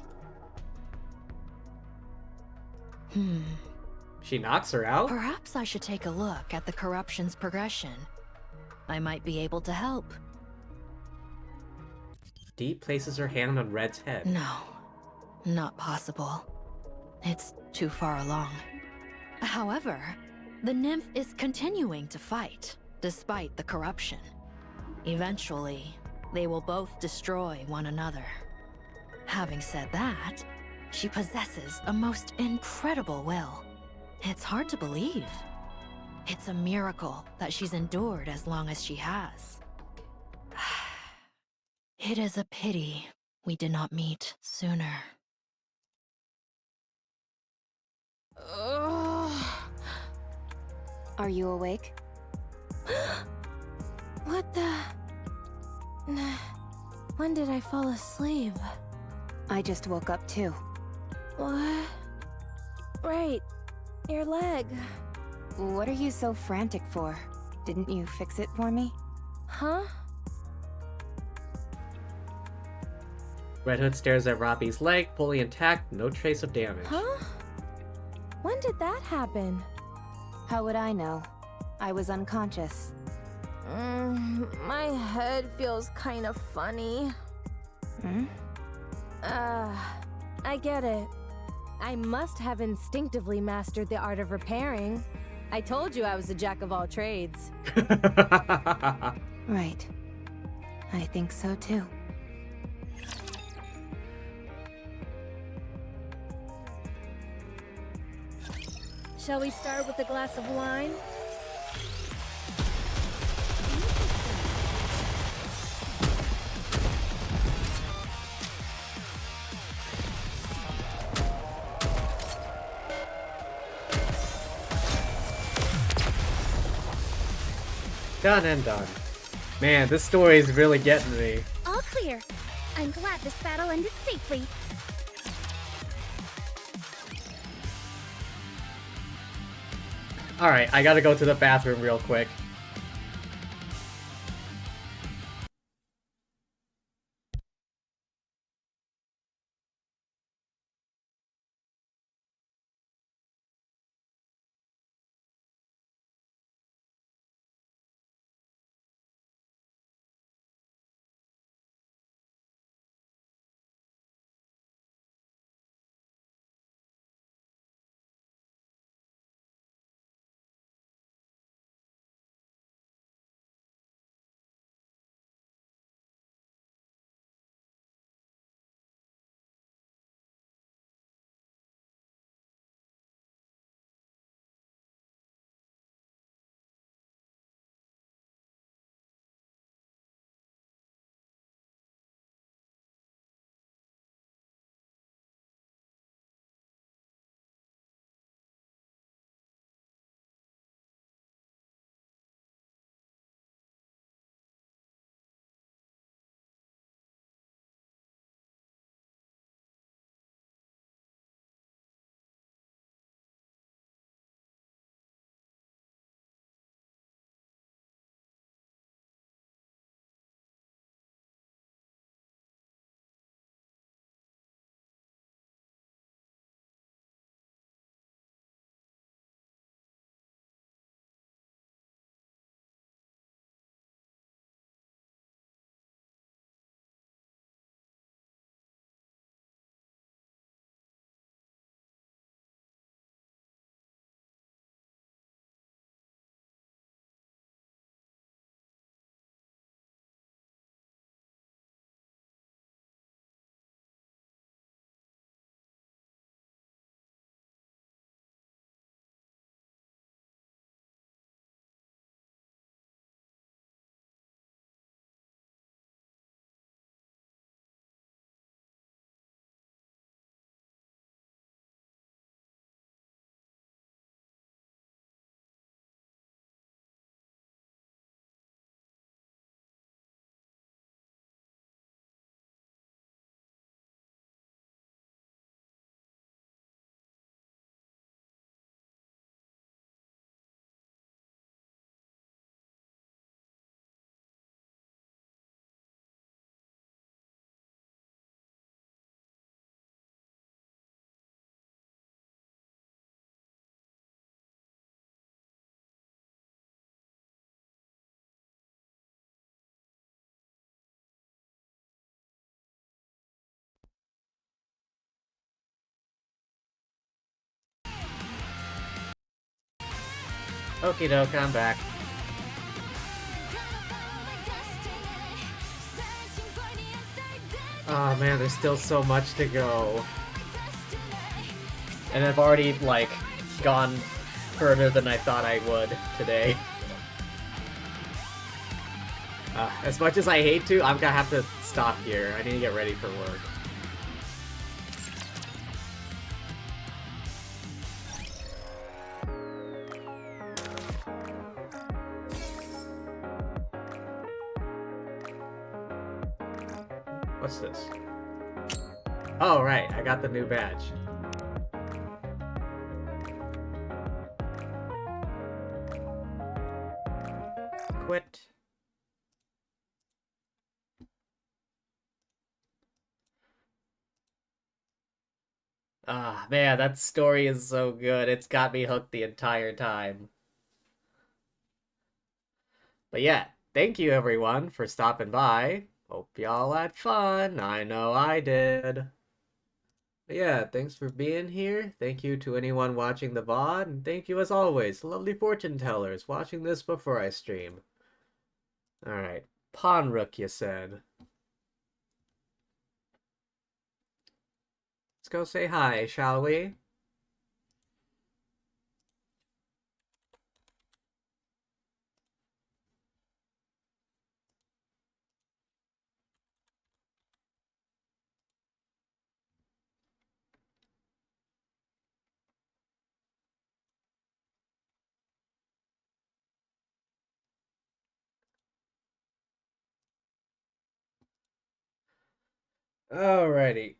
She knocks her out? Perhaps I should take a look at the corruption's progression. I might be able to help. Deep places her hand on Red's head. No, not possible. It's too far along. However, the nymph is continuing to fight, despite the corruption. Eventually, they will both destroy one another. Having said that, she possesses a most incredible will. It's hard to believe. It's a miracle that she's endured as long as she has. It is a pity we did not meet sooner. Are you awake? What the... When did I fall asleep? I just woke up too. What? Right. Your leg. What are you so frantic for? Didn't you fix it for me? Huh? Red Hood stares at Rapi's leg, fully intact, no trace of damage. Huh? When did that happen? How would I know? I was unconscious. My head feels kind of funny. I get it. I must have instinctively mastered the art of repairing. I told you I was a jack of all trades. Right. I think so too. Shall we start with a glass of wine? Done and done. Man, this story is really getting me. All clear. I'm glad this battle ended safely. Alright, I gotta go to the bathroom real quick. Okie doke, I'm back. Oh man, there's still so much to go. And I've already, like, gone further than I thought I would today. As much as I hate to, I'm gonna have to stop here. I need to get ready for work. What's this? Oh, right, I got the new badge. Quit. Ah, man, that story is so good. It's got me hooked the entire time. But yeah, thank you everyone for stopping by. Hope y'all had fun. I know I did. But yeah, thanks for being here. Thank you to anyone watching the VOD. And thank you as always, lovely fortune tellers watching this before I stream. Alright, Pawn Rook, you said. Let's go say hi, shall we? Alrighty.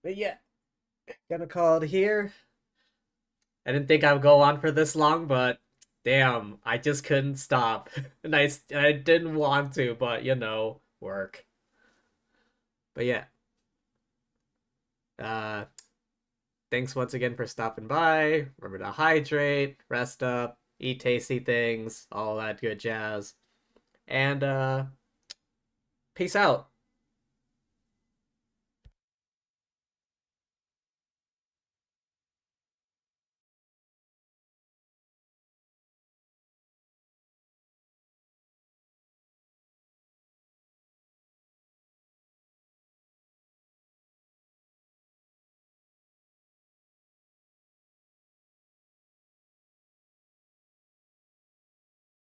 But yeah, gonna call it here. I didn't think I would go on for this long, but damn, I just couldn't stop. And I didn't want to, but you know, work. But yeah. Uh, thanks once again for stopping by. Remember to hydrate, rest up, eat tasty things, all that good jazz. And peace out.